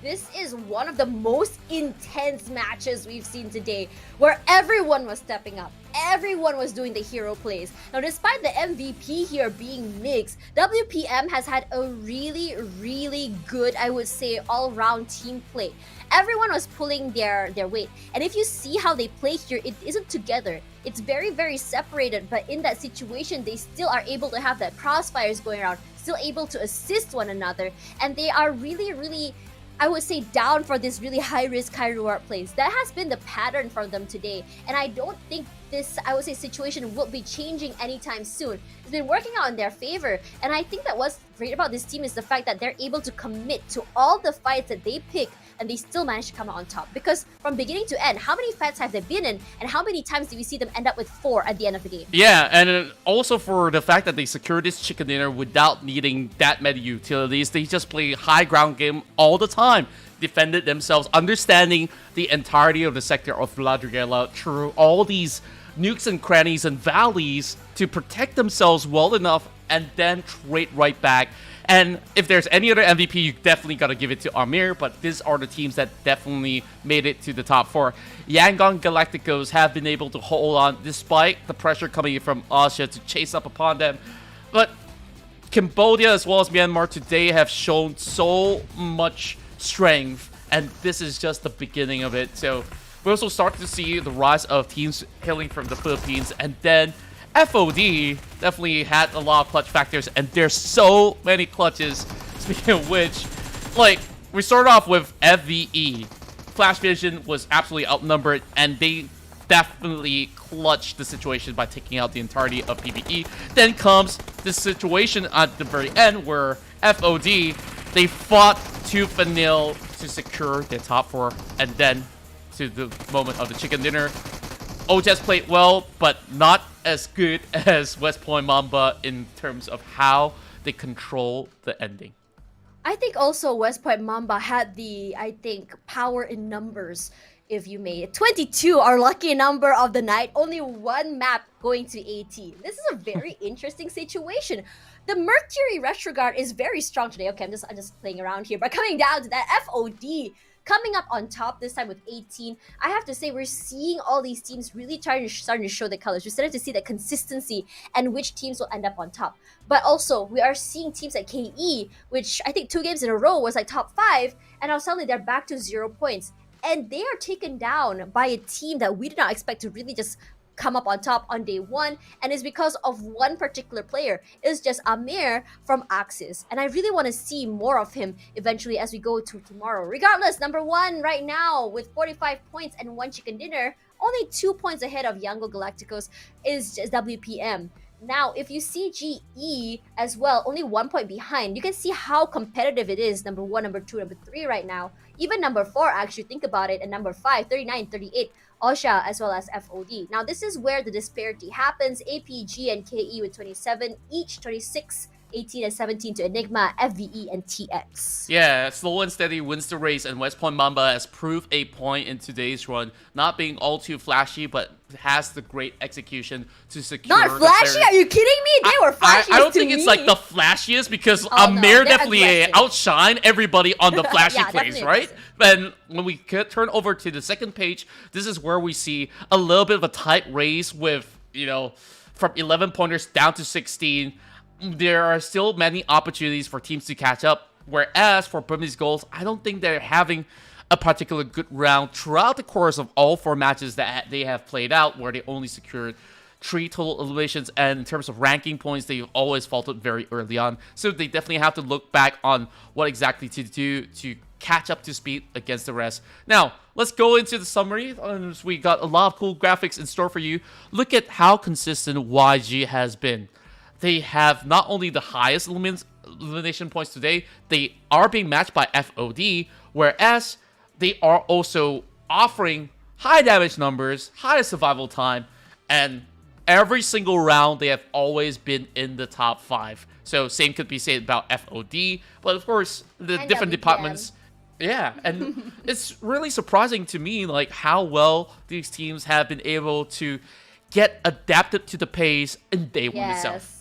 this is one of the most intense matches we've seen today, where everyone was stepping up. Everyone was doing the hero plays. Now, despite the MVP here being mixed, WPM has had a really, really good, I would say, all-round team play. Everyone was pulling their weight. And if you see how they play here, it isn't together. It's very, very separated. But in that situation, they still are able to have that crossfires going around, still able to assist one another. And they are really, really, I would say, down for this really high-risk, high-reward plays. That has been the pattern for them today. And I don't think this, I would say, situation will be changing anytime soon. It's been working out in their favor. And I think that what's great about this team is the fact that they're able to commit to all the fights that they pick, and they still manage to come out on top. Because from beginning to end, how many fights have they been in, and how many times do we see them end up with 4 at the end of the game? Yeah, and also for the fact that they secured this chicken dinner without needing that many utilities, they just play high ground game all the time. Defended themselves, understanding the entirety of the sector of Ladriela through all these nukes and crannies and valleys to protect themselves well enough and then trade right back. And if there's any other MVP, you definitely got to give it to Amir, but these are the teams that definitely made it to the top 4. Yangon Galacticos have been able to hold on despite the pressure coming in from Asia to chase up upon them. But Cambodia as well as Myanmar today have shown so much strength, and this is just the beginning of it. So we also start to see the rise of teams hailing from the Philippines, and then FOD definitely had a lot of clutch factors, and there's so many clutches. Speaking of which, like, we started off with FVE. Flash Vision was absolutely outnumbered, and they definitely clutched the situation by taking out the entirety of PvE. Then comes this situation at the very end where FOD, they fought tooth and nail to secure their top 4, and then to the moment of the chicken dinner, OJS played well, but not as good as West Point Mamba in terms of how they control the ending. I think also West Point Mamba had the, power in numbers, if you may. 22, our lucky number of the night. Only one map going to 18. This is a very interesting situation. The Mercury Retrograde is very strong today. Okay, I'm just playing around here. But coming down to that, FOD coming up on top this time with 18. I have to say, we're seeing all these teams really starting to show the colors. We're starting to see that consistency and which teams will end up on top. But also, we are seeing teams like KE, which I think 2 games in a row was like top 5, and now suddenly they're back to 0 points. And they are taken down by a team that we did not expect to really just come up on top on day 1, and it's because of one particular player. It's just Amir from Axis, and I really want to see more of him eventually as we go to tomorrow. Regardless, number 1 right now with 45 points and 1 chicken dinner, only 2 points ahead of Yango Galacticos is just WPM. Now, if you see GE as well, only 1 point behind, you can see how competitive it is. Number 1, number 2, number 3 right now. Even number 4, actually, think about it, and number 5, 39, 38. Osha as well as FOD. Now, this is where the disparity happens. APG and KE with 27, each 26, 18 and 17 to Enigma, FVE, and TX. Yeah, slow and steady wins the race, and West Point Mamba has proved a point in today's run, not being all too flashy, but has the great execution to secure. Not flashy? Are you kidding me? They were flashy. I don't think it's like the flashiest, because Amir definitely outshined everybody on the flashy plays, right? And when we turn over to the second page, this is where we see a little bit of a tight race with, from 11 pointers down to 16. There are still many opportunities for teams to catch up, whereas for Burmese Goals, I don't think they're having a particular good round throughout the course of all 4 matches that they have played out, where they only secured 3 total eliminations, and in terms of ranking points, they've always faltered very early on. So they definitely have to look back on what exactly to do to catch up to speed against the rest. Now, let's go into the summary. We got a lot of cool graphics in store for you. Look at how consistent YG has been. They have not only the highest elimination points today, they are being matched by FOD, whereas they are also offering high damage numbers, high survival time, and every single round they have always been in the top 5. So same could be said about FOD, but of course the different departments. Yeah, and it's really surprising to me like how well these teams have been able to get adapted to the pace in day 1 itself.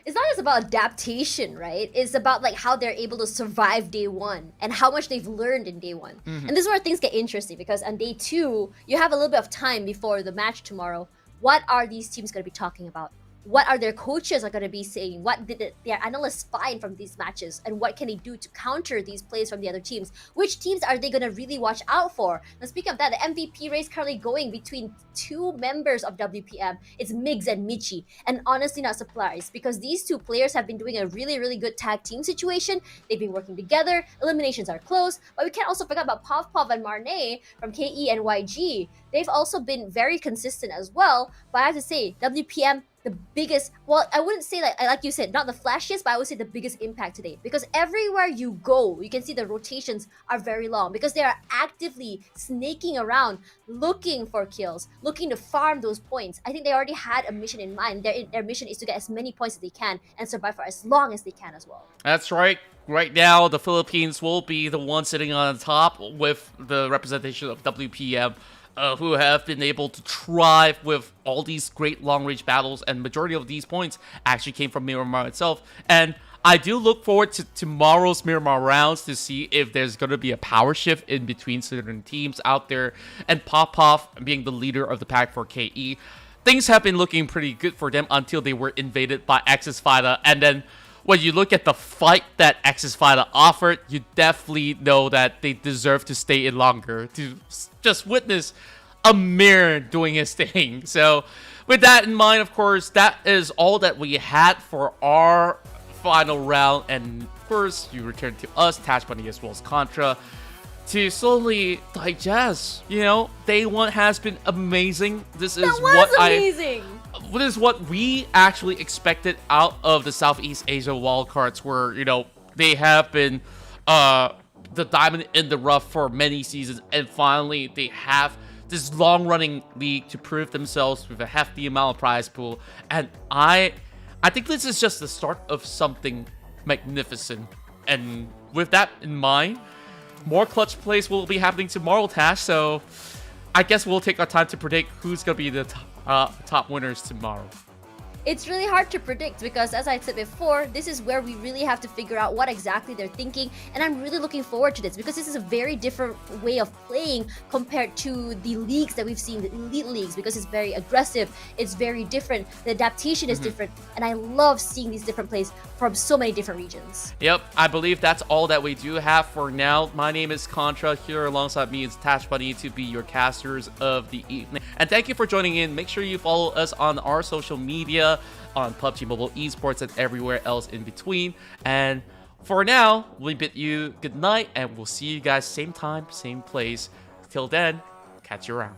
It's not just about adaptation, right? It's about like how they're able to survive day 1 and how much they've learned in day 1. And this is where things get interesting, because on day 2, you have a little bit of time before the match tomorrow. What are these teams going to be talking about? What are their coaches are going to be saying? What did their analysts find from these matches? And what can they do to counter these plays from the other teams? Which teams are they going to really watch out for? Now, speaking of that, the MVP race currently going between 2 members of WPM. It's Migs and Michi. And honestly, not surprised, because these 2 players have been doing a really, really good tag team situation. They've been working together. Eliminations are close. But we can't also forget about Pov and Marne from KE and YG. They've also been very consistent as well. But I have to say, WPM, the biggest, well, I wouldn't say like you said, not the flashiest, but I would say the biggest impact today, because everywhere you go, you can see the rotations are very long, because they are actively snaking around, looking for kills, looking to farm those points. I think they already had a mission in mind. Their mission is to get as many points as they can and survive for as long as they can as well. That's right. Right now, the Philippines will be the one sitting on top with the representation of WPM. Who have been able to thrive with all these great long-range battles, and majority of these points actually came from Myanmar itself. And I do look forward to tomorrow's Myanmar rounds to see if there's going to be a power shift in between certain teams out there, and Popov being the leader of the pack for KE. Things have been looking pretty good for them until they were invaded by Axis Fighter, and then when you look at the fight that Axis Fighter offered, you definitely know that they deserve to stay in longer, to just witness Amir doing his thing. So with that in mind, of course, that is all that we had for our final round. And of course, you return to us, Tash Bunny as well as Contra, to slowly digest. You know, day one has been amazing. This is amazing. This is what we actually expected out of the Southeast Asia wildcards, where, you know, they have been the diamond in the rough for many seasons, and finally they have this long-running league to prove themselves with a hefty amount of prize pool. And I think this is just the start of something magnificent. And with that in mind, more clutch plays will be happening tomorrow, Tash. So I guess we'll take our time to predict who's gonna be the top winners tomorrow. It's really hard to predict because, as I said before, this is where we really have to figure out what exactly they're thinking, and I'm really looking forward to this because this is a very different way of playing compared to the leagues that we've seen, the elite leagues, because it's very aggressive, it's very different, the adaptation is different, and I love seeing these different plays from so many different regions. Yep, I believe that's all that we do have for now. My name is Contra. Here alongside me is Tash Bunny to be your casters of the evening. And thank you for joining in. Make sure you follow us on our social media, on PUBG Mobile Esports, and everywhere else in between. And for now, we bid you good night, and we'll see you guys same time, same place. Till then, catch you around.